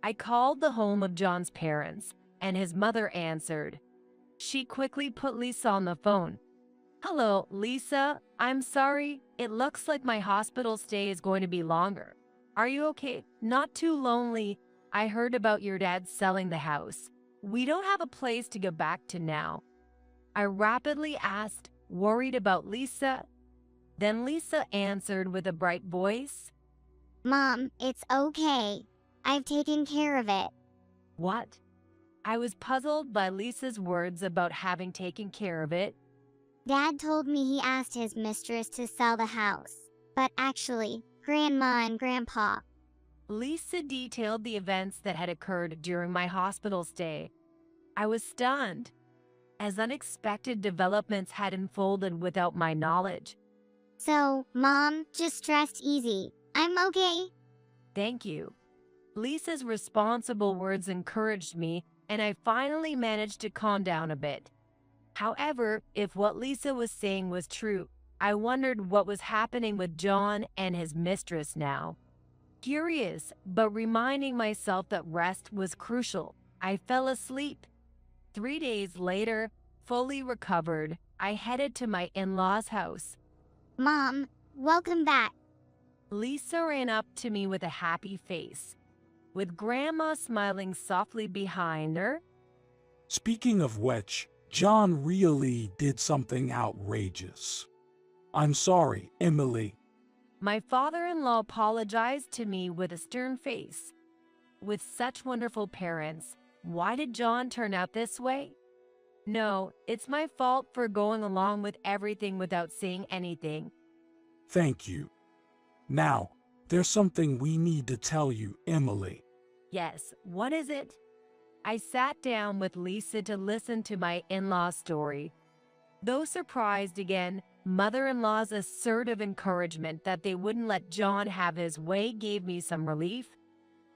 I called the home of John's parents, and his mother answered. She quickly put Lisa on the phone. Hello, Lisa. I'm sorry. It looks like my hospital stay is going to be longer. Are you okay? Not too lonely. I heard about your dad selling the house. We don't have a place to go back to now. I rapidly asked, worried about Lisa. Then Lisa answered with a bright voice. Mom, it's okay. I've taken care of it. What? I was puzzled by Lisa's words about having taken care of it. Dad told me he asked his mistress to sell the house, but actually, Grandma and Grandpa. Lisa detailed the events that had occurred during my hospital stay. I was stunned, as unexpected developments had unfolded without my knowledge. So, Mom, just rest easy. I'm okay. Thank you. Lisa's responsible words encouraged me, and I finally managed to calm down a bit. However, if what Lisa was saying was true, I wondered what was happening with John and his mistress now. Curious, but reminding myself that rest was crucial, I fell asleep. 3 days later, fully recovered, I headed to my in-laws' house. Mom, welcome back. Lisa ran up to me with a happy face, with Grandma smiling softly behind her. Speaking of which, John really did something outrageous. I'm sorry, Emily. My father-in-law apologized to me with a stern face. With such wonderful parents, why did John turn out this way? No, it's my fault for going along with everything without saying anything. Thank you. Now, there's something we need to tell you, Emily. Yes, what is it? I sat down with Lisa to listen to my in-law's story. Though surprised again, mother-in-law's assertive encouragement that they wouldn't let John have his way gave me some relief.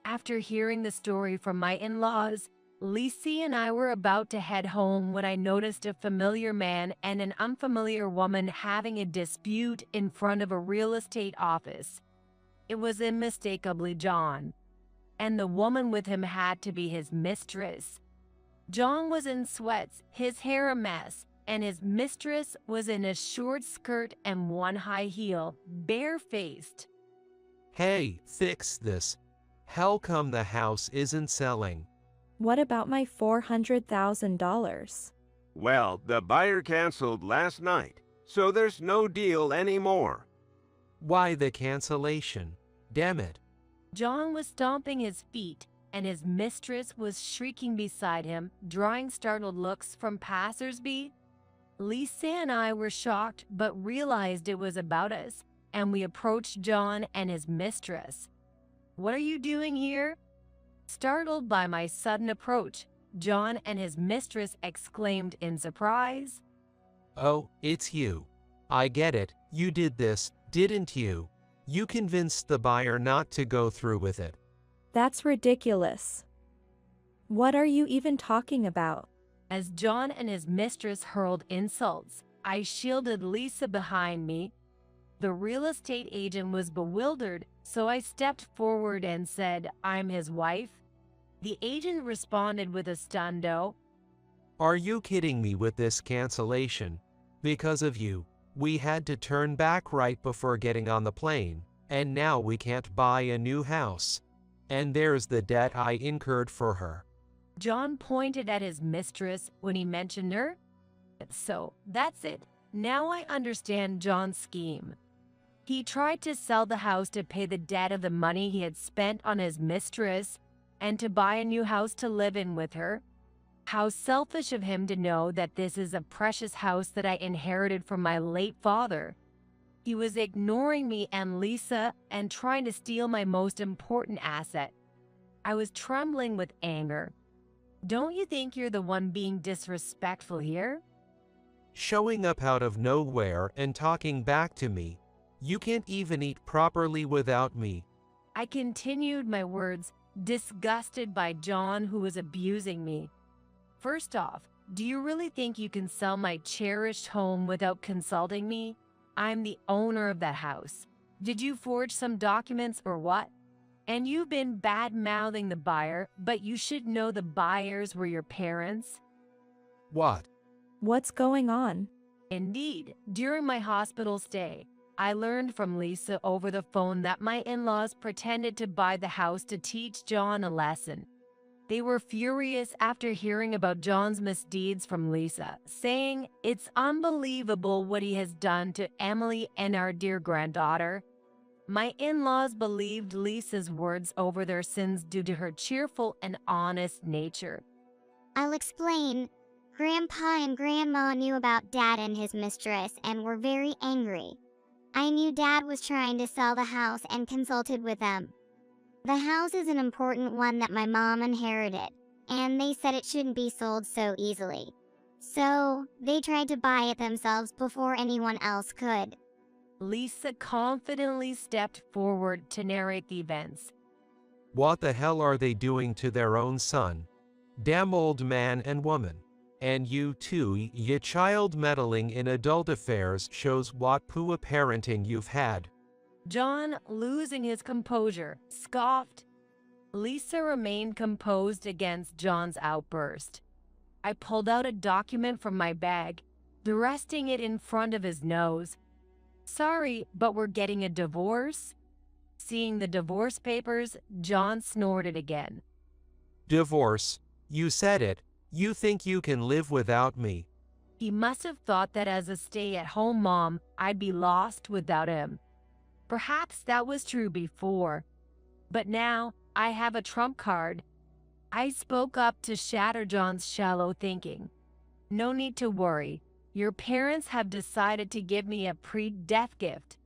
After hearing the story from my in-laws, Lisa and I were about to head home when I noticed a familiar man and an unfamiliar woman having a dispute in front of a real estate office. It was unmistakably John, and the woman with him had to be his mistress. John was in sweats, his hair a mess, and his mistress was in a short skirt and one high heel, barefaced. Hey, fix this. How come the house isn't selling? What about my $400,000? Well, the buyer canceled last night, so there's no deal anymore. Why the cancellation? Damn it. John was stomping his feet, and his mistress was shrieking beside him, drawing startled looks from passersby. Lisa and I were shocked, but realized it was about us, and we approached John and his mistress. What are you doing here? Startled by my sudden approach, John and his mistress exclaimed in surprise. Oh, it's you. I get it. You did this, didn't you? You convinced the buyer not to go through with it. That's ridiculous. What are you even talking about? As John and his mistress hurled insults, I shielded Lisa behind me. The real estate agent was bewildered, so I stepped forward and said, I'm his wife. The agent responded with a stunned "Oh." Are you kidding me with this cancellation? Because of you, we had to turn back right before getting on the plane, and now we can't buy a new house. And there's the debt I incurred for her. John pointed at his mistress when he mentioned her. So, that's it. Now I understand John's scheme. He tried to sell the house to pay the debt of the money he had spent on his mistress and to buy a new house to live in with her. How selfish of him to know that this is a precious house that I inherited from my late father. He was ignoring me and Lisa and trying to steal my most important asset. I was trembling with anger. Don't you think you're the one being disrespectful here? Showing up out of nowhere and talking back to me. You can't even eat properly without me. I continued my words, disgusted by John, who was abusing me. First off, do you really think you can sell my cherished home without consulting me? I'm the owner of that house. Did you forge some documents or what? And you've been bad-mouthing the buyer, but you should know the buyers were your parents. What? What's going on? Indeed, during my hospital stay, I learned from Lisa over the phone that my in-laws pretended to buy the house to teach John a lesson. They were furious after hearing about John's misdeeds from Lisa, saying it's unbelievable what he has done to Emily and our dear granddaughter. My in-laws believed Lisa's words over their sins due to her cheerful and honest nature. I'll explain. Grandpa and Grandma knew about Dad and his mistress and were very angry. I knew Dad was trying to sell the house and consulted with them. The house is an important one that my mom inherited, and they said it shouldn't be sold so easily. So, they tried to buy it themselves before anyone else could. Lisa confidently stepped forward to narrate the events. What the hell are they doing to their own son? Damn old man and woman. And you too, ya child meddling in adult affairs shows what poor parenting you've had. John, losing his composure, scoffed. Lisa remained composed against John's outburst. I pulled out a document from my bag, thrusting it in front of his nose. Sorry, but we're getting a divorce? Seeing the divorce papers, John snorted again. Divorce? You said it. You think you can live without me? He must have thought that as a stay-at-home mom, I'd be lost without him. Perhaps that was true before. But now, I have a trump card. I spoke up to shatter John's shallow thinking. No need to worry. Your parents have decided to give me a pre-death gift.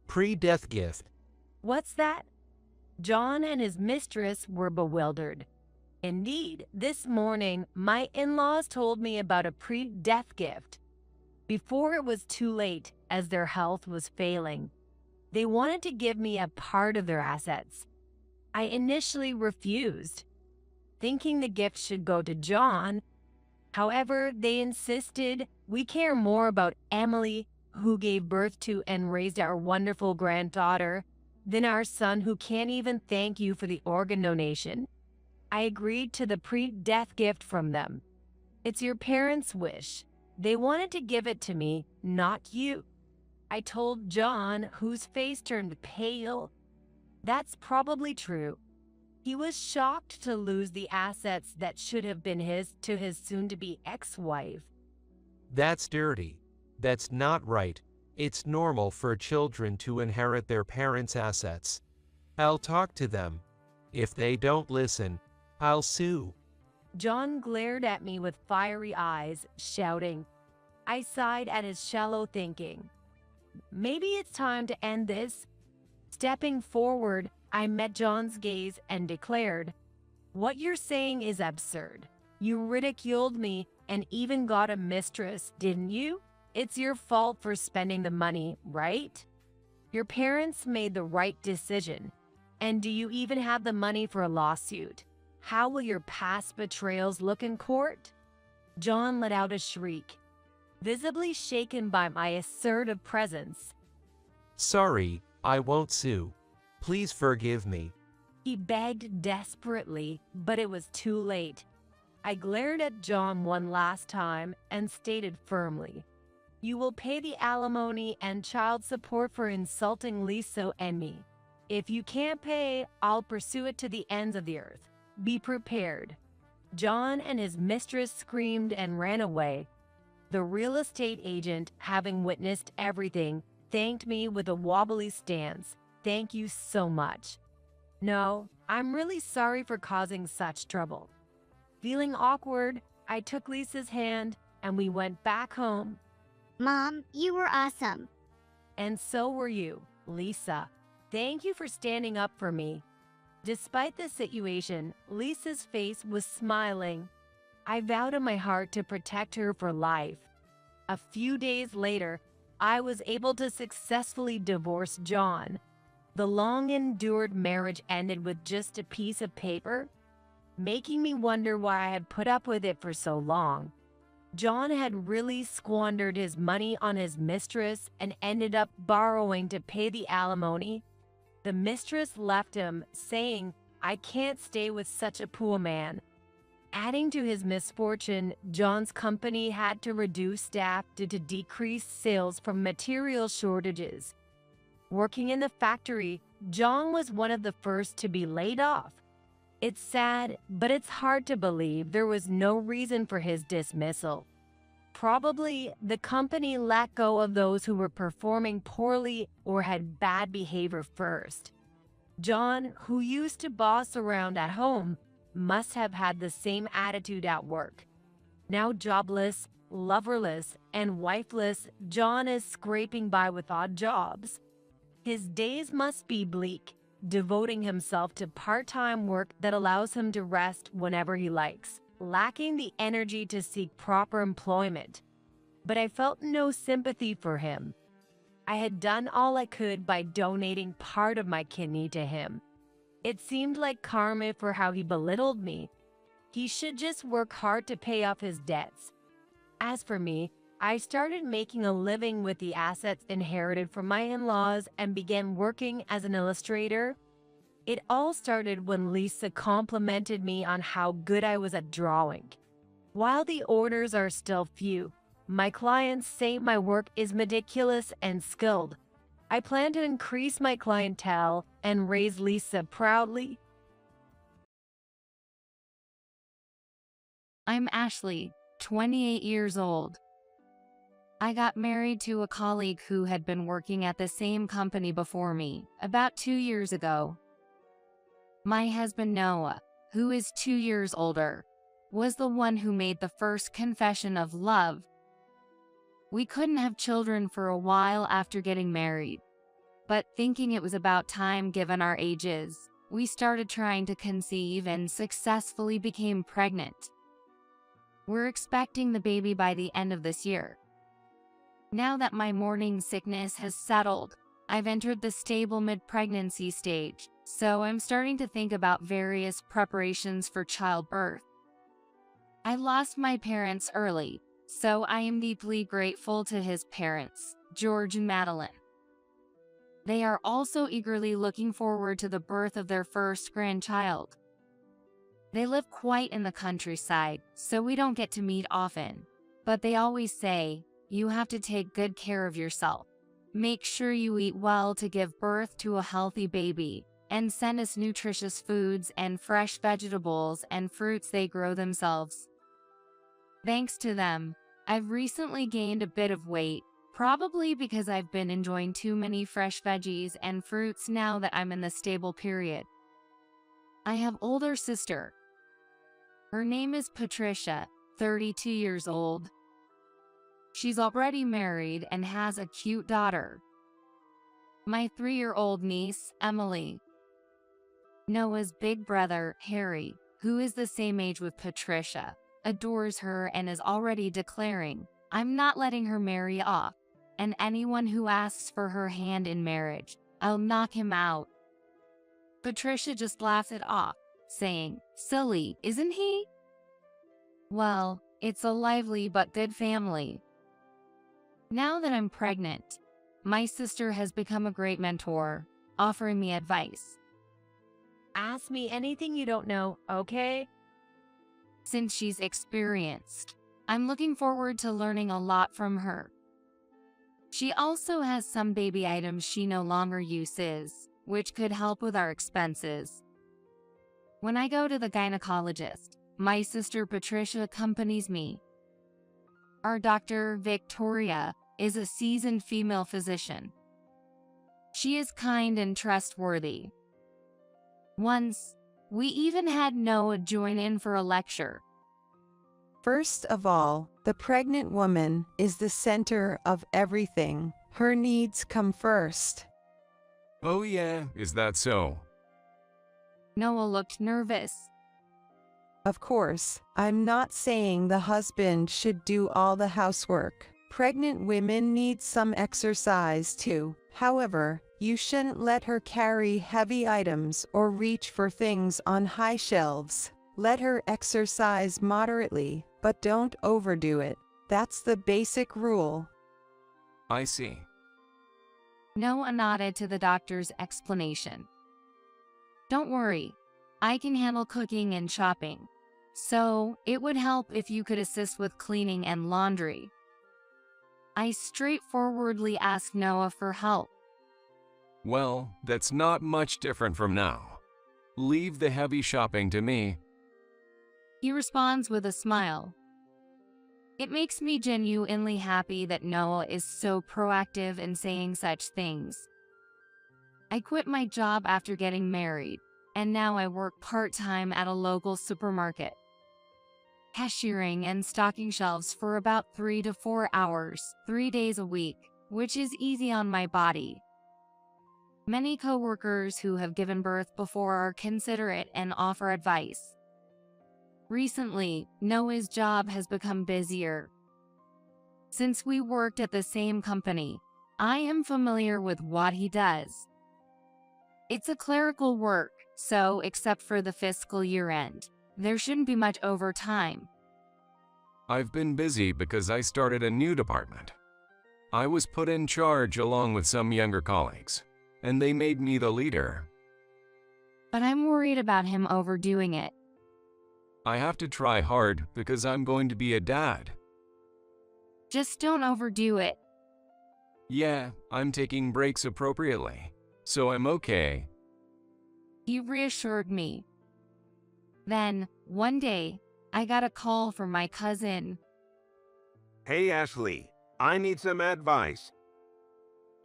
Pre-death gift? What's that? John and his mistress were bewildered. Indeed, this morning, my in-laws told me about a pre-death gift. Before it was too late, as their health was failing. They wanted to give me a part of their assets. I initially refused, thinking the gift should go to John. However, they insisted we care more about Emily, who gave birth to and raised our wonderful granddaughter, than our son who can't even thank you for the organ donation. I agreed to the pre-death gift from them. It's your parents' wish. They wanted to give it to me, not you. I told John, whose face turned pale. That's probably true. He was shocked to lose the assets that should have been his to his soon-to-be ex-wife. That's dirty. That's not right. It's normal for children to inherit their parents' assets. I'll talk to them. If they don't listen, I'll sue. John glared at me with fiery eyes, shouting. I sighed at his shallow thinking. Maybe it's time to end this. Stepping forward, I met John's gaze and declared, what you're saying is absurd. You ridiculed me and even got a mistress, didn't you? It's your fault for spending the money, right? Your parents made the right decision. And do you even have the money for a lawsuit? How will your past betrayals look in court? John let out a shriek, visibly shaken by my assertive presence. Sorry, I won't sue. Please forgive me. He begged desperately, but it was too late. I glared at John one last time and stated firmly, you will pay the alimony and child support for insulting Lisa and me. If you can't pay, I'll pursue it to the ends of the earth. Be prepared. John and his mistress screamed and ran away. The real estate agent, having witnessed everything, thanked me with a wobbly stance. Thank you so much. No, I'm really sorry for causing such trouble. Feeling awkward, I took Lisa's hand and we went back home. Mom, you were awesome. And so were you, Lisa. Thank you for standing up for me. Despite the situation, Lisa's face was smiling. I vowed in my heart to protect her for life. A few days later, I was able to successfully divorce John. The long-endured marriage ended with just a piece of paper, making me wonder why I had put up with it for so long. John had really squandered his money on his mistress and ended up borrowing to pay the alimony. The mistress left him, saying, "I can't stay with such a poor man." Adding to his misfortune, John's company had to reduce staff due to decreased sales from material shortages. Working in the factory, John was one of the first to be laid off. It's sad, but it's hard to believe there was no reason for his dismissal. Probably, the company let go of those who were performing poorly or had bad behavior first. John, who used to boss around at home, must have had the same attitude at work. Now jobless, loverless, and wifeless, John is scraping by with odd jobs. His days must be bleak, devoting himself to part-time work that allows him to rest whenever he likes, lacking the energy to seek proper employment. But I felt no sympathy for him. I had done all I could by donating part of my kidney to him. It seemed like karma for how he belittled me. He should just work hard to pay off his debts. As for me, I started making a living with the assets inherited from my in-laws and began working as an illustrator. It all started when Lisa complimented me on how good I was at drawing. While the orders are still few, my clients say my work is meticulous and skilled. I plan to increase my clientele and raise Lisa proudly. I'm Ashley, 28 years old. I got married to a colleague who had been working at the same company before me, about 2 years ago. My husband Noah, who is 2 years older, was the one who made the first confession of love. We couldn't have children for a while after getting married, but thinking it was about time given our ages, we started trying to conceive and successfully became pregnant. We're expecting the baby by the end of this year. Now that my morning sickness has settled, I've entered the stable mid-pregnancy stage, so I'm starting to think about various preparations for childbirth. I lost my parents early, so I am deeply grateful to his parents, George and Madeline. They are also eagerly looking forward to the birth of their first grandchild. They live quite in the countryside, so we don't get to meet often, but they always say, "You have to take good care of yourself. Make sure you eat well to give birth to a healthy baby, and send us nutritious foods and fresh vegetables and fruits they grow themselves." Thanks to them, I've recently gained a bit of weight, probably because I've been enjoying too many fresh veggies and fruits now that I'm in the stable period. I have older sister. Her name is Patricia, 32 years old. She's already married and has a cute daughter. My 3-year-old niece, Emily. Noah's big brother, Harry, who is the same age with Patricia, adores her and is already declaring, "I'm not letting her marry off, and anyone who asks for her hand in marriage, I'll knock him out." Patricia just laughs it off, saying, "Silly, isn't he?" Well, it's a lively but good family. Now that I'm pregnant, my sister has become a great mentor, offering me advice. Ask me anything you don't know, okay? Since she's experienced, I'm looking forward to learning a lot from her. She also has some baby items she no longer uses, which could help with our expenses. When I go to the gynecologist, my sister Patricia accompanies me. Our doctor, Victoria, is a seasoned female physician. She is kind and trustworthy. Once, we even had Noah join in for a lecture. First of all, the pregnant woman is the center of everything. Her needs come first. Oh yeah, is that so? Noah looked nervous. Of course, I'm not saying the husband should do all the housework. Pregnant women need some exercise too. However, you shouldn't let her carry heavy items or reach for things on high shelves. Let her exercise moderately, but don't overdo it. That's the basic rule. I see. Noah nodded to the doctor's explanation. Don't worry, I can handle cooking and shopping. So, it would help if you could assist with cleaning and laundry. I straightforwardly asked Noah for help. Well, that's not much different from now. Leave the heavy shopping to me. He responds with a smile. It makes me genuinely happy that Noah is so proactive in saying such things. I quit my job after getting married, and now I work part-time at a local supermarket, cashiering and stocking shelves for about 3 to 4 hours, 3 days a week, which is easy on my body. Many coworkers who have given birth before are considerate and offer advice. Recently, Noah's job has become busier. Since we worked at the same company, I am familiar with what he does. It's a clerical work, so except for the fiscal year end, there shouldn't be much overtime. I've been busy because I started a new department. I was put in charge along with some younger colleagues, and they made me the leader. But I'm worried about him overdoing it. I have to try hard because I'm going to be a dad. Just don't overdo it. Yeah, I'm taking breaks appropriately, so I'm okay. He reassured me. Then, one day, I got a call from my cousin. Hey Ashley, I need some advice.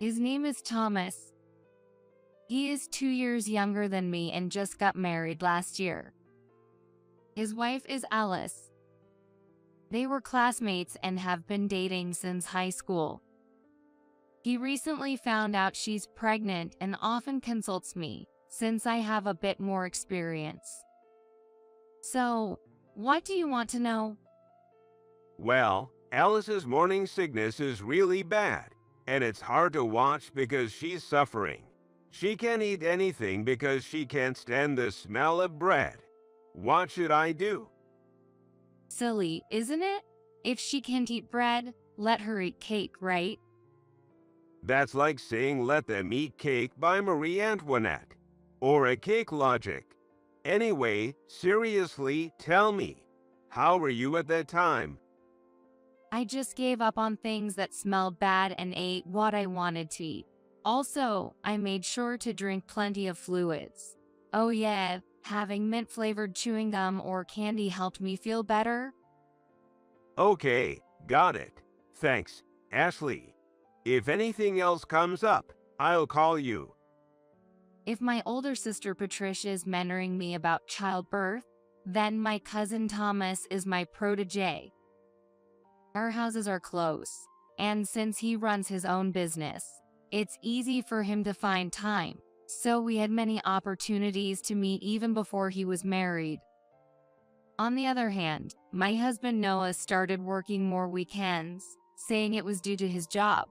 His name is Thomas. He is 2 years younger than me and just got married last year. His wife is Alice. They were classmates and have been dating since high school. He recently found out she's pregnant and often consults me, since I have a bit more experience. So, what do you want to know? Well, Alice's morning sickness is really bad, and it's hard to watch because she's suffering. She can't eat anything because she can't stand the smell of bread. What should I do? Silly, isn't it? If she can't eat bread, let her eat cake, right? That's like saying Let Them Eat Cake by Marie Antoinette, or a cake logic. Anyway, seriously, tell me, how were you at that time? I just gave up on things that smelled bad and ate what I wanted to eat. Also, I made sure to drink plenty of fluids. Oh yeah, having mint-flavored chewing gum or candy helped me feel better. Okay, got it. Thanks, Ashley. If anything else comes up, I'll call you. If my older sister Patricia is mentoring me about childbirth, then my cousin Thomas is my protege. Our houses are close, and since he runs his own business, it's easy for him to find time. So we had many opportunities to meet even before he was married. On the other hand, my husband Noah started working more weekends, saying it was due to his job.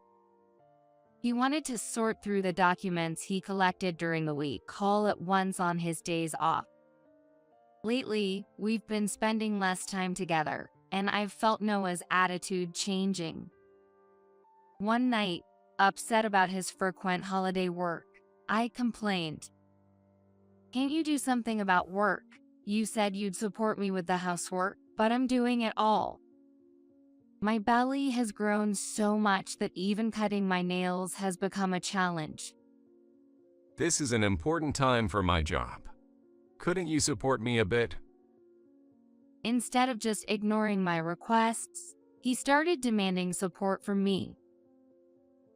He wanted to sort through the documents he collected during the week all at once on his days off. Lately, we've been spending less time together, and I've felt Noah's attitude changing. One night, upset about his frequent holiday work, I complained. Can't you do something about work? You said you'd support me with the housework, but I'm doing it all. My belly has grown so much that even cutting my nails has become a challenge. This is an important time for my job. Couldn't you support me a bit? Instead of just ignoring my requests, he started demanding support from me.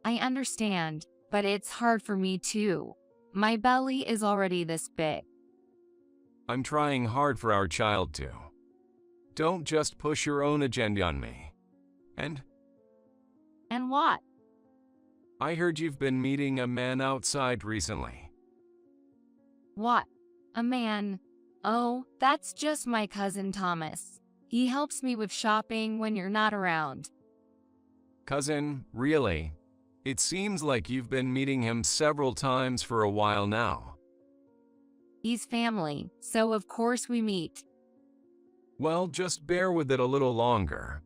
I understand, but it's hard for me too. My belly is already this big. I'm trying hard for our child too. Don't just push your own agenda on me. And what? I heard you've been meeting a man outside recently. What? A man? Oh, that's just my cousin Thomas. He helps me with shopping when you're not around. Cousin, really? It seems like you've been meeting him several times for a while now. He's family, so of course we meet. Well, just bear with it a little longer.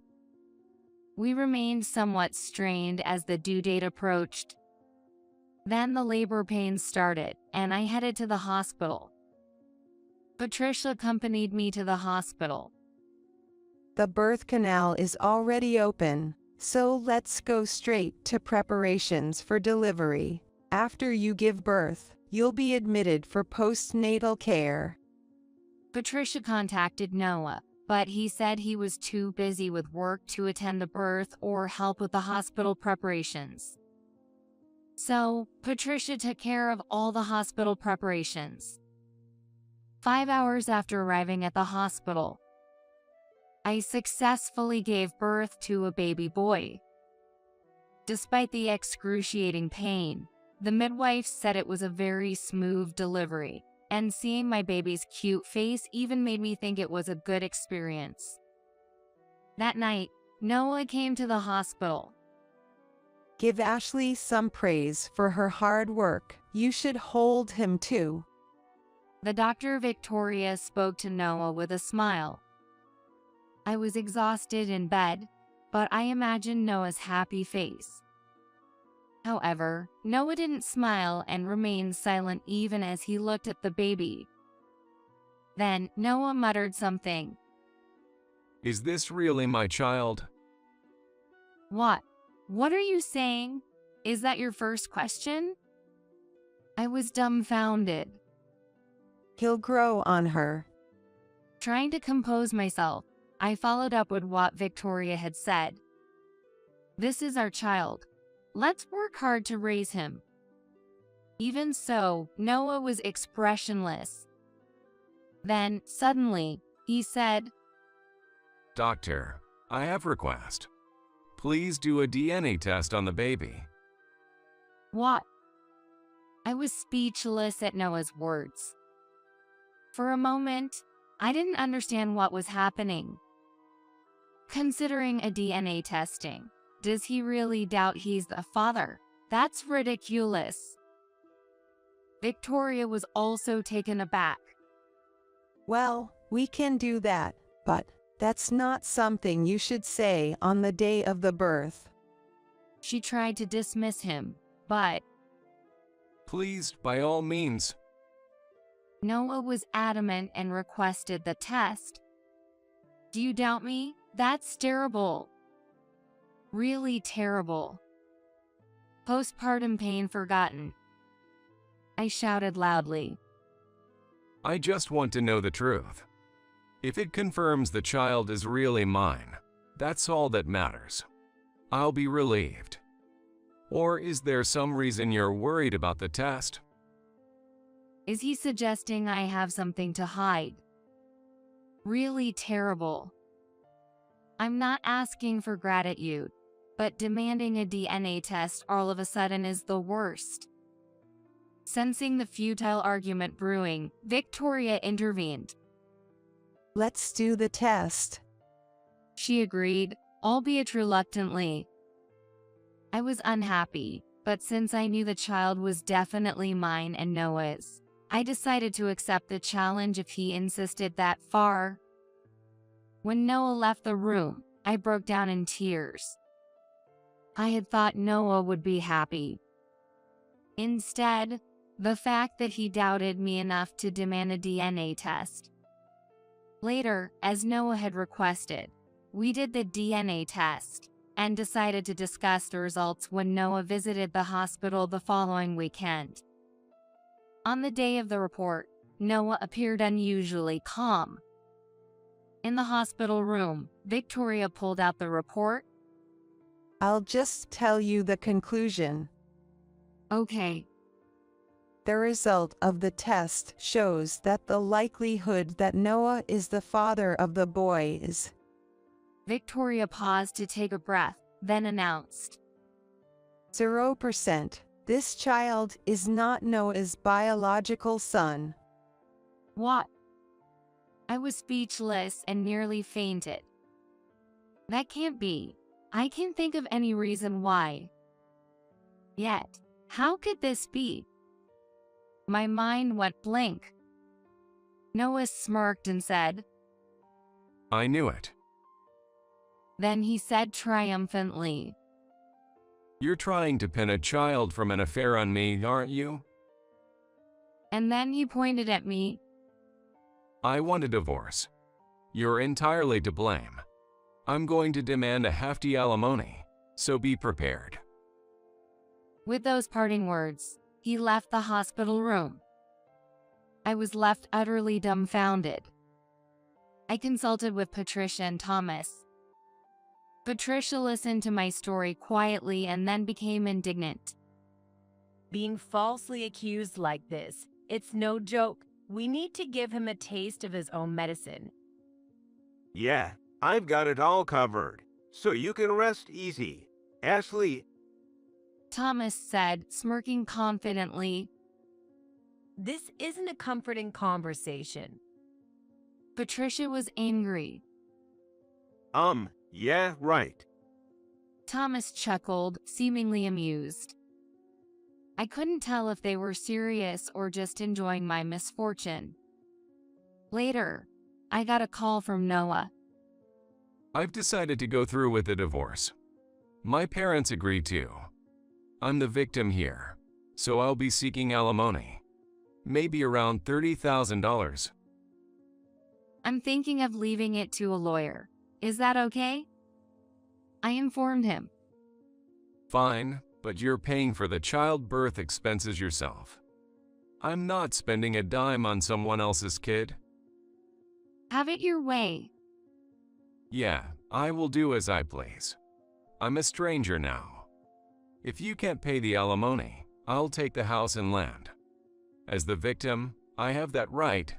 We remained somewhat strained as the due date approached. Then the labor pains started, and I headed to the hospital. Patricia accompanied me to the hospital. The birth canal is already open, so let's go straight to preparations for delivery. After you give birth, you'll be admitted for postnatal care. Patricia contacted Noah, but he said he was too busy with work to attend the birth or help with the hospital preparations. So, Patricia took care of all the hospital preparations. 5 hours after arriving at the hospital, I successfully gave birth to a baby boy. Despite the excruciating pain, the midwife said it was a very smooth delivery, and seeing my baby's cute face even made me think it was a good experience. That night, Noah came to the hospital. Give Ashley some praise for her hard work. You should hold him too. The doctor Victoria spoke to Noah with a smile. I was exhausted in bed, but I imagined Noah's happy face. However, Noah didn't smile and remained silent even as he looked at the baby. Then, Noah muttered something. Is this really my child? What? What are you saying? Is that your first question? I was dumbfounded. He'll grow on her. Trying to compose myself, I followed up with what Victoria had said. This is our child. Let's work hard to raise him. Even so, Noah was expressionless. Then, suddenly, he said, Doctor, I have a request. Please do a DNA test on the baby. What? I was speechless at Noah's words. For a moment, I didn't understand what was happening. Considering a DNA testing, does he really doubt he's the father? That's ridiculous. Victoria was also taken aback. Well, we can do that, but that's not something you should say on the day of the birth. She tried to dismiss him, but Please, by all means. Noah was adamant and requested the test. Do you doubt me? That's terrible. Really terrible. Postpartum pain forgotten. I shouted loudly. I just want to know the truth. If it confirms the child is really mine, that's all that matters. I'll be relieved. Or is there some reason you're worried about the test? Is he suggesting I have something to hide? Really terrible. I'm not asking for gratitude, but demanding a DNA test all of a sudden is the worst. Sensing the futile argument brewing, Victoria intervened. Let's do the test. She agreed, albeit reluctantly. I was unhappy, but since I knew the child was definitely mine and Noah's, I decided to accept the challenge if he insisted that far. When Noah left the room, I broke down in tears. I had thought Noah would be happy. Instead, the fact that he doubted me enough to demand a DNA test. Later, as Noah had requested, we did the DNA test and decided to discuss the results when Noah visited the hospital the following weekend. On the day of the report, Noah appeared unusually calm. In the hospital room, Victoria pulled out the report. I'll just tell you the conclusion. Okay. The result of the test shows that the likelihood that Noah is the father of the boy is... Victoria paused to take a breath, then announced. 0%. This child is not Noah's biological son. What? I was speechless and nearly fainted. That can't be. I can't think of any reason why. Yet, how could this be? My mind went blank. Noah smirked and said, I knew it. Then he said triumphantly, You're trying to pin a child from an affair on me, aren't you? And then he pointed at me. I want a divorce. You're entirely to blame. I'm going to demand a hefty alimony, so be prepared. With those parting words, he left the hospital room. I was left utterly dumbfounded. I consulted with Patricia and Thomas. Patricia listened to my story quietly and then became indignant. Being falsely accused like this, it's no joke. We need to give him a taste of his own medicine. Yeah, I've got it all covered, so you can rest easy. Ashley, Thomas said, smirking confidently. This isn't a comforting conversation. Patricia was angry. Yeah, right. Thomas chuckled, seemingly amused. I couldn't tell if they were serious or just enjoying my misfortune. Later, I got a call from Noah. I've decided to go through with the divorce. My parents agreed to. I'm the victim here, so I'll be seeking alimony. Maybe around $30,000. I'm thinking of leaving it to a lawyer. Is that okay? I informed him. Fine, but you're paying for the childbirth expenses yourself. I'm not spending a dime on someone else's kid. Have it your way. Yeah, I will do as I please. I'm a stranger now. If you can't pay the alimony, I'll take the house and land. As the victim, I have that right.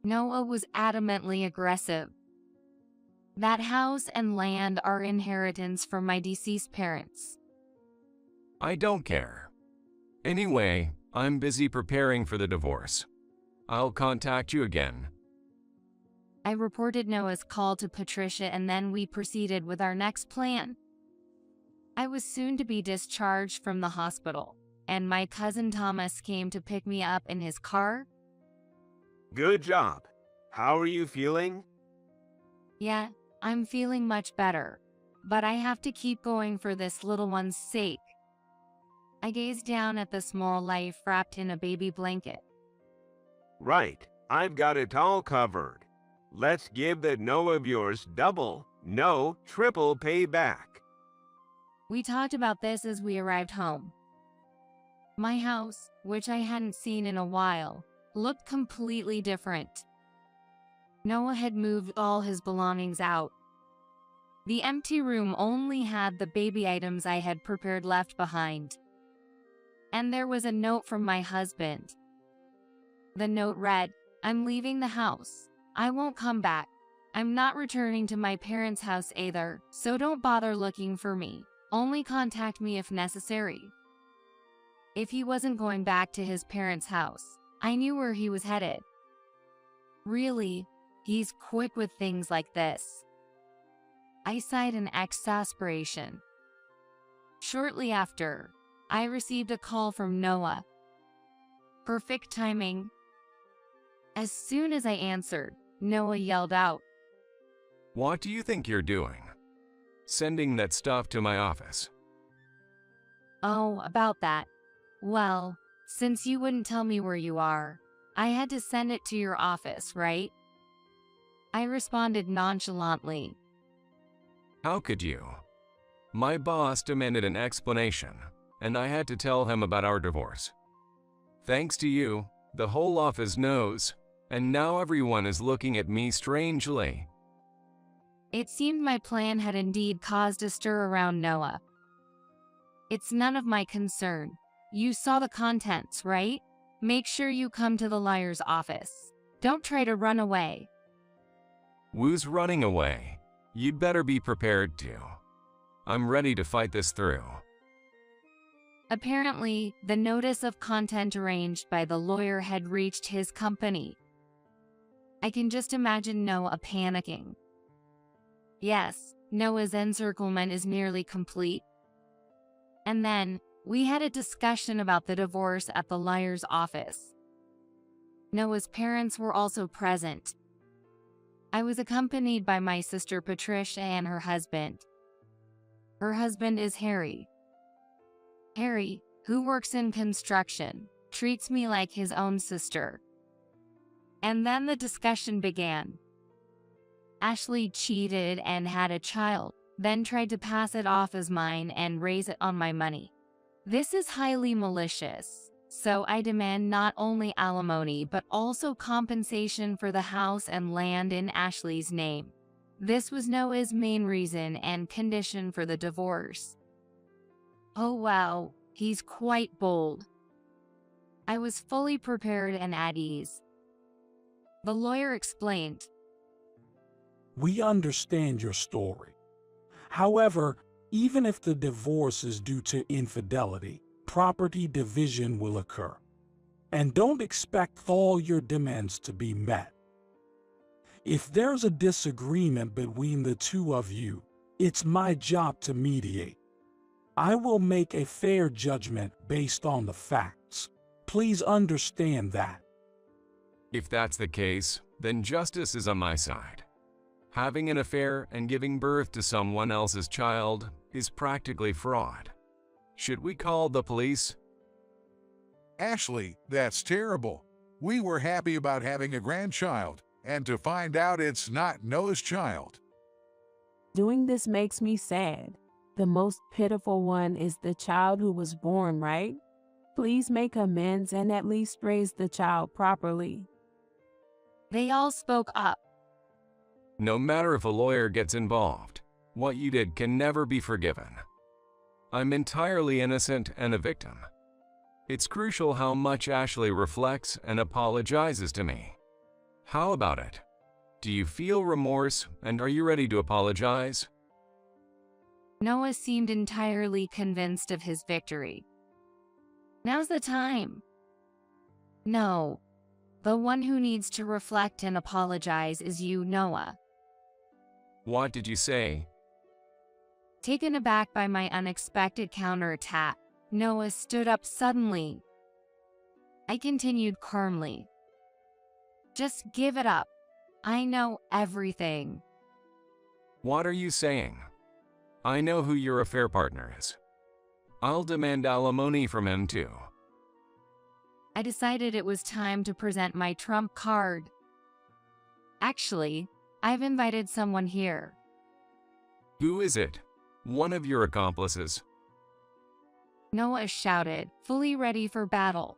Noah was adamantly aggressive. That house and land are inheritance from my deceased parents. I don't care. Anyway, I'm busy preparing for the divorce. I'll contact you again. I reported Noah's call to Patricia and then we proceeded with our next plan. I was soon to be discharged from the hospital, and my cousin Thomas came to pick me up in his car. Good job. How are you feeling? Yeah, I'm feeling much better, but I have to keep going for this little one's sake. I gazed down at the small life wrapped in a baby blanket. Right, I've got it all covered. Let's give that no of yours double, no, triple payback. We talked about this as we arrived home. My house, which I hadn't seen in a while, looked completely different. Noah had moved all his belongings out. The empty room only had the baby items I had prepared left behind. And there was a note from my husband. The note read, "I'm leaving the house. I won't come back. I'm not returning to my parents' house either, so don't bother looking for me. Only contact me if necessary." If he wasn't going back to his parents' house, I knew where he was headed. Really, he's quick with things like this. I sighed in exasperation. Shortly after, I received a call from Noah. Perfect timing. As soon as I answered, Noah yelled out, What do you think you're doing? Sending that stuff to my office. "Oh, about that. Well, since you wouldn't tell me where you are, I had to send it to your office, right?" I responded nonchalantly. How could you? My boss demanded an explanation, and I had to tell him about our divorce. Thanks to you, the whole office knows, and now everyone is looking at me strangely. It seemed my plan had indeed caused a stir around Noah. "It's none of my concern. You saw the contents, right? Make sure you come to the lawyer's office. Don't try to run away." Woo's running away. You'd better be prepared to. I'm ready to fight this through. Apparently, the notice of content arranged by the lawyer had reached his company. I can just imagine Noah panicking. Yes, Noah's encirclement is nearly complete. And then, we had a discussion about the divorce at the lawyer's office. Noah's parents were also present. I was accompanied by my sister Patricia and her husband. Her husband is Harry. Harry, who works in construction, treats me like his own sister. And then the discussion began. Ashley cheated and had a child, then tried to pass it off as mine and raise it on my money. This is highly malicious, so I demand not only alimony but also compensation for the house and land in Ashley's name. This was Noah's main reason and condition for the divorce. Oh wow, he's quite bold. I was fully prepared and at ease. The lawyer explained. We understand your story. However, even if the divorce is due to infidelity, property division will occur. And don't expect all your demands to be met. If there's a disagreement between the two of you, it's my job to mediate. I will make a fair judgment based on the facts. Please understand that. If that's the case, then justice is on my side. Having an affair and giving birth to someone else's child is practically fraud. Should we call the police? Ashley, that's terrible. We were happy about having a grandchild, and to find out it's not Noah's child. Doing this makes me sad. The most pitiful one is the child who was born, right? Please make amends and at least raise the child properly. They all spoke up. No matter if a lawyer gets involved, what you did can never be forgiven. I'm entirely innocent and a victim. It's crucial how much Ashley reflects and apologizes to me. How about it? Do you feel remorse and are you ready to apologize? Noah seemed entirely convinced of his victory. Now's the time. No. The one who needs to reflect and apologize is you, Noah. What did you say? Taken aback by my unexpected counterattack, Noah stood up suddenly. I continued calmly. Just give it up. I know everything. What are you saying? I know who your affair partner is. I'll demand alimony from him too. I decided it was time to present my trump card. Actually, I've invited someone here. Who is it? One of your accomplices. Noah shouted, fully ready for battle.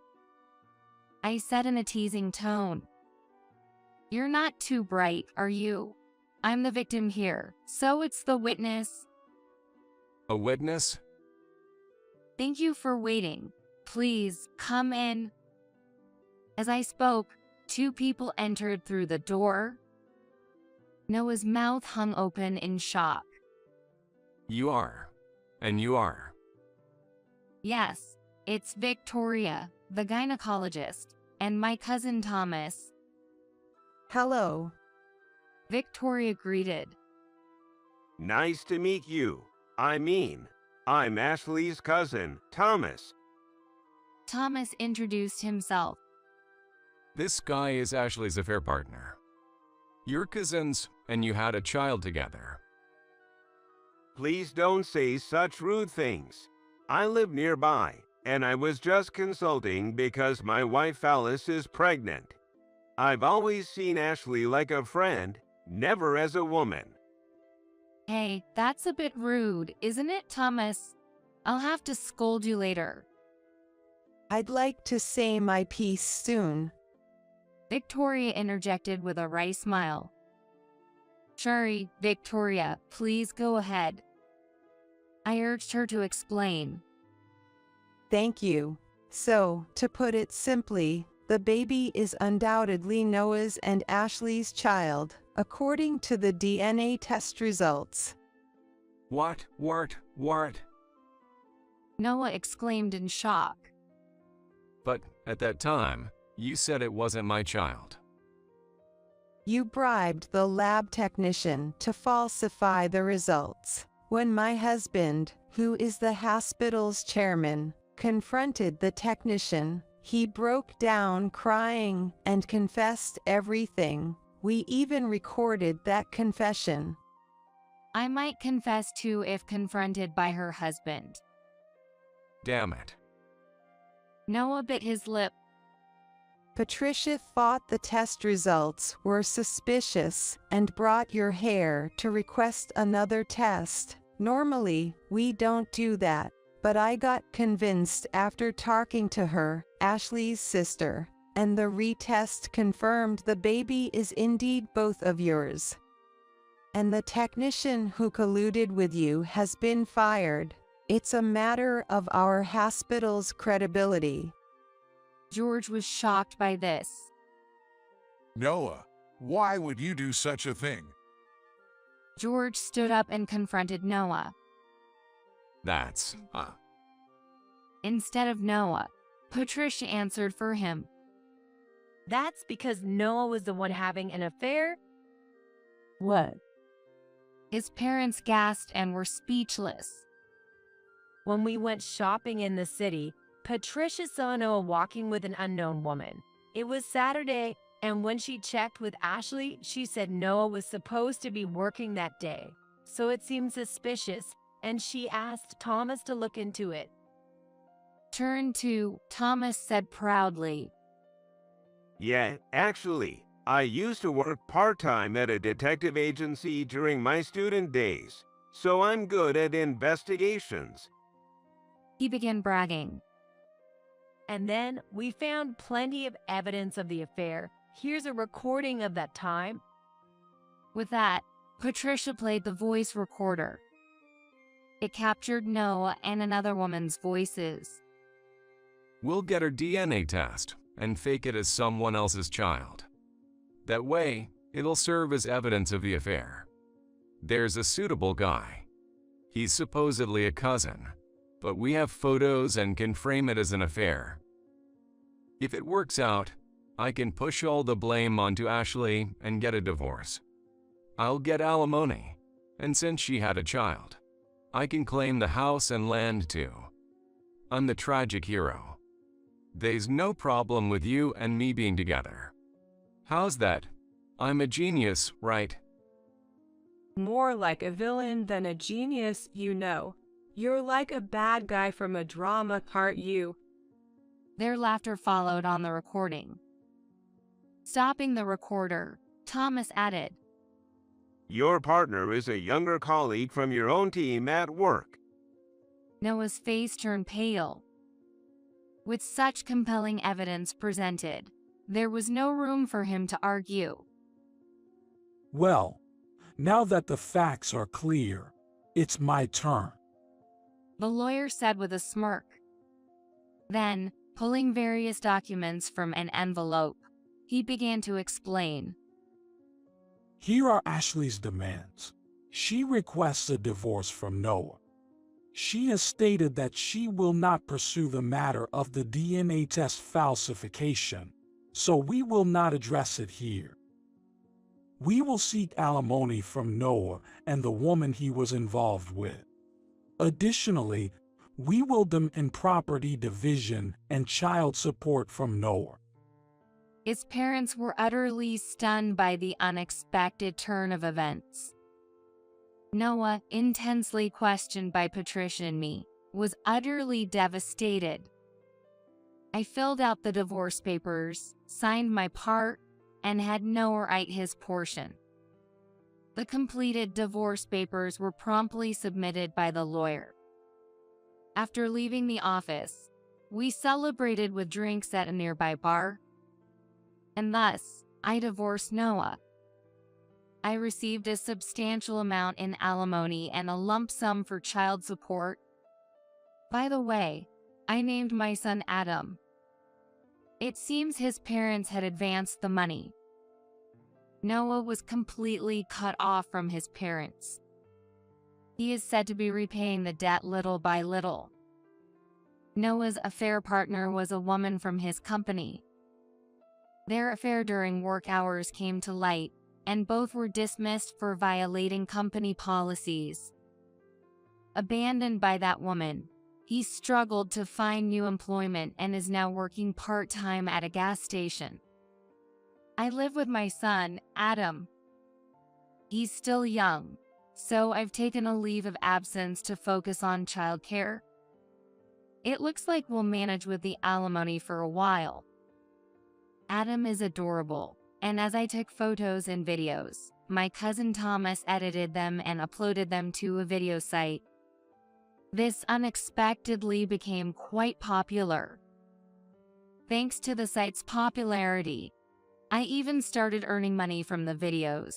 I said in a teasing tone. You're not too bright, are you? I'm the victim here, so it's the witness. A witness? Thank you for waiting. Please, come in. As I spoke, two people entered through the door. Noah's mouth hung open in shock. You are. And you are. Yes, it's Victoria, the gynecologist, and my cousin Thomas. Hello. Victoria greeted. Nice to meet you. I'm Ashley's cousin, Thomas. Thomas introduced himself. This guy is Ashley's affair partner. You're cousins, and you had a child together. Please don't say such rude things. I live nearby, and I was just consulting because my wife Alice is pregnant. I've always seen Ashley like a friend, never as a woman. Hey, that's a bit rude, isn't it, Thomas? I'll have to scold you later. I'd like to say my piece soon. Victoria interjected with a wry smile. Sorry, Victoria, please go ahead. I urged her to explain. Thank you. So, to put it simply, the baby is undoubtedly Noah's and Ashley's child, according to the DNA test results. What? Noah exclaimed in shock. But at that time, you said it wasn't my child. You bribed the lab technician to falsify the results. When my husband, who is the hospital's chairman, confronted the technician, he broke down crying and confessed everything. We even recorded that confession. I might confess to if confronted by her husband. Damn it. Noah bit his lip. Patricia thought the test results were suspicious and brought your hair to request another test. Normally, we don't do that, but I got convinced after talking to her, Ashley's sister, and the retest confirmed the baby is indeed both of yours. And the technician who colluded with you has been fired. It's a matter of our hospital's credibility. George was shocked by this. Noah, why would you do such a thing? George stood up and confronted Noah. That's, Instead of Noah, Patricia answered for him. That's because Noah was the one having an affair? What? His parents gasped and were speechless. When we went shopping in the city, Patricia saw Noah walking with an unknown woman. It was Saturday, and when she checked with Ashley, she said Noah was supposed to be working that day. So it seemed suspicious, and she asked Thomas to look into it. Turn 2, Thomas said proudly. Yeah, actually, I used to work part-time at a detective agency during my student days, so I'm good at investigations. He began bragging. And then we found plenty of evidence of the affair. Here's a recording of that time. With that, Patricia played the voice recorder. It captured Noah and another woman's voices. We'll get her DNA test and fake it as someone else's child. That way, it'll serve as evidence of the affair. There's a suitable guy. He's supposedly a cousin, but we have photos and can frame it as an affair. If it works out, I can push all the blame onto Ashley and get a divorce. I'll get alimony, and since she had a child, I can claim the house and land too. I'm the tragic hero. There's no problem with you and me being together. How's that? I'm a genius, right? More like a villain than a genius, you know. You're like a bad guy from a drama, aren't you? Their laughter followed on the recording. Stopping the recorder, Thomas added, Your partner is a younger colleague from your own team at work. Noah's face turned pale. With such compelling evidence presented, there was no room for him to argue. Well, now that the facts are clear, it's my turn. The lawyer said with a smirk. Then, pulling various documents from an envelope, he began to explain. Here are Ashley's demands. She requests a divorce from Noah. She has stated that she will not pursue the matter of the DNA test falsification, so we will not address it here. We will seek alimony from Noah and the woman he was involved with. Additionally, we will demand property division and child support from Noah. His parents were utterly stunned by the unexpected turn of events. Noah, intensely questioned by Patricia and me, was utterly devastated. I filled out the divorce papers, signed my part, and had Noah write his portion. The completed divorce papers were promptly submitted by the lawyer. After leaving the office, we celebrated with drinks at a nearby bar, and thus, I divorced Noah. I received a substantial amount in alimony and a lump sum for child support. By the way, I named my son Adam. It seems his parents had advanced the money. Noah was completely cut off from his parents. He is said to be repaying the debt little by little. Noah's affair partner was a woman from his company. Their affair during work hours came to light, and both were dismissed for violating company policies. Abandoned by that woman, he struggled to find new employment and is now working part-time at a gas station. I live with my son, Adam. He's still young, so I've taken a leave of absence to focus on childcare. It looks like we'll manage with the alimony for a while. Adam is adorable, and as I took photos and videos, my cousin Thomas edited them and uploaded them to a video site. This unexpectedly became quite popular. Thanks to the site's popularity, I even started earning money from the videos.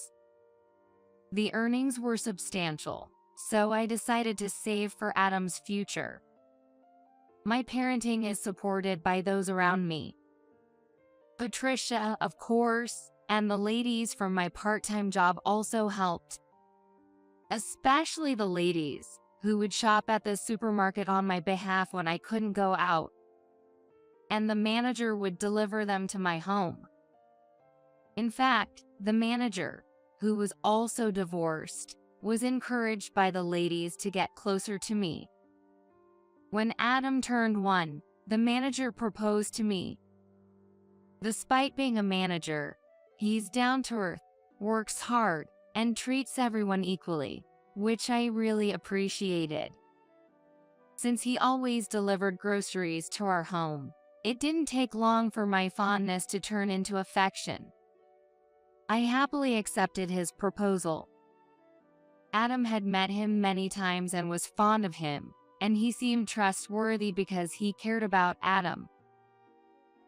The earnings were substantial, so I decided to save for Adam's future. My parenting is supported by those around me. Patricia, of course, and the ladies from my part-time job also helped. Especially the ladies, who would shop at the supermarket on my behalf when I couldn't go out. And the manager would deliver them to my home. In fact, the manager, who was also divorced, was encouraged by the ladies to get closer to me. When Adam turned 1, the manager proposed to me. Despite being a manager, he's down to earth, works hard, and treats everyone equally, which I really appreciated. Since he always delivered groceries to our home, it didn't take long for my fondness to turn into affection. I happily accepted his proposal. Adam had met him many times and was fond of him, and he seemed trustworthy because he cared about Adam.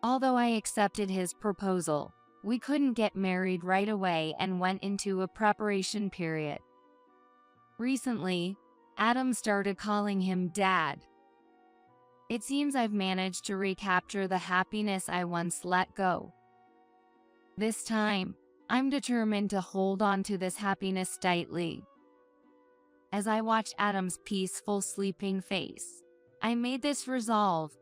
Although I accepted his proposal, we couldn't get married right away and went into a preparation period. Recently, Adam started calling him Dad. It seems I've managed to recapture the happiness I once let go. This time, I'm determined to hold on to this happiness tightly. As I watched Adam's peaceful sleeping face, I made this resolve: